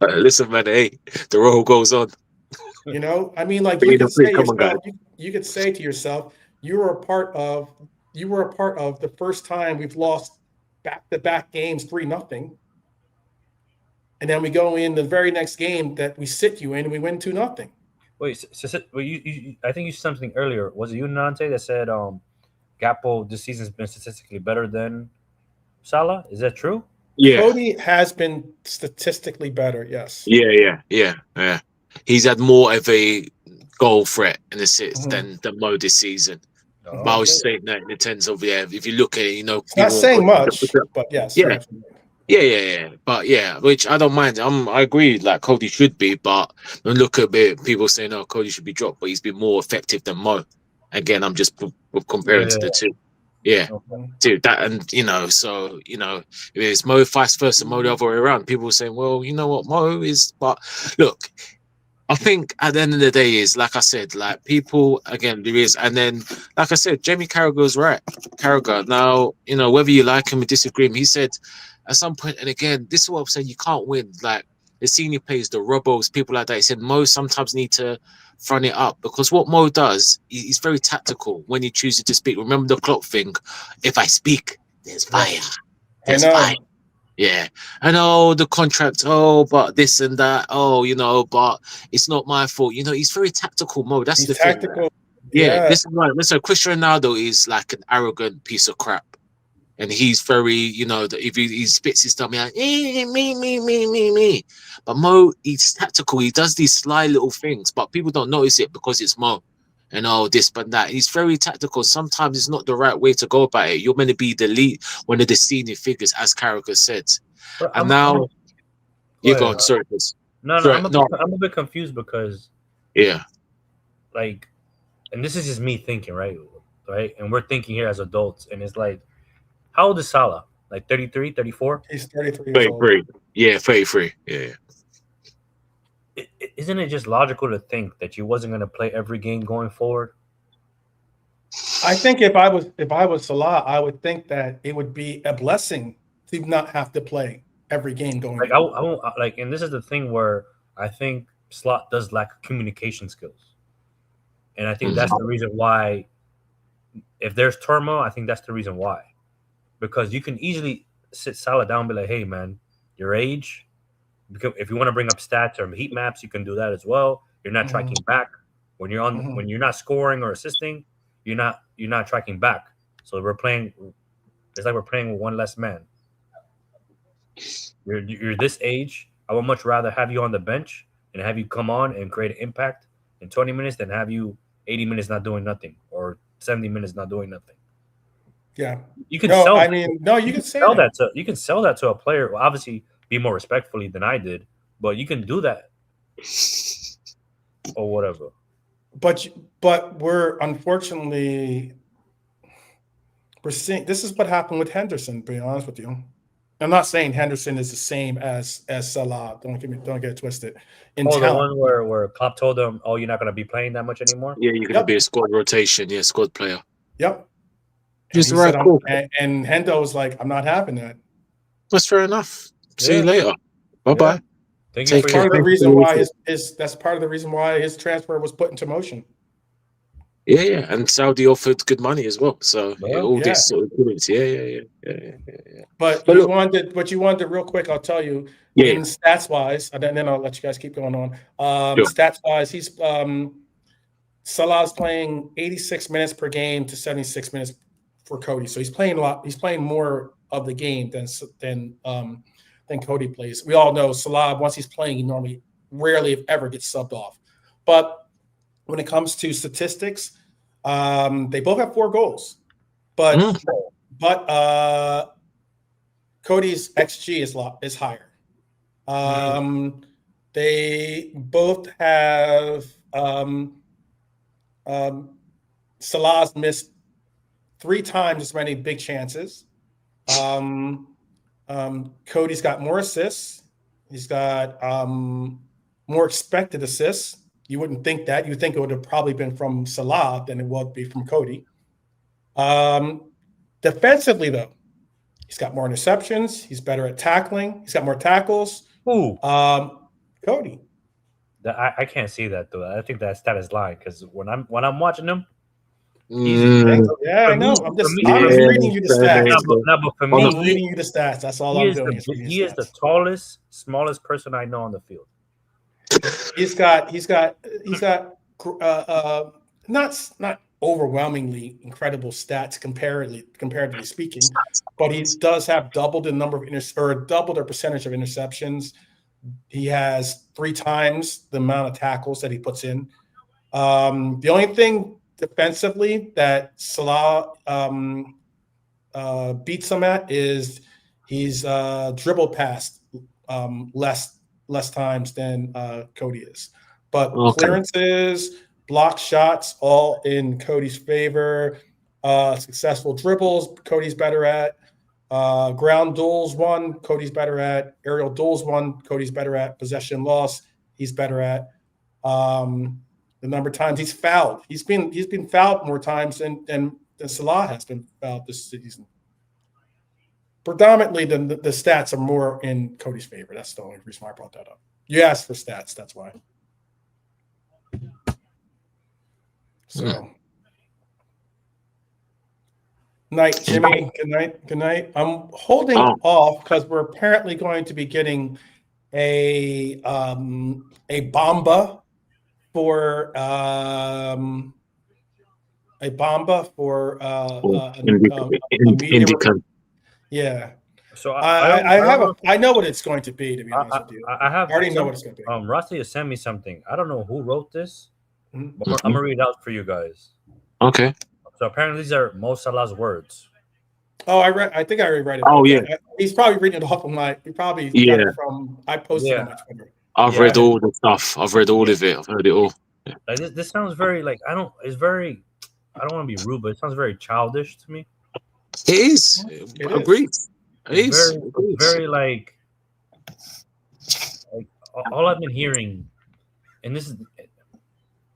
Listen, man. Hey, the roll goes on. You know, I mean, like Bring you it could up, say come on, yourself, you could say to yourself, you were a part of the first time we've lost back-to-back games 3-0. And then we go in the very next game that we sit you in and we win 2-0. Wait, I think you said something earlier. Was it you, Nante, that said Gakpo this season's been statistically better than Salah? Is that true? Yeah. Cody has been statistically better, yes. Yeah. He's had more of a goal threat and assists than Mo this season. Oh, But I was saying that in the terms of, if you look at it, it's not saying much, but yes. Yeah. Yeah. But yeah, which I don't mind. I agree, like Cody should be, but look at it, people saying, "Oh, Cody should be dropped," but he's been more effective than Mo. Again, I'm just comparing to the two. Yeah, dude. That and so if it's Mo vice versa, Mo the other way around, people are saying, "Well, you know what, Mo is." But look, I think at the end of the day is like I said, like people again there is, and then like I said, Jamie Carragher's right. Carragher. Now whether you like him or disagree, he said at some point, and again, this is what I'm saying. You can't win. Like the senior players, the Robos, people like that. He said Mo sometimes need to front it up because what Mo does, he's very tactical when he chooses to speak. Remember the clock thing. If I speak, there's fire. There's fire. Yeah, I know the contract. Oh, but this and that. Oh, but it's not my fault. He's very tactical, Mo. That's He's the tactical. thing. Yeah, this is right. Listen, Cristiano Ronaldo is like an arrogant piece of crap, and he's very, if he spits his tummy out, me. But Mo, he's tactical. He does these sly little things, but people don't notice it because it's Mo. And this but that. He's very tactical. Sometimes it's not the right way to go about it. You're meant to be the lead, one of the senior figures, as Carragher said. But and now you're going. Sorry, No, I'm a bit confused because like, and this is just me thinking, right? And we're thinking here as adults, and it's like, how old is Salah? Like 33, 34? He's 33 years old. 33. Yeah, 33. Yeah. Isn't it just logical to think that you wasn't going to play every game going forward? I think if I was Salah, I would think that it would be a blessing to not have to play every game going like forward. I won't like, and this is the thing where I think Slot does lack communication skills, and I think that's the reason why. If there's turmoil, I think that's the reason why, because you can easily sit Salah down and be like, "Hey, man, your age." Because if you want to bring up stats or heat maps, you can do that as well. You're not tracking back when you're on when you're not scoring or assisting. You're not tracking back. So we're playing. It's like we're playing with one less man. You're this age. I would much rather have you on the bench and have you come on and create an impact in 20 minutes than have you 80 minutes not doing nothing or 70 minutes not doing nothing. Yeah, you can sell. You can sell that to you can sell that to a player. Well, obviously, be more respectfully than I did, but you can do that or whatever. But we're unfortunately seeing this is what happened with Henderson. To be honest with you, I'm not saying Henderson is the same as Salah. Don't get it twisted. The one where Klopp told him, "Oh, you're not going to be playing that much anymore." Yeah, you're going to be a squad rotation. Yeah, squad player. Yep. Just right. Cool. And Hendo was like, "I'm not having that." That's fair enough. See you later. Bye-bye. Thank you. That's part of the reason why that's part of the reason why his transfer was put into motion. Yeah, and Saudi offered good money as well. So all this sort of things. Yeah. But you wanted real quick. I'll tell you in stats wise, and then I'll let you guys keep going on. Stats wise, he's Salah's playing 86 minutes per game to 76 minutes for Cody. So he's playing a lot. He's playing more of the game than Cody plays. We all know Salah, once he's playing, he normally rarely if ever gets subbed off. But when it comes to statistics, They both have 4 goals, but Cody's XG is higher. They both have Salah's missed 3 times as many big chances. Cody's got more assists. He's got more expected assists. You wouldn't think that. You would think it would have probably been from Salah than it would be from Cody. Defensively, though, he's got more interceptions. He's better at tackling. He's got more tackles. Who? Cody. I can't see that though. I think that stat is lying because when I'm watching him, yeah, I know. I'm just reading you the stats. But for me, I'm reading you the stats. That's all I'm doing. He is the tallest, smallest person I know on the field. He's got not overwhelmingly incredible stats comparatively speaking, but he does have doubled the number of doubled their percentage of interceptions. He has 3 times the amount of tackles that he puts in. The only thing defensively that Salah beats him at is he's dribbled past less times than Cody is. But clearances, block shots, all in Cody's favor. Successful dribbles, Cody's better at. Ground duels won, Cody's better at. Aerial duels won, Cody's better at. Possession loss, he's better at. The number of times he's fouled, he's been fouled more times than Salah has been fouled this season. Predominantly, the stats are more in Cody's favor. That's the only reason why I brought that up. You asked for stats, that's why. So. Night, Jimmy. Good night. Good night. I'm holding off because we're apparently going to be getting a bomba for yeah. So I know what it's going to be. To be honest with you, I already know what it's going to be. Rusty has sent me something. I don't know who wrote this, but I'm gonna read it out for you guys. Okay. So apparently these are Mo Salah's words. Oh, I think I already read it. Oh yeah. He's probably reading it off of my. He probably got it from. I posted it on my Twitter. I've read all the stuff. I've read all of it. I've heard it all. Yeah. Like this sounds very like I don't want to be rude, but it sounds very childish to me. It is. Agreed. It is. Very like all I've been hearing, and this is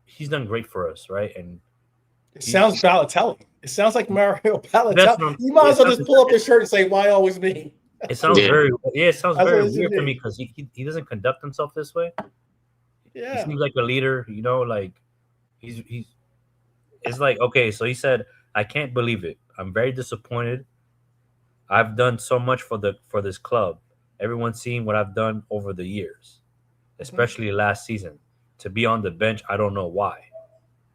he's done great for us, right? And it sounds Balotelli. It sounds like Mario Balotelli. You might as well just pull up his shirt and say, "Why always me?" It sounds very weird to me because he doesn't conduct himself this way. Yeah, he seems like a leader, you know. Like he's. It's like okay, so he said, "I can't believe it. I'm very disappointed. I've done so much for this club. Everyone's seen what I've done over the years, especially last season. To be on the bench, I don't know why.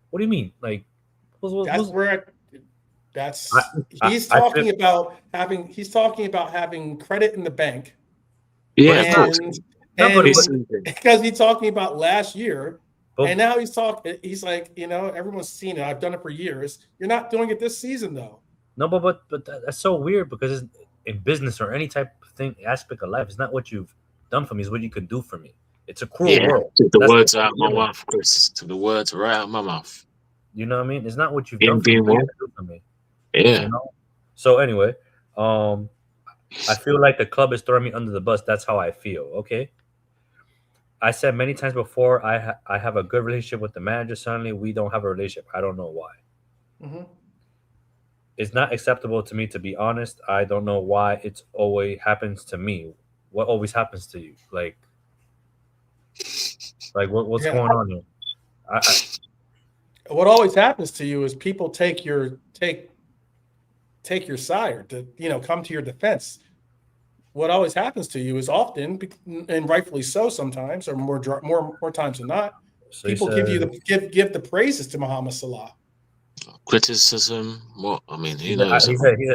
What do you mean? Like he's talking about having credit in the bank. Yeah, because he's talking about last year, and now he's like, everyone's seen it. I've done it for years. You're not doing it this season though. No, but that's so weird because it's in business or any type of thing aspect of life, it's not what you've done for me, it's what you can do for me. It's a cruel world. Took the words out of my mouth, Chris. Took the words right out of my mouth. You know what I mean? It's not what you've done for me. Yeah. You know? So anyway, I feel like the club is throwing me under the bus. That's how I feel. Okay. I said many times before, I have a good relationship with the manager. Suddenly, we don't have a relationship. I don't know why. Mm-hmm. It's not acceptable to me, to be honest. I don't know why it's always happens to me. What always happens to you? Like what's going on here? What always happens to you is people take your side or to come to your defense. What always happens to you is often, and rightfully so, sometimes or more times than not, so people give the praises to Mohamed Salah. Criticism. What I mean, he said,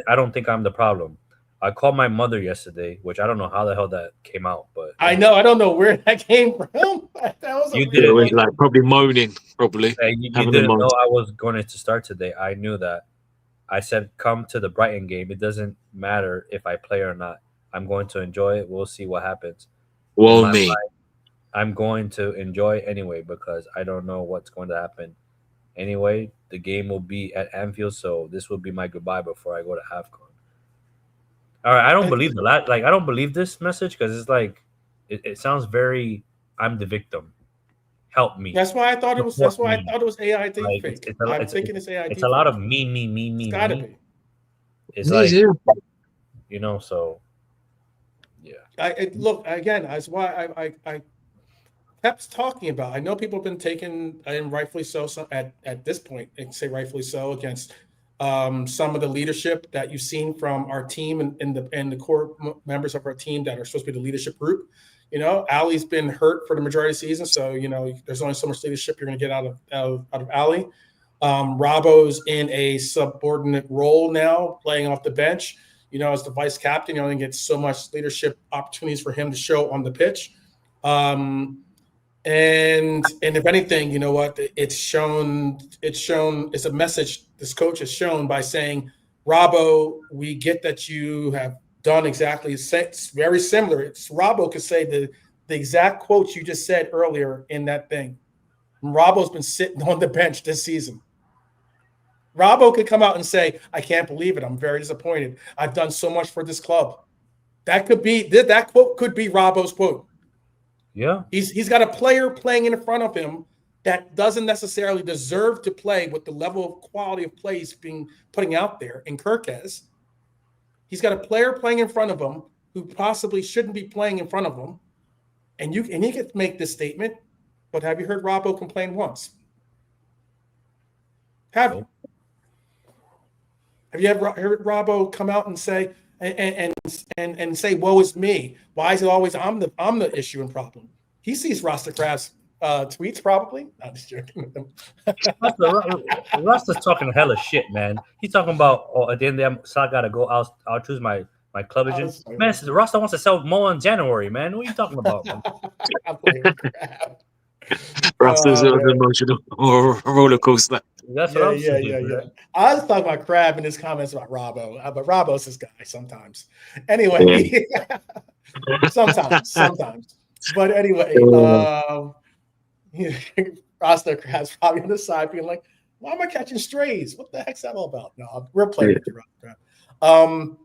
I don't think I'm the problem. I called my mother yesterday, which I don't know how the hell that came out, but I know. I don't know where that came from. That was a You weird did It it. was one. like probably moaning, probably you having a didn't moan. know I was going to start today. I knew that. I said, come to the Brighton game. It doesn't matter if I play or not. I'm going to enjoy it. We'll see what happens. In Whoa, my me. mind, I'm going to enjoy it anyway because I don't know what's going to happen. Anyway, the game will be at Anfield, so this will be my goodbye before I go to AFCON. All right, I don't believe I don't believe this message because it's like it sounds very. I'm the victim. Help me. That's why I thought it was. That's Support why I me. thought it was AI Like deepfake. I'm thinking it's AI it's a lot deepfake. of me. It's got to be. It's Yes, like yeah. So yeah. Look again. That's why I kept talking about. I know people have been taken, and rightfully so. At this point, and say rightfully so against some of the leadership that you've seen from our team and the core members of our team that are supposed to be the leadership group. Ali's been hurt for the majority of the season, so there's only so much leadership you're going to get out of Ali. Robbo's in a subordinate role now, playing off the bench. As the vice captain, you only get so much leadership opportunities for him to show on the pitch. And if anything, you know what? It's shown. It's a message this coach has shown by saying, Robbo, we get that you have done exactly. It's very similar. Robbo could say the exact quotes you just said earlier in that thing. Robbo's been sitting on the bench this season. Robbo could come out and say, I can't believe it. I'm very disappointed. I've done so much for this club. That quote could be Robbo's quote. Yeah. He's got a player playing in front of him that doesn't necessarily deserve to play with the level of quality of play he's putting out there in Kirkes. He's got a player playing in front of him who possibly shouldn't be playing in front of him. And he can make this statement, but have you heard Robbo complain once? Have you ever heard Robbo come out and say and say, "Woe is me"? Why is it always I'm the issue and problem? He sees Rasta Crab's tweets probably. I'm just joking with him. Rasta's talking hella shit, man. He's talking about at the end of the day, I gotta go. I'll choose my club agent. Man, Rasta wants to sell Mo in January, man. What are you talking about, man? Rasta's an emotional roller coaster. That's what I'm saying. Yeah. I was talking about Crab in his comments about Robbo, but Robbo's this guy sometimes. Anyway, sometimes. But anyway, Rasta Crab's probably on the side being like, why am I catching strays? What the heck's that all about? No, we're playing with you, Rasta Crab.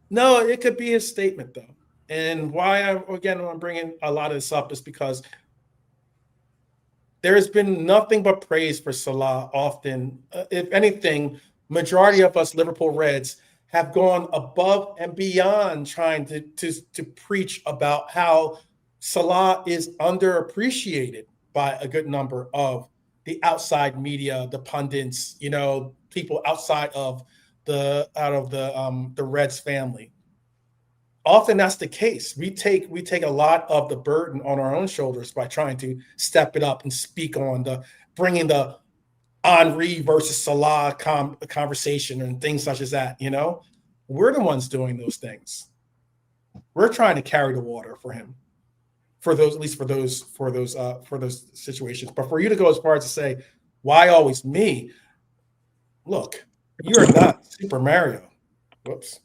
No, it could be a statement, though. And why I'm bringing a lot of this up is because there has been nothing but praise for Salah often. If anything, majority of us Liverpool Reds have gone above and beyond trying to preach about how Salah is underappreciated by a good number of the outside media, the pundits, people outside of the Reds family. Often that's the case. We take a lot of the burden on our own shoulders by trying to step it up and speak on bringing the Henry versus Salah conversation and things such as that. We're the ones doing those things. We're trying to carry the water for him, for those situations. But for you to go as far as to say, "Why always me?" Look, you are not Super Mario. Whoops.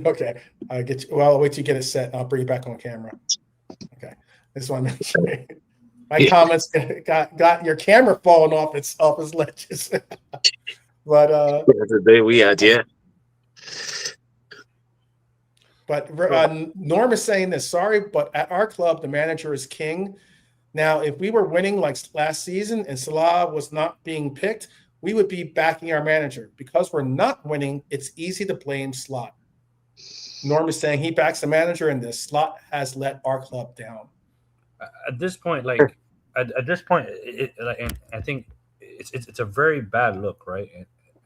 Okay, I'll get you. Well, I'll wait till you get it set. I'll bring you back on camera. Okay, I just want to make sure my comments got your camera falling off its ledges. But the day we had, yeah. But Norm is saying this. Sorry, but at our club, the manager is king. Now, if we were winning like last season and Salah was not being picked, we would be backing our manager. Because we're not winning, it's easy to blame Slot. Norm is saying he backs the manager, and this Slot has let our club down. At this point, I think it's a very bad look, right?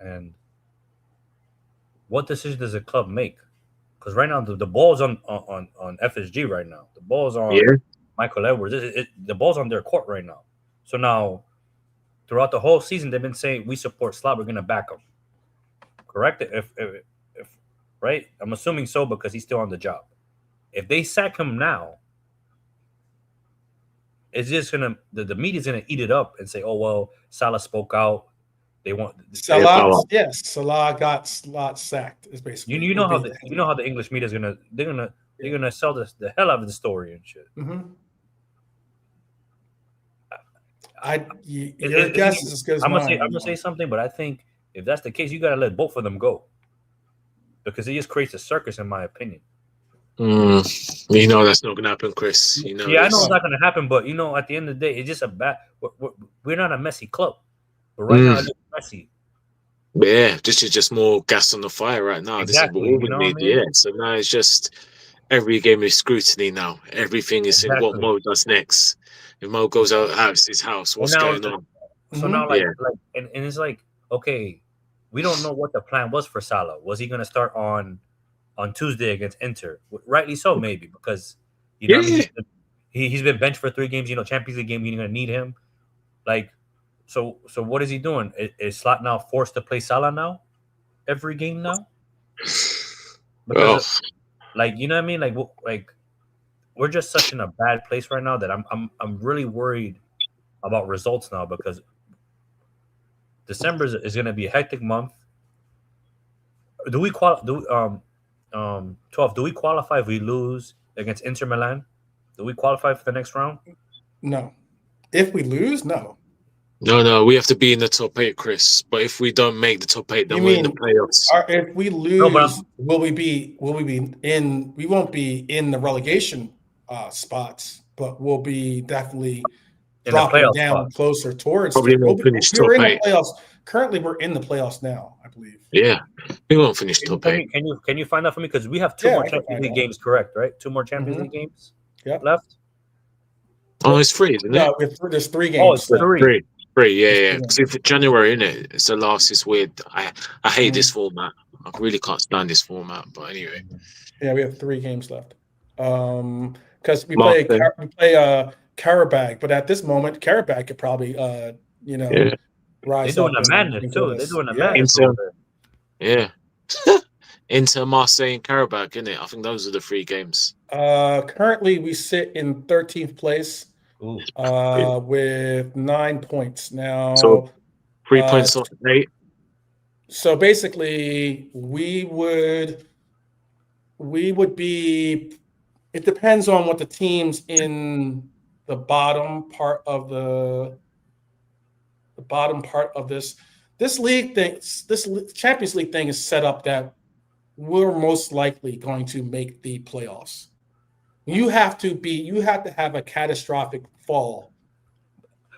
And what decision does the club make? Because right now the ball's on FSG right now. The ball's on Michael Edwards. The ball's on their court right now. So now, throughout the whole season, they've been saying we support Slot. We're going to back him. correct? If right, I'm assuming so because he's still on the job. If they sack him now, it's just gonna the media's gonna eat it up and say, "Oh well, Salah spoke out. They want Salah, yes, Salah got sacked. Is basically you know how the English media is they're gonna sell the hell out of the story and shit." Mm-hmm. Your guess is as good as mine. I'm gonna say something, but I think if that's the case, you gotta let both of them go because it just creates a circus, in my opinion. You know that's not gonna happen, Chris. You know. Yeah, I know it's not gonna happen, but at the end of the day, it's just we're not a messy club, but right now it's messy. Yeah, this is just more gas on the fire right now. Exactly, this is what we need. Yeah, so now it's just every game is scrutiny now. Everything is in what Mo does next. If Mo goes out of his house, what's going on? So now, and it's like, okay, we don't know what the plan was for Salah. Was he gonna start on Tuesday against Inter? Rightly so, maybe, because what I mean? He's been benched for 3 games. Champions League game, you're gonna need him. Like, so what is he doing? Is Slot now forced to play Salah now every game now? Because, you know what I mean? Like we're just such in a bad place right now that I'm really worried about results now because December is going to be a hectic month. Do we qualify? 12. Do we qualify if we lose against Inter Milan? Do we qualify for the next round? No. If we lose, no. No, we have to be in the top 8, Chris. But if we don't make the top 8, then we're in the playoffs. If we lose, will we be in? We won't be in the relegation spots, but we'll be definitely dropping down closer towards. Probably won't finish top 8. In the playoffs. Currently, we're in the playoffs now, I believe. Yeah, we won't finish top 8. Can you find out for me? Because we have 2 more Champions League games, correct? Right, 2 more Champions League games left. Oh, it's 3, isn't it? No, there's 3 games. Oh, it's 3. 3, yeah. Because if it's January, innit? It's the last. It's weird. I hate this format. I really can't stand this format. But anyway. Yeah, we have 3 games left. Because we play Karabag, but at this moment, Karabag could probably rise. They're doing a madness too. They're doing a madness. Yeah. Inter, Marseille, and Karabag, innit? I think those are the 3 games. Currently, we sit in 13th place. With 9 points now. So 3 points off 8. So basically, we would be. It depends on what the teams in the bottom part of this league thing. This Champions League thing is set up that we're most likely going to make the playoffs. You have to have a catastrophic fall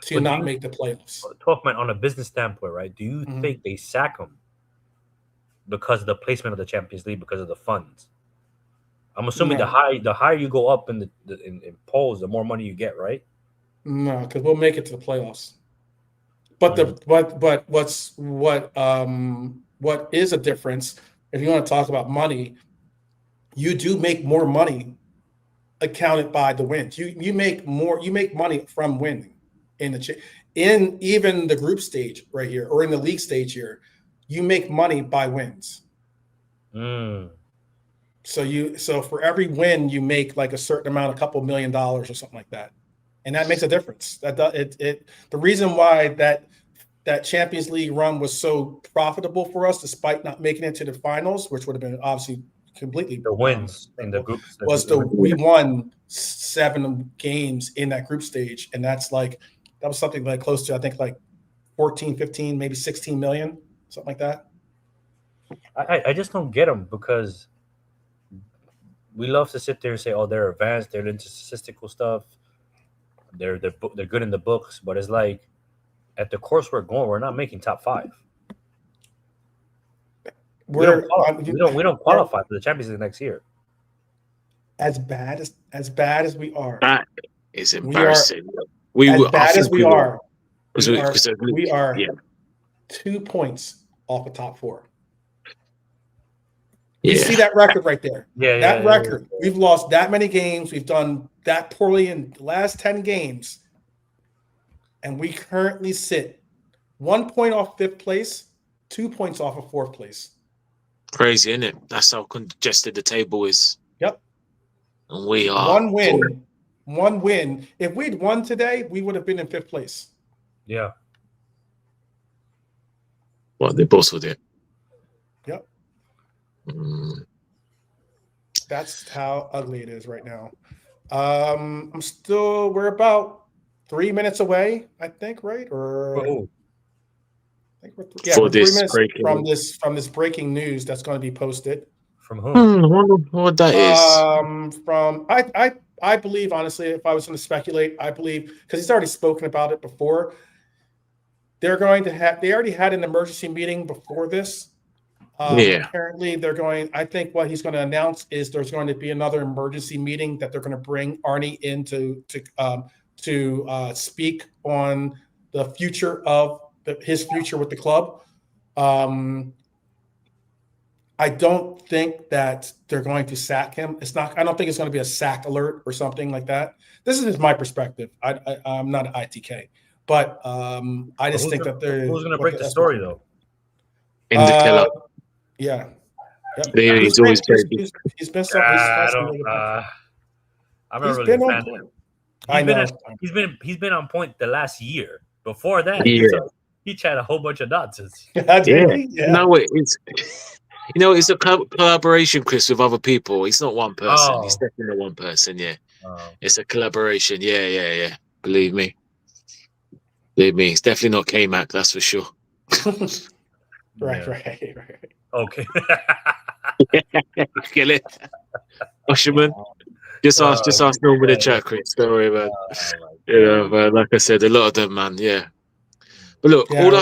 to not make the playoffs. Talkman, on a business standpoint, right? Do you think they sack him because of the placement of the Champions League, because of the funds? I'm assuming the higher you go up in polls, the more money you get, right? No, because we'll make it to the playoffs. But what is a difference? If you want to talk about money, you do make more money accounted by the wins. You make money from winning in even the group stage right here or in the league stage here. You make money by wins. So for every win you make like a certain amount, a couple $1 million or something like that, and that makes a difference. The reason why that Champions League run was so profitable for us, despite not making it to the finals, which would have been obviously completely the wins in the group, we won 7 games in that group stage, and that was something like close to, I think, like 14, 15, maybe 16 million, something like that. I just don't get them because we love to sit there and say, oh, they're advanced, they're into statistical stuff, they're good in the books, but it's like at the course we're going, we're not making top 5. We don't qualify for the Champions League next year. As bad as we are, that is embarrassing. We are 2 points off the top 4. You see that record right there. That record. We've lost that many games. We've done that poorly in the last 10 games, and we currently sit 1 point off 5th place, 2 points off of 4th place. Crazy, isn't it? That's how congested the table is. Yep. And we are One win. If we'd won today, we would have been in 5th place. Yeah. Well, they both with it. Yep. Mm. That's how ugly it is right now. We're about 3 minutes away, I think, right? Or Oh, I think we're 3 this minutes breaking- from this breaking news that's going to be posted. from whom? I wonder what that is. From I believe, honestly, if I was going to speculate, I believe, because he's already spoken about it before, they already had an emergency meeting before this. Apparently I think what he's going to announce is there's going to be another emergency meeting that they're going to bring Arnie in to speak on the future of his future with the club. I don't think that they're going to sack him. I don't think it's going to be a sack alert or something like that. This is just my perspective. I'm not an ITK, but I just think that they're. Who's going to break the story, though? In the killer. Yeah. Yep. Yeah, he's always been. He's been some. I'm not really been a on fan. point. I know. He's been on point the last year. Before that, he tried a whole bunch of nonsense. Yeah. No, it's a collaboration, Chris, with other people. It's not one person. Oh. It's definitely one person. Yeah, Oh. it's a collaboration. Yeah. Believe me. It's definitely not K-Mac. That's for sure. Right. Okay. Kill it. Usherman. Just ask Norman in the chat, Chris. Don't worry about it. But like I said, a lot of them, man. Yeah. But look, Go ahead.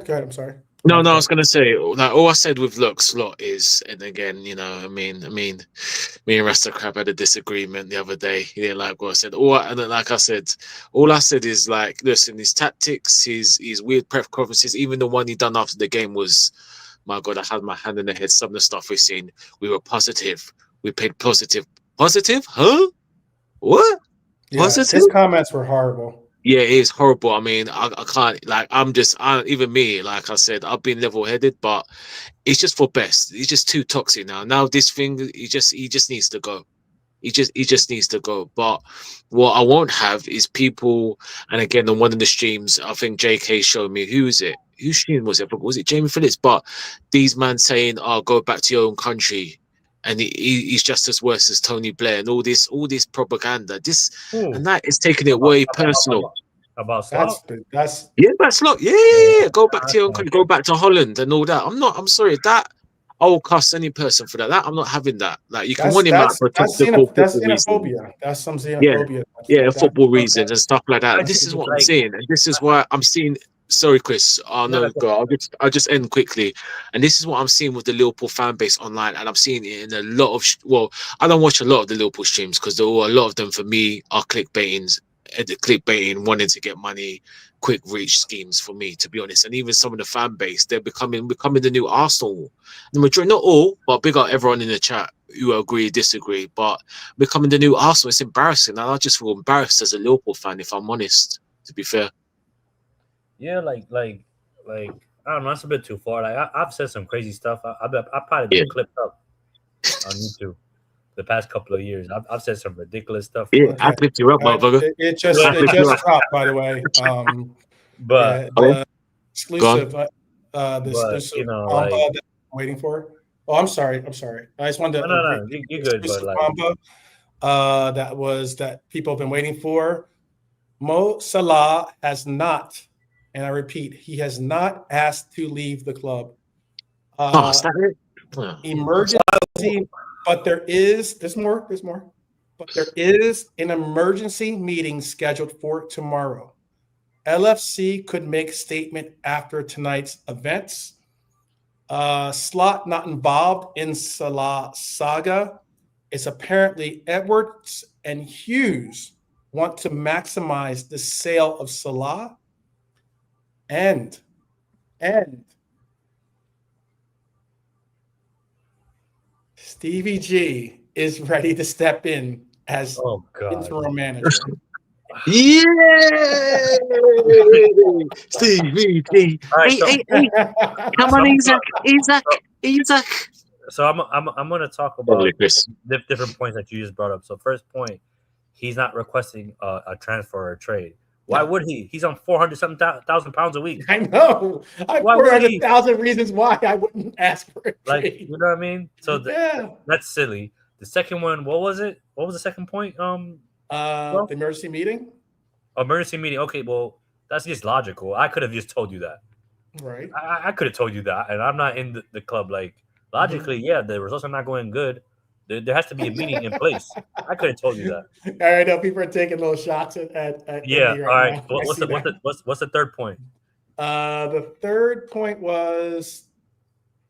I'm sorry. No, I was gonna say, like, all I said with Slot is, and again, me and Rasta Crab had a disagreement the other day. He didn't like what I said. All I said is, like, listen, his tactics, his weird press conferences, even the one he done after the game was, my God, I had my hand in the head. Some of the stuff we've seen, we were positive. We played positive. Positive? Huh? What? Yeah, positive? His comments were horrible. Yeah, it is horrible. I mean, I can't, like, even me, like I said, I've been level-headed, but it's just for best. He's just too toxic now. Now this thing, he just needs to go. He just needs to go. But what I won't have is people, and again, on one of the streams, I think JK showed me, who is it? Whose stream was it? Was it Jamie Phillips? But these men saying, "Oh, go back to your own country," and he's just as worse as Tony Blair, and all this propaganda. And that is taking it way personal. About Slot? That's Slot. Yeah. Go back to your own country. Go back to Holland and all that. I'm sorry that. I will cuss any person for that. I'm not having that. Like, you can want him out for xenophobia. That's some xenophobia. Yeah, football reasons and stuff like that. This is what I'm seeing, and this is why I'm seeing. Sorry, Chris. Oh no, go. I'll just end quickly. And this is what I'm seeing with the Liverpool fan base online, and I'm seeing it in a lot of. I don't watch a lot of the Liverpool streams because a lot of them for me are clickbaiting, wanting to get money, quick reach schemes for me, to be honest. And even some of the fan base, they're becoming the new Arsenal. The majority, not all, but big up everyone in the chat who agree, disagree, but becoming the new Arsenal. It's embarrassing, and I just feel embarrassed as a Liverpool fan, if I'm honest, to be fair. Yeah, like I don't know, that's a bit too far. Like I've said some crazy stuff. I probably been clipped up on YouTube the past couple of years. I've said some ridiculous stuff. Yeah, I clipped you up, motherfucker. It just dropped, by the way. But exclusive. Exclusive. like, that I'm waiting for. Oh, I'm sorry. I just wanted to. No, you're good. But like, that people have been waiting for. Mo Salah has not, and I repeat, he has not asked to leave the club. Is that it? Emergency, but there's more. But there is an emergency meeting scheduled for tomorrow. LFC could make statement after tonight's events. Slot not involved in Salah saga. It's apparently Edwards and Hughes want to maximize the sale of Salah, and Stevie G is ready to step in as interim manager. Yeah, Stevie G. All right, Hey, come on, Isaac. so I'm gonna talk Lovely, about Chris. different points that you just brought up. So first point, he's not requesting a transfer or a trade. Why No. would he? He's on 400 something thousand pounds a week. I know. I've Why would he? 400,000 reasons why I wouldn't ask for a Like, trade. you know what I mean? So Yeah. that's silly. The second one, what was it? What was the second point? The emergency meeting. Emergency meeting. Okay, well, that's just logical. I could have just told you that. Right. I could have told you that, and I'm not in the club. Like, logically, yeah, the results are not going good. There has to be a meeting in place. I could have told you that. All right. Now people are taking little shots at Yeah. me All right. now. What's the third point? The third point was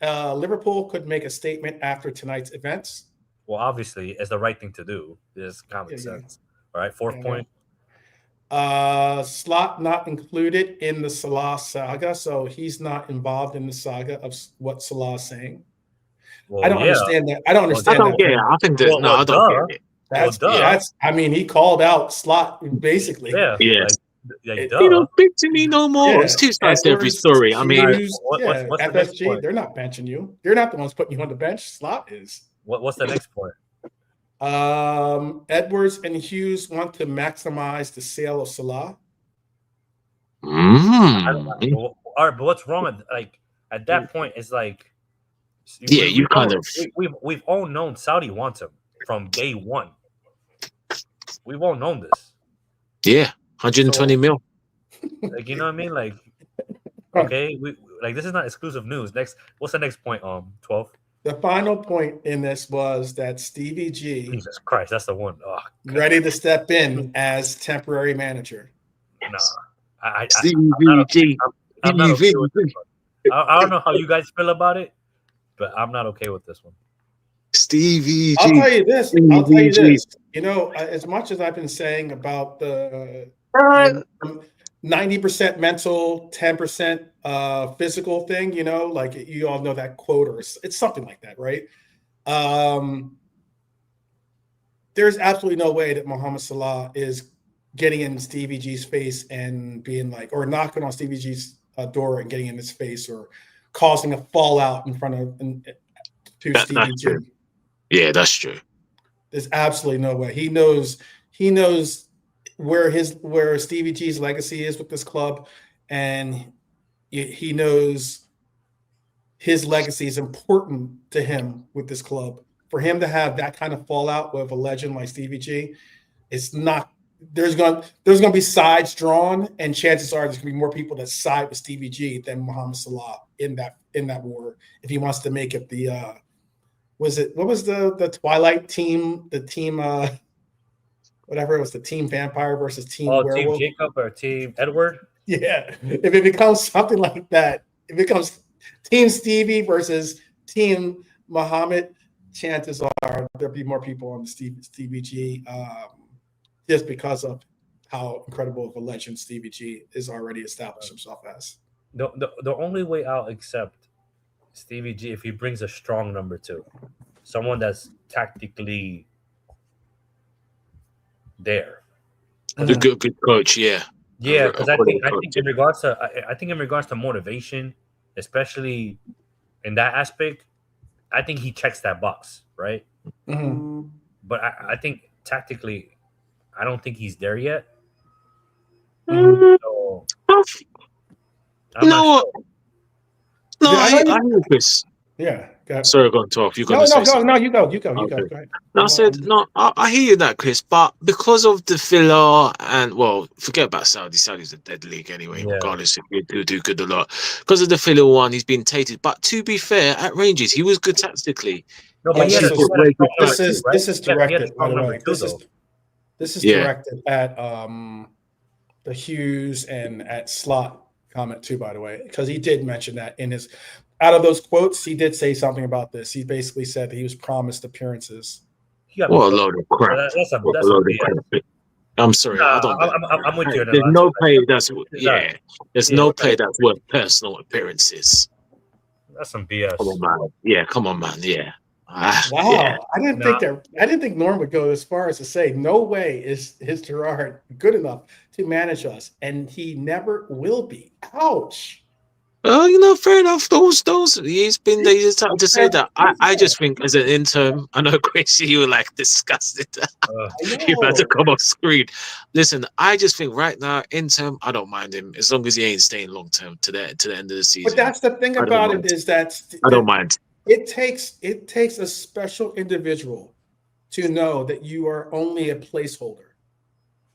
Liverpool could make a statement after tonight's events. Well, obviously, it's the right thing to do. It's common sense. All right. Fourth point. Slot not included in the Salah saga, so he's not involved in the saga of what Salah is saying. Well, I don't understand that. I don't understand I don't that. get it. I think that I don't get it. That's. I mean, he called out Slot basically. Yeah. Yes. Like, You don't speak to me no more. Yeah. It's two sides to every story. I mean, what's the next FSG, point? they're not benching you. They're not the ones putting you on the bench. Slot is. What's the next point? Edwards and Hughes want to maximize the sale of Salah. All right, but what's wrong at that point? It's like, we've all known Saudi wants him from day one. We've all known this. Yeah, 120 mil. Like, you know what I mean? Like, okay, this is not exclusive news. What's the next point? 12. The final point in this was that Stevie G, Jesus Christ, that's the one. Oh, ready to step in as temporary manager. Nah, Stevie G. I'm not okay with this one. I don't know how you guys feel about it, but I'm not okay with this one. Stevie G. I'll tell you this. You know, as much as I've been saying about the 90% mental, 10% physical thing, you know, like you all know that quote, or it's something like that, right? There's absolutely no way that Mohamed Salah is getting in Stevie G's face and being like, or knocking on Stevie G's door and getting in his face, or causing a fallout in front of Stevie G. True. Yeah, that's true. There's absolutely no way. He knows where Stevie G's legacy is with this club, and he knows his legacy is important to him with this club. For him to have that kind of fallout with a legend like Stevie G, it's not. There's going to be sides drawn, and chances are there's going to be more people that side with Stevie G than Mohamed Salah in that war, if he wants to make it the what was the Twilight team, the team whatever it was, the Team Vampire versus Team Werewolf. Team Jacob or Team Edward? Yeah. If it becomes something like that, if it becomes Team Stevie versus Team Muhammad, chances are there'll be more people on the Stevie G, just because of how incredible of a legend Stevie G is already established himself as. The only way I'll accept Stevie G if he brings a strong number two, someone that's tactically there. A good coach, yeah. Yeah, because I think in regards to motivation, especially in that aspect, I think he checks that box, right? Mm-hmm. But I think tactically, I don't think he's there yet. So, you know what? No, I hear this. Yeah. Sorry, go on, talk. You got No, you go. Go ahead. No, I said no. I hear you that, Chris. But because of the filler, and well, forget about Saudi. Saudi's a dead league anyway. Yeah. Regardless if you do good or not, because of the filler one, he's been tainted. But to be fair, at Rangers, he was good tactically. No, but this is directed. By the way, this is directed at the Hughes and at Slot comment too. By the way, because he did mention that in his. Out of those quotes, he did say something about this. He basically said that he was promised appearances. What a load of crap! That's a load of crap. I'm sorry, I'm with you. There's no play that's There's no play that's worth personal appearances. That's some BS. Come on, man. Yeah, come on, man. Yeah. Wow, Yeah. I didn't think Norm would go as far as to say, no way is Gerard good enough to manage us, and he never will be. Ouch. Fair enough. Those he's starting to say that. I just think as an interim, I know Quincy, you were like disgusted. I You had to know. come off screen. Listen, I just think right now, interim, I don't mind him as long as he ain't staying long term to the end of the But season. that's the thing I don't about it mind. is that I don't mind. it takes a special individual to know that you are only a placeholder,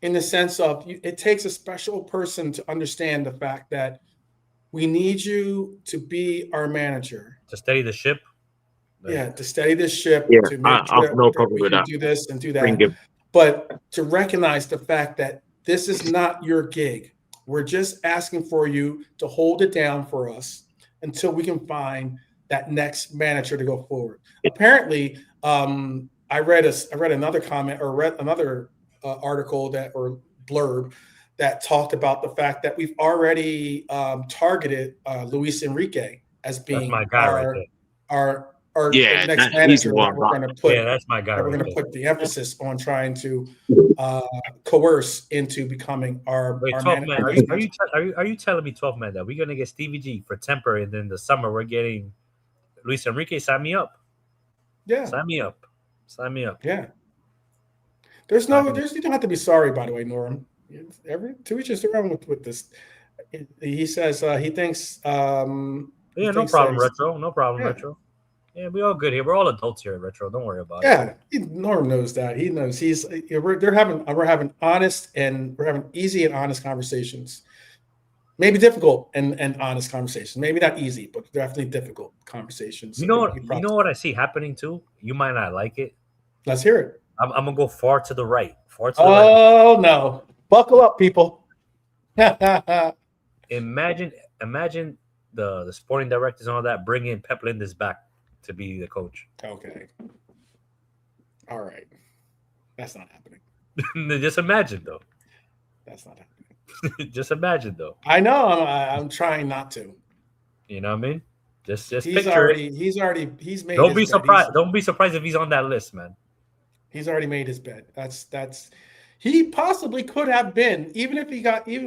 in the sense of it takes a special person to understand the fact that we need you to be our manager. To steady the ship. Yeah, to steady this ship, Yeah, to make sure I've no that problem we with can that. do this and do Bring that. him. But to recognize the fact that this is not your gig. We're just asking for you to hold it down for us until we can find that next manager to go forward. Apparently, I read another comment or read another article or blurb that talked about the fact that we've already targeted Luis Enrique as That's my being guy right there. our Yeah, next he's the manager one. that we're going to put Yeah, that's my guy right there. the emphasis on trying to coerce into becoming our Wait, 12 man. Are you telling me 12 man that we're gonna get Stevie G for temporary, and then the summer we're getting Luis Enrique? Sign me up. Yeah, Sign me up. Sign me up. yeah. You don't have to be sorry, by the way, Norm. To each his own with this. He says he thinks Yeah, no thinks problem, that Retro. No problem, yeah. Retro. Yeah, we all good here. We're all adults here, Retro. Don't worry about it. Yeah, Norm knows that. He knows we're having honest and we're having easy and honest conversations. Maybe difficult and honest conversations. Maybe not easy, but definitely difficult conversations. You know what I see happening too? You might not like it. Let's hear it. I'm gonna go far to the right. Oh no. Buckle up, people. Imagine the sporting directors and all that bringing Pep Linders back to be the coach. Okay. All right. That's not happening. Just imagine though. That's not happening. Just imagine though. I know. I'm trying not to. You know what I mean? Just He's picture already. it. He's made. Don't be his bed. surprised. Don't be surprised if he's on that list, man. He's already made his bed. That's. He possibly could have been, even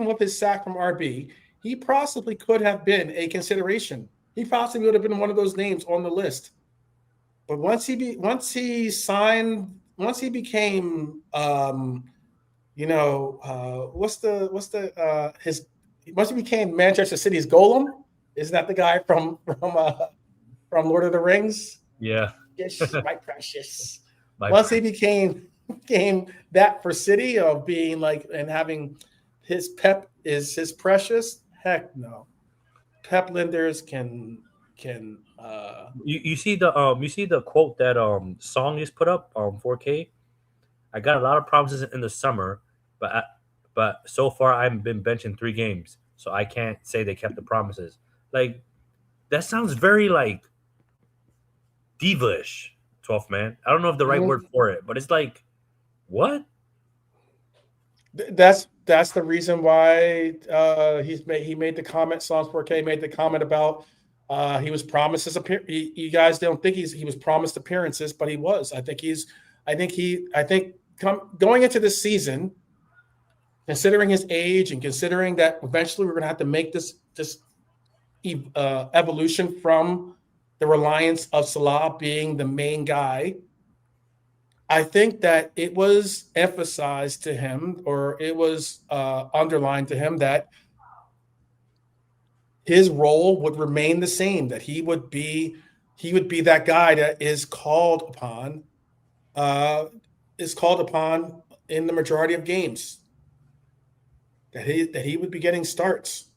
with his sack from RB, he possibly could have been a consideration. He possibly would have been one of those names on the list. But once he became once he became Manchester City's golem, isn't that the guy from Lord of the Rings? Yeah. Yes, my precious. Once he became that for City of being like and having his Pep is his precious, heck no. Pep Linders can you see the quote that Song just put up on 4K. I got a lot of promises in the summer, but so far I've been benching 3 games, so I can't say they kept the promises. Like that sounds very like diva-ish, 12th man. I don't know if the right word for it, but it's like what? That's the reason why he made the comment. Songs 4K made the comment about he was promised his appearance. You guys don't think he was promised appearances, but he was. I think going into this season, considering his age and considering that eventually we're going to have to make this evolution from the reliance of Salah being the main guy. I think that it was emphasized to him, or it was underlined to him, that his role would remain the same. That he would be that guy that is called upon in the majority of games. That he would be getting starts.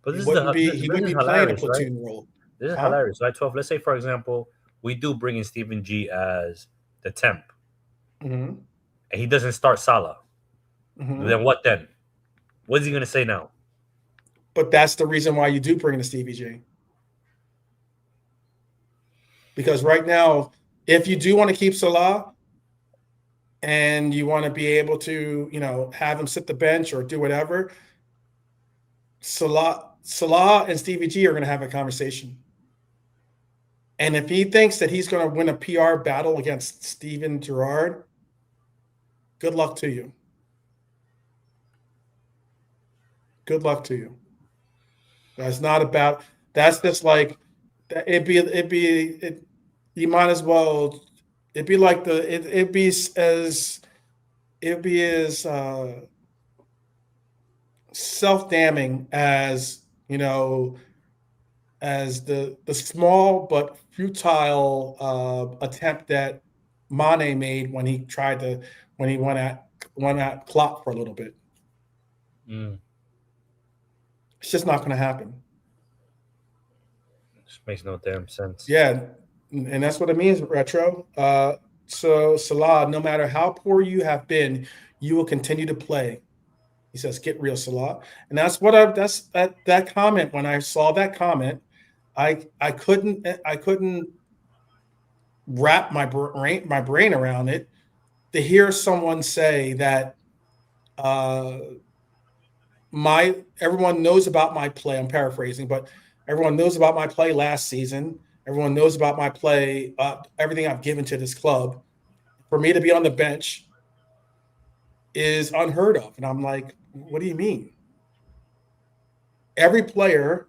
But He wouldn't be playing a platoon role. This is hilarious. Right, 12. Let's say, for example, we do bring in Stephen G as the temp, and he doesn't start Salah. Then what? Then what is he going to say now? But that's the reason why you do bring in Stevie G. Because right now, if you do want to keep Salah, and you want to be able to, have him sit the bench or do whatever, Salah and Stevie G are going to have a conversation. And if he thinks that he's going to win a PR battle against Steven Gerrard, good luck to you. Good luck to you. That's not about. That's just like you might as well. It'd be like it'd be as self-damning as as the small but futile attempt that Mane made when he went at Klopp for a little bit. It's just not going to happen. Just makes no damn sense. Yeah, and that's what it means, Retro. So Salah, no matter how poor you have been, you will continue to play. He says, "Get real, Salah," and that's what that comment. When I saw that comment, I couldn't wrap my brain around it to hear someone say that everyone knows about my play. I'm paraphrasing, but everyone knows about my play last season. Everyone knows about my play, everything I've given to this club. For me to be on the bench is unheard of. And I'm like, what do you mean? Every player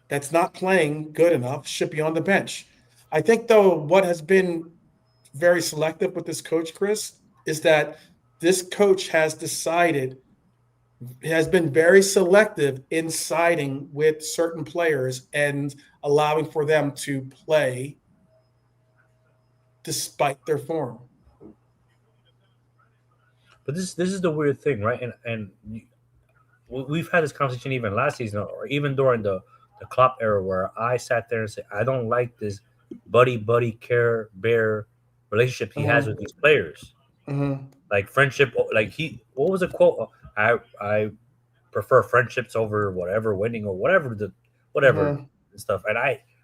that's not playing good enough should be on the bench. I think, though, what has been very selective with this coach, Chris, is that this coach has been very selective in siding with certain players and allowing for them to play despite their form. But this is the weird thing, right? And we've had this conversation even last season, or even during the Klopp era, where I sat there and said, I don't like this buddy care bear relationship he has with these players. Like friendship, like what was the quote? I prefer friendships over whatever winning or whatever and stuff. And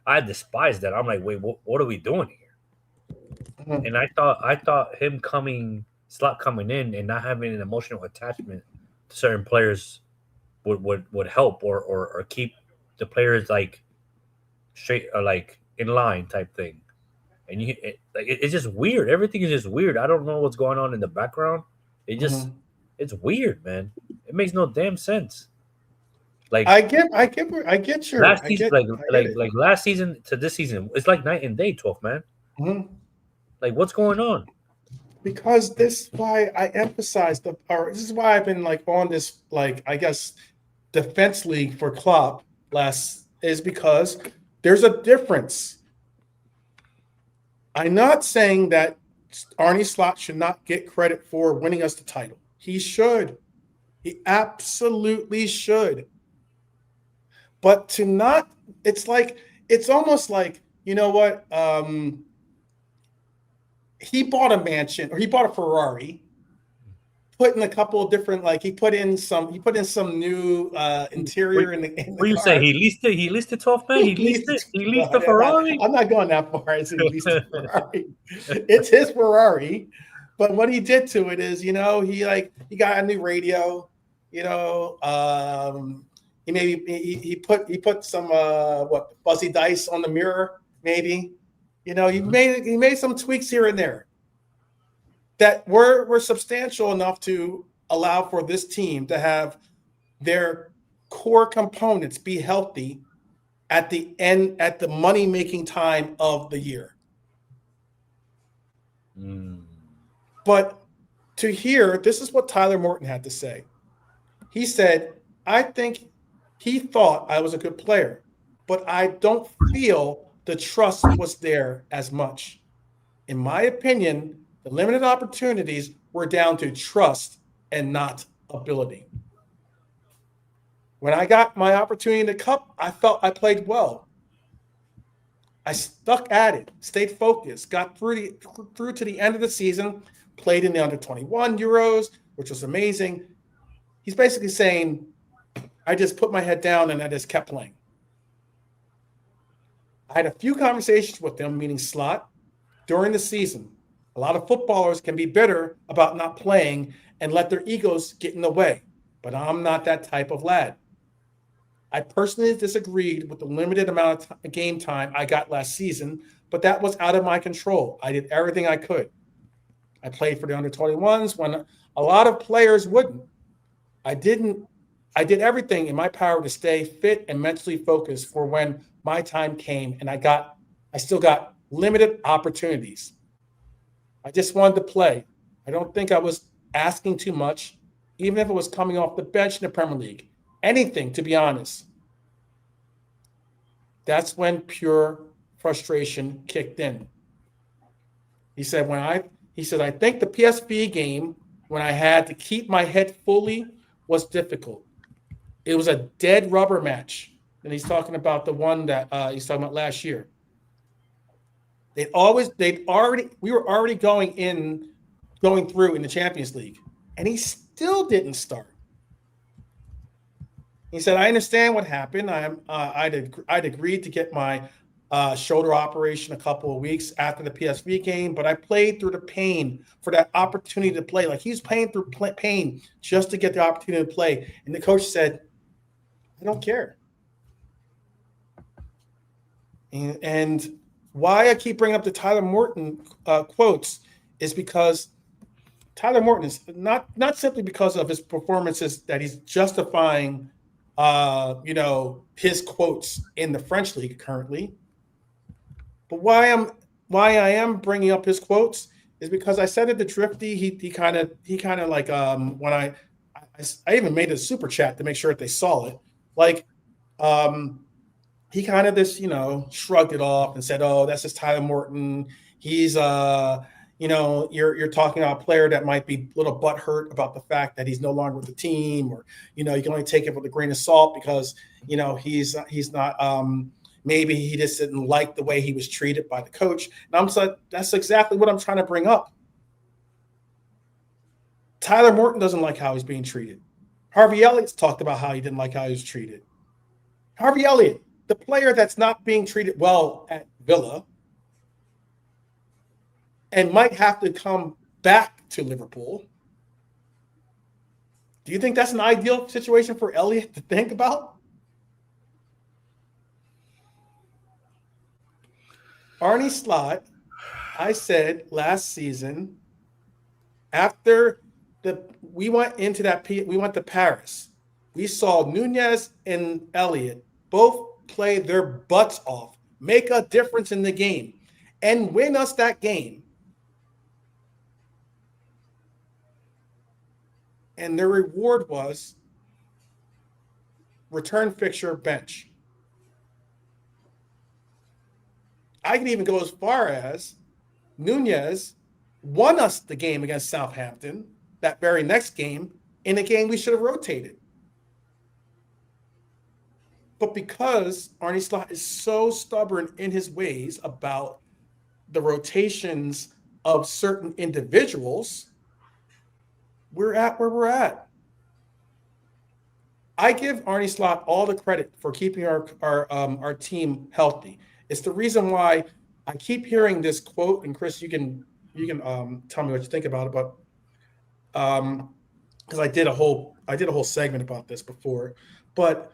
I despise that. I'm like, wait, what are we doing here? And I thought him Slot coming in and not having an emotional attachment to certain players would help or keep the players like straight or like in line type thing. And it's just weird. Everything is just weird. I don't know what's going on in the background. It's weird, man. It makes no damn sense. Like I get your last season, like last season to this season, it's like night and day, 12th man. Like what's going on? Because this is why I emphasize this is why I've been like on this, like, I guess, defense league for Klopp is because there's a difference. I'm not saying that Arne Slot should not get credit for winning us the title. He should. He absolutely should. But to not, it's almost like, you know what? He bought a mansion, or he bought a Ferrari, put in a couple of different, like he put in some new interior in the what do you say? He leased it 12th man? He leased the Ferrari? I'm not going that far. I said he leased the Ferrari. It's his Ferrari. But what he did to it is, he got a new radio, he put some fuzzy dice on the mirror, maybe. He made some tweaks here and there that were substantial enough to allow for this team to have their core components be healthy at the money-making time of the year. But to hear, this is what Tyler Morton had to say. He said, I think he thought I was a good player, but I don't feel the trust was there as much. In my opinion, the limited opportunities were down to trust and not ability. When I got my opportunity in the cup, I felt I played well. I stuck at it, stayed focused, got through to the end of the season, played in the under-21 Euros, which was amazing. He's basically saying, I just put my head down and I just kept playing. I had a few conversations with them, meaning Slot, during the season. A lot of footballers can be bitter about not playing and let their egos get in the way, but I'm not that type of lad. I personally disagreed with the limited amount of game time I got last season, but that was out of my control. I did everything I could. I played for the under-21s when a lot of players wouldn't. I did everything in my power to stay fit and mentally focused for when my time came, and I still got limited opportunities. I just wanted to play. I don't think I was asking too much, even if it was coming off the bench in the Premier League. Anything, to be honest. That's when pure frustration kicked in. He said, I think the PSV game, when I had to keep my head fully, was difficult. It was a dead rubber match. And he's talking about the one that he's talking about last year. We were already going through in the Champions League, and he still didn't start. He said, I understand what happened. I'd agreed to get my shoulder operation a couple of weeks after the PSV game, but I played through the pain for that opportunity to play. Like, he's playing through pain just to get the opportunity to play. And the coach said, I don't care. And why I keep bringing up the Tyler Morton quotes is because Tyler Morton is not simply because of his performances that he's justifying his quotes in the French league currently. But why I am bringing up his quotes is because I said it to Drifty. He kind of like when I even made a super chat to make sure that they saw it. Like he kind of shrugged it off and said, "Oh, that's just Tyler Morton. He's you're talking about a player that might be a little butthurt about the fact that he's no longer with the team, or you can only take it with a grain of salt because he's not maybe he just didn't like the way he was treated by the coach." And I'm like, that's exactly what I'm trying to bring up. Tyler Morton doesn't like how he's being treated. Harvey Elliott's talked about how he didn't like how he was treated. Harvey Elliott, the player that's not being treated well at Villa and might have to come back to Liverpool. Do you think that's an ideal situation for Elliott to think about? Arne Slot, I said last season, after we went to Paris, we saw Nunez and Elliott both play their butts off, make a difference in the game, and win us that game. And their reward was return fixture bench. I can even go as far as Nunez won us the game against Southampton, that very next game, in a game we should have rotated. But because Arne Slot is so stubborn in his ways about the rotations of certain individuals, we're at where we're at. I give Arne Slot all the credit for keeping our team healthy. It's the reason why I keep hearing this quote, and Chris, you can tell me what you think about it, but because I did a whole segment about this before, but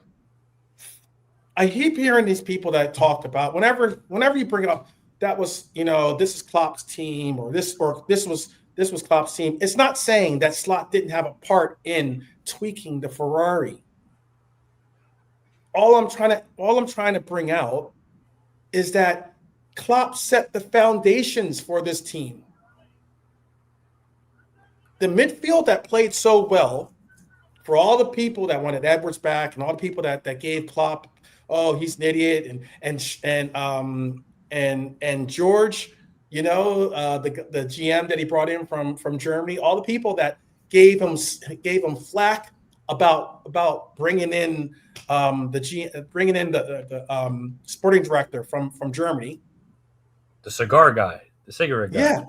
I keep hearing these people that talked about whenever you bring up that was this is Klopp's team or this was Klopp's team. It's not saying that Slot didn't have a part in tweaking the Ferrari. All I'm trying to bring out is that Klopp set the foundations for this team. The midfield that played so well, for all the people that wanted Edwards back and all the people that gave Klopp, oh, he's an idiot, and George, the GM that he brought in from Germany, all the people that gave him flack about bringing in the sporting director from Germany, the cigarette guy. Yeah,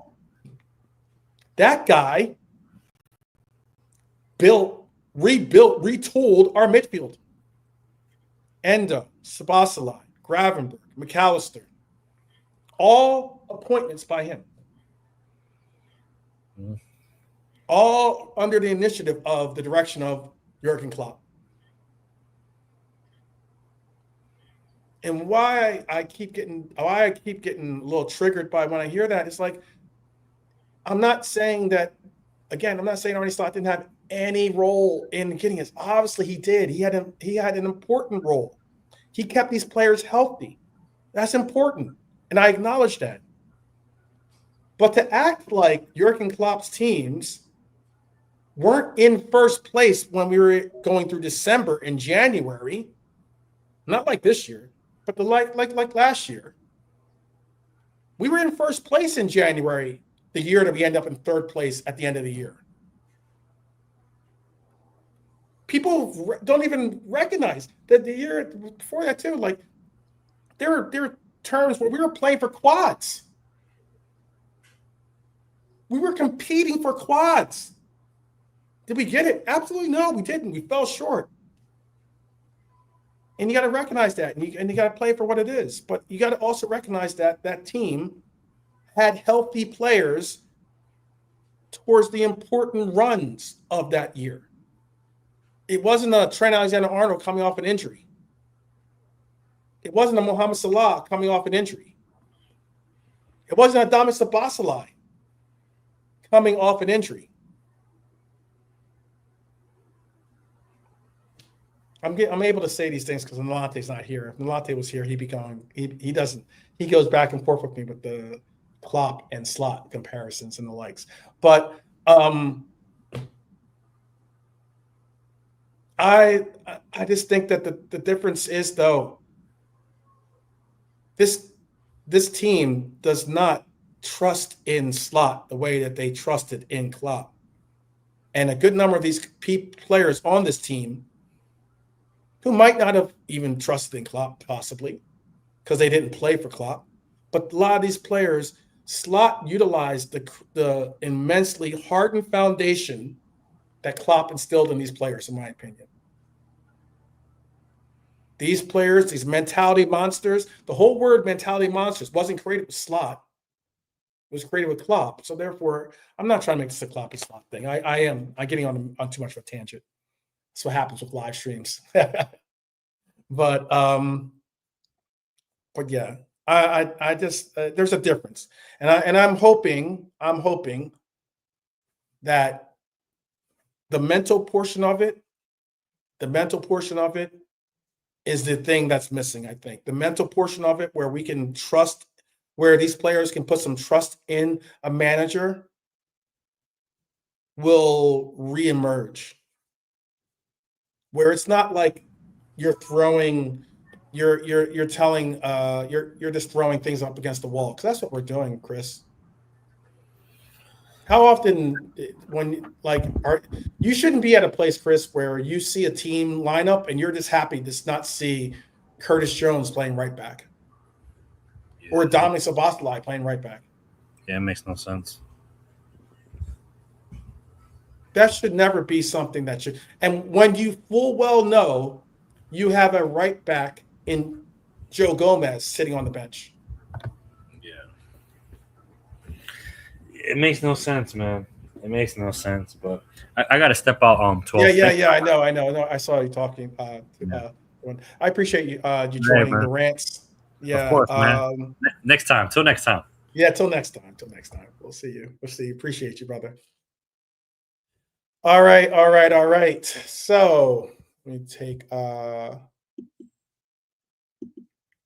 that guy rebuilt, retooled our midfield. Endo, Szoboszlai, Gravenberg, McAllister, all appointments by him. All under the initiative of the direction of Jurgen Klopp. And why I keep getting a little triggered by when I hear that, it's like, I'm not saying that, again, I'm not saying Arne Slot didn't have any role in getting us. Obviously he did. He had an important role. He kept these players healthy. That's important. And I acknowledge that. But to act like Jurgen Klopp's teams weren't in first place when we were going through December and January, not like this year, but like last year. We were in first place in January, the year that we end up in third place at the end of the year. People don't even recognize that the year before that too, like there were terms where we were playing for quads. We were competing for quads. Did we get it? Absolutely no, we didn't. We fell short. And you got to recognize that, and you got to play for what it is. But you got to also recognize that that team had healthy players towards the important runs of that year. It wasn't a Trent Alexander-Arnold coming off an injury. It wasn't a Mohamed Salah coming off an injury. It wasn't a Szoboszlai coming off an injury. I'm able to say these things because Nolate's not here. If Nolate was here, he'd be going. He doesn't. He goes back and forth with me with the Klopp and Slot comparisons and the likes. But I just think that the difference is, though, this team does not trust in Slot the way that they trusted in Klopp. And a good number of these players on this team who might not have even trusted in Klopp, possibly, because they didn't play for Klopp. But a lot of these players, Slot utilized the immensely hardened foundation that Klopp instilled in these players, in my opinion. These players, these mentality monsters, the whole word mentality monsters wasn't created with Slot. It was created with Klopp. So therefore, I'm not trying to make this a Klopp and Slot thing. I'm getting on too much of a tangent. That's what happens with live streams. But yeah, I just there's a difference, and I'm hoping that the mental portion of it is the thing that's missing. I think the mental portion of it, where we can trust, where these players can put some trust in a manager, will reemerge. Where it's not like you're throwing, you're just throwing things up against the wall, because that's what we're doing, Chris. How often, you shouldn't be at a place, Chris, where you see a team lineup and you're just happy to not see Curtis Jones playing right back, or Dominic Szoboszlai playing right back. Yeah, it makes no sense. That should never be something that should. And when you full well know you have a right back in Joe Gomez sitting on the bench. Yeah. It makes no sense, man. It makes no sense. But I got to step out on 12. Yeah. I know. I saw you talking. I appreciate you joining the rants. Yeah. Of course, man. Next time. Till next time. Yeah, till next time. We'll see you. Appreciate you, brother. All right. So let me take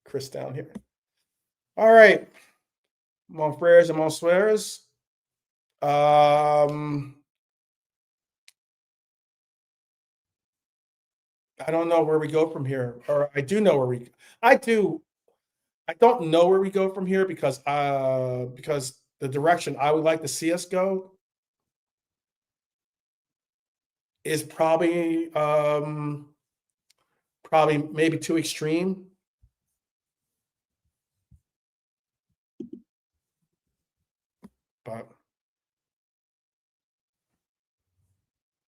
Chris down here. All right. Mon frères and mon soeurs. I don't know where we go from here. Or I do know where I don't know where we go from here, because the direction I would like to see us go is probably maybe too extreme.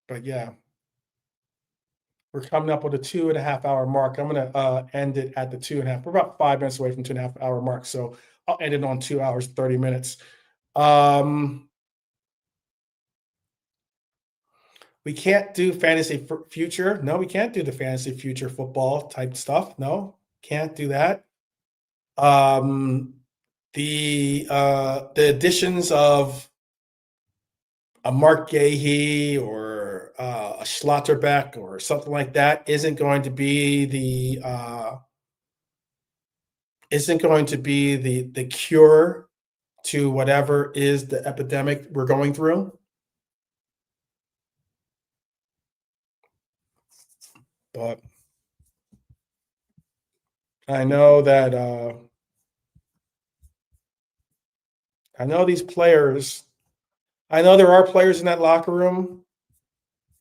But yeah, we're coming up with a 2.5 hour mark. I'm going to end it at the 2.5. We're about 5 minutes away from 2.5 hour mark. So I'll end it on 2 hours, 30 minutes. We can't do fantasy future. No, we can't do the fantasy future football type stuff. No, Can't do that. The additions of a Mark Gahey or a Schlotterbeck or something like that isn't going to be the cure to whatever is the epidemic we're going through. But I know that I know these players. I know there are players in that locker room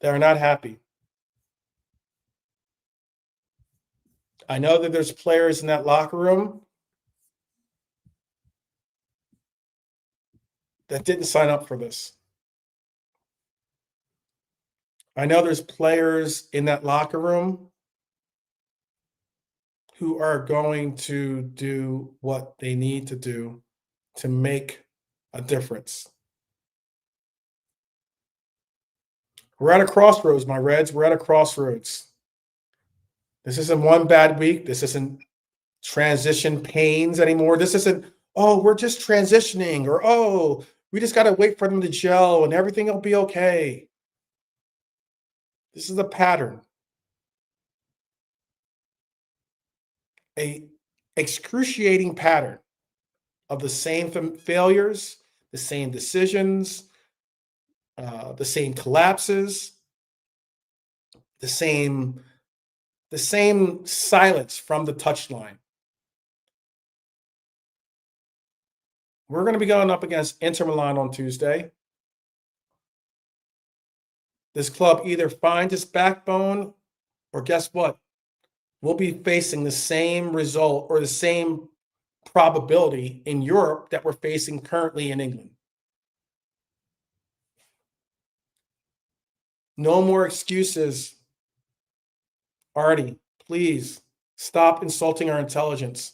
that are not happy. I know that there's players in that locker room that didn't sign up for this. I know there's players in that locker room who are going to do what they need to do to make a difference. We're at a crossroads, my Reds. We're at a crossroads. This isn't one bad week. This isn't transition pains anymore. This isn't, oh, we're just transitioning, or, oh, we just got to wait for them to gel and everything will be okay. This is a pattern. An excruciating pattern of the same failures, the same decisions, the same collapses, the same silence from the touchline. We're going to be going up against Inter Milan on Tuesday. This club either finds its backbone, or guess what? We'll be facing the same result or the same probability in Europe that we're facing currently in England. No more excuses. Artie, please stop insulting our intelligence.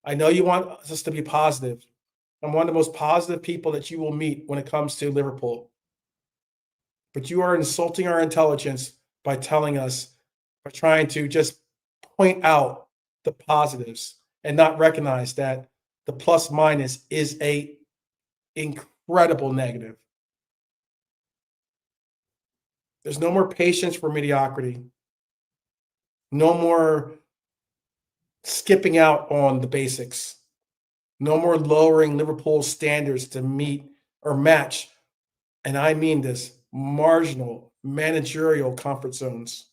I know you want us to be positive. I'm one of the most positive people that you will meet when it comes to Liverpool. But you are insulting our intelligence by telling us, by trying to just point out the positives and not recognize that the plus minus is a incredible negative. There's no more patience for mediocrity. No more skipping out on the basics. No more lowering Liverpool's standards to meet or match, and I mean this, marginal managerial comfort zones.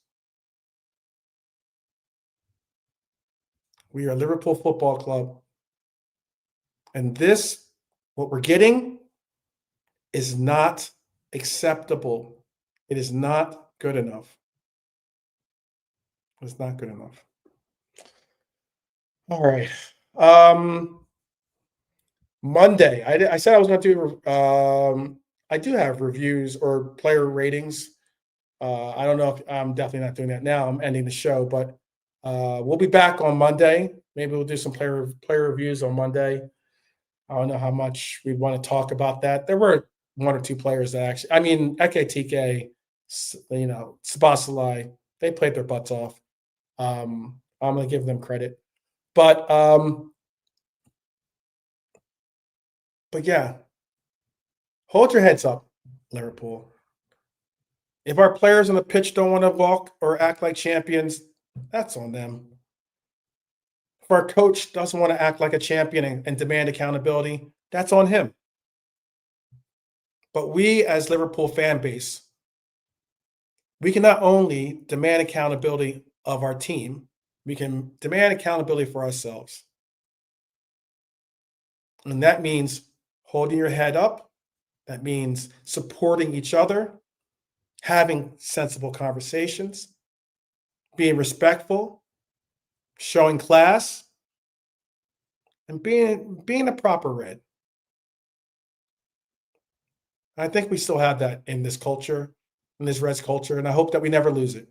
We are Liverpool Football Club. And this, what we're getting, is not acceptable. It is not good enough. It's not good enough. All right. Monday, I said I was going to do, I do have reviews or player ratings. I don't know if I'm definitely not doing that now. I'm ending the show, but we'll be back on Monday. Maybe we'll do some player reviews on Monday. I don't know how much we want to talk about that. There were one or two players that actually, I mean, Ekitike, Szoboszlai, they played their butts off. I'm going to give them credit. But yeah, hold your heads up, Liverpool. If our players on the pitch don't want to walk or act like champions, that's on them. If our coach doesn't want to act like a champion and demand accountability, that's on him. But we, as Liverpool fan base, we can not only demand accountability of our team, we can demand accountability for ourselves. And that means holding your head up. That means supporting each other, having sensible conversations, being respectful, showing class, and being a proper Red. I think we still have that in this culture, in this Reds culture, and I hope that we never lose it.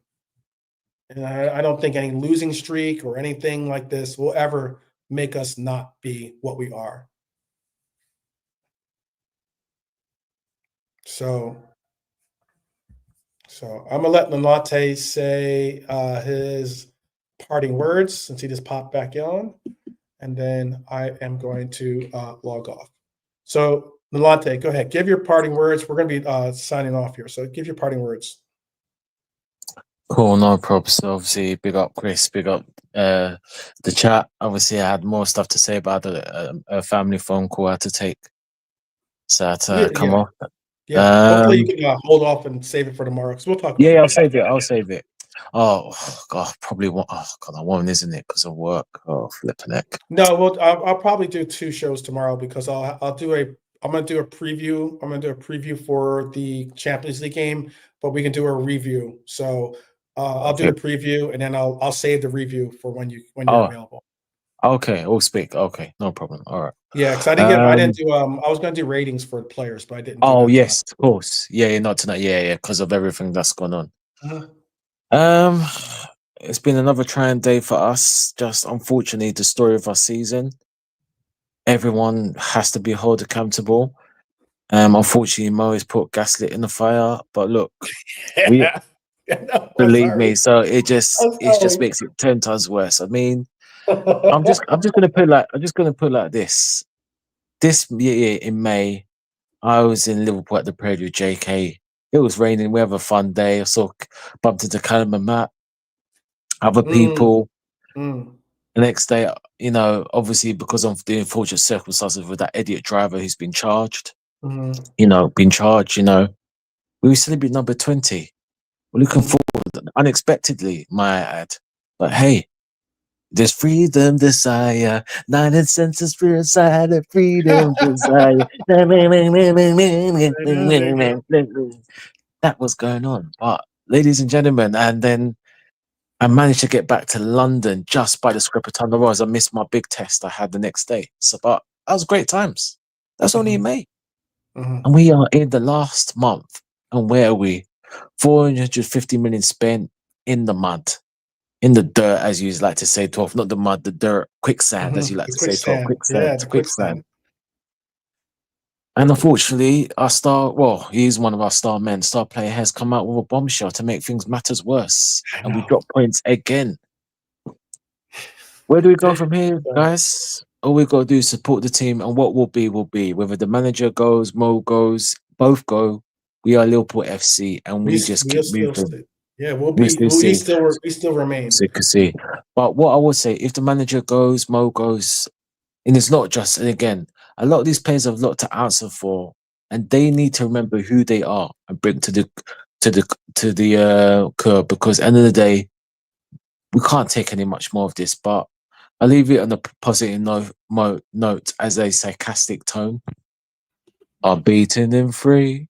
And I don't think any losing streak or anything like this will ever make us not be what we are. So I'm gonna let Lanate say his parting words since he just popped back on, and then I am going to log off. So, Nalante, go ahead. Give your parting words. We're going to be signing off here. So, give your parting words. Cool, no problem. So obviously, big up Chris, big up the chat. Obviously, I had more stuff to say about a family phone call I had to take. So I had to come off. Yeah. Hopefully, you can hold off and save it for tomorrow because we'll talk about Yeah, it. I'll save it. I'll save it. Oh God, probably one. Oh God, I won't, isn't it? Because of work. Oh, flipping heck. No, well, I'll probably do 2 shows tomorrow because I'm going to do a preview. I'm going to do a preview for the Champions League game, but we can do a review. So I'll do the preview and then I'll save the review for when you're available. Okay, we'll speak. Okay, no problem. All right. Yeah, because I didn't do I was going to do ratings for the players, but I didn't. Oh do that yes, of course. Yeah, not tonight. Yeah, because of everything that's gone on. It's been another trying day for us. Just unfortunately, the story of our season. Everyone has to be held accountable. Unfortunately, Mo has put gaslit in the fire. But look, believe me. So it just makes it 10 times worse. I mean, I'm just gonna put it like this. This year in May, I was in Liverpool at the parade with JK. It was raining. We have a fun day. I bumped into Callum and Matt, other people. The next day, you know, obviously because of the unfortunate circumstances with that idiot driver who's been charged, we were celebrating number 20. We're looking forward unexpectedly, my ad. But hey, there's freedom desire, 9 senses for inside of freedom desire. That was going on. But ladies and gentlemen, and then I managed to get back to London just by the scrap of time. Otherwise, I missed my big test I had the next day. So, but that was great times. That's only in May. And we are in the last month. And where are we? 450 million spent in the mud, in the dirt, as you like to say, 12. Not the mud, the dirt, quicksand, as you like to say, 12. Quicksand. Yeah, the quicksand. And unfortunately, he's one of our star men, star player, has come out with a bombshell to make things matters worse. And we drop points again. Where do we go from here, guys? All we got to do is support the team, and what will be, will be. Whether the manager goes, Mo goes, both go, we are Liverpool FC, and we just keep moving. Yeah, we still remain. See. But what I would say, if the manager goes, Mo goes, and it's not just, and again, a lot of these players have a lot to answer for, and they need to remember who they are and bring to the curb, because at the end of the day, we can't take any much more of this. But I'll leave it on a positive note as a sarcastic tone. I'm beating them free.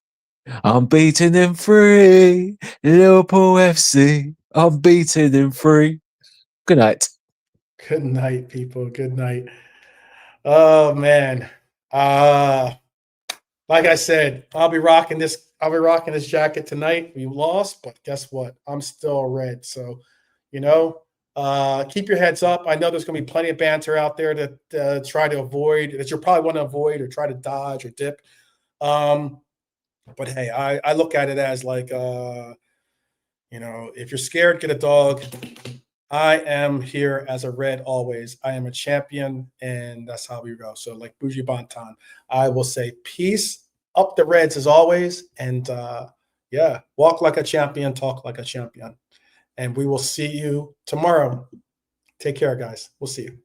I'm beating them free. Liverpool FC. I'm beating them free. Good night. Good night, people. Good night. Oh man. Like I said, I'll be rocking this jacket tonight. We lost, but guess what? I'm still red. So, keep your heads up. I know there's going to be plenty of banter out there to try to avoid, that you'll probably want to avoid or try to dodge or dip. But hey, I look at it as like, if you're scared, get a dog. I am here as a red always. I am a champion, and that's how we go. So like Bougie Bonton, I will say peace up the Reds as always. And walk like a champion, talk like a champion. And we will see you tomorrow. Take care, guys. We'll see you.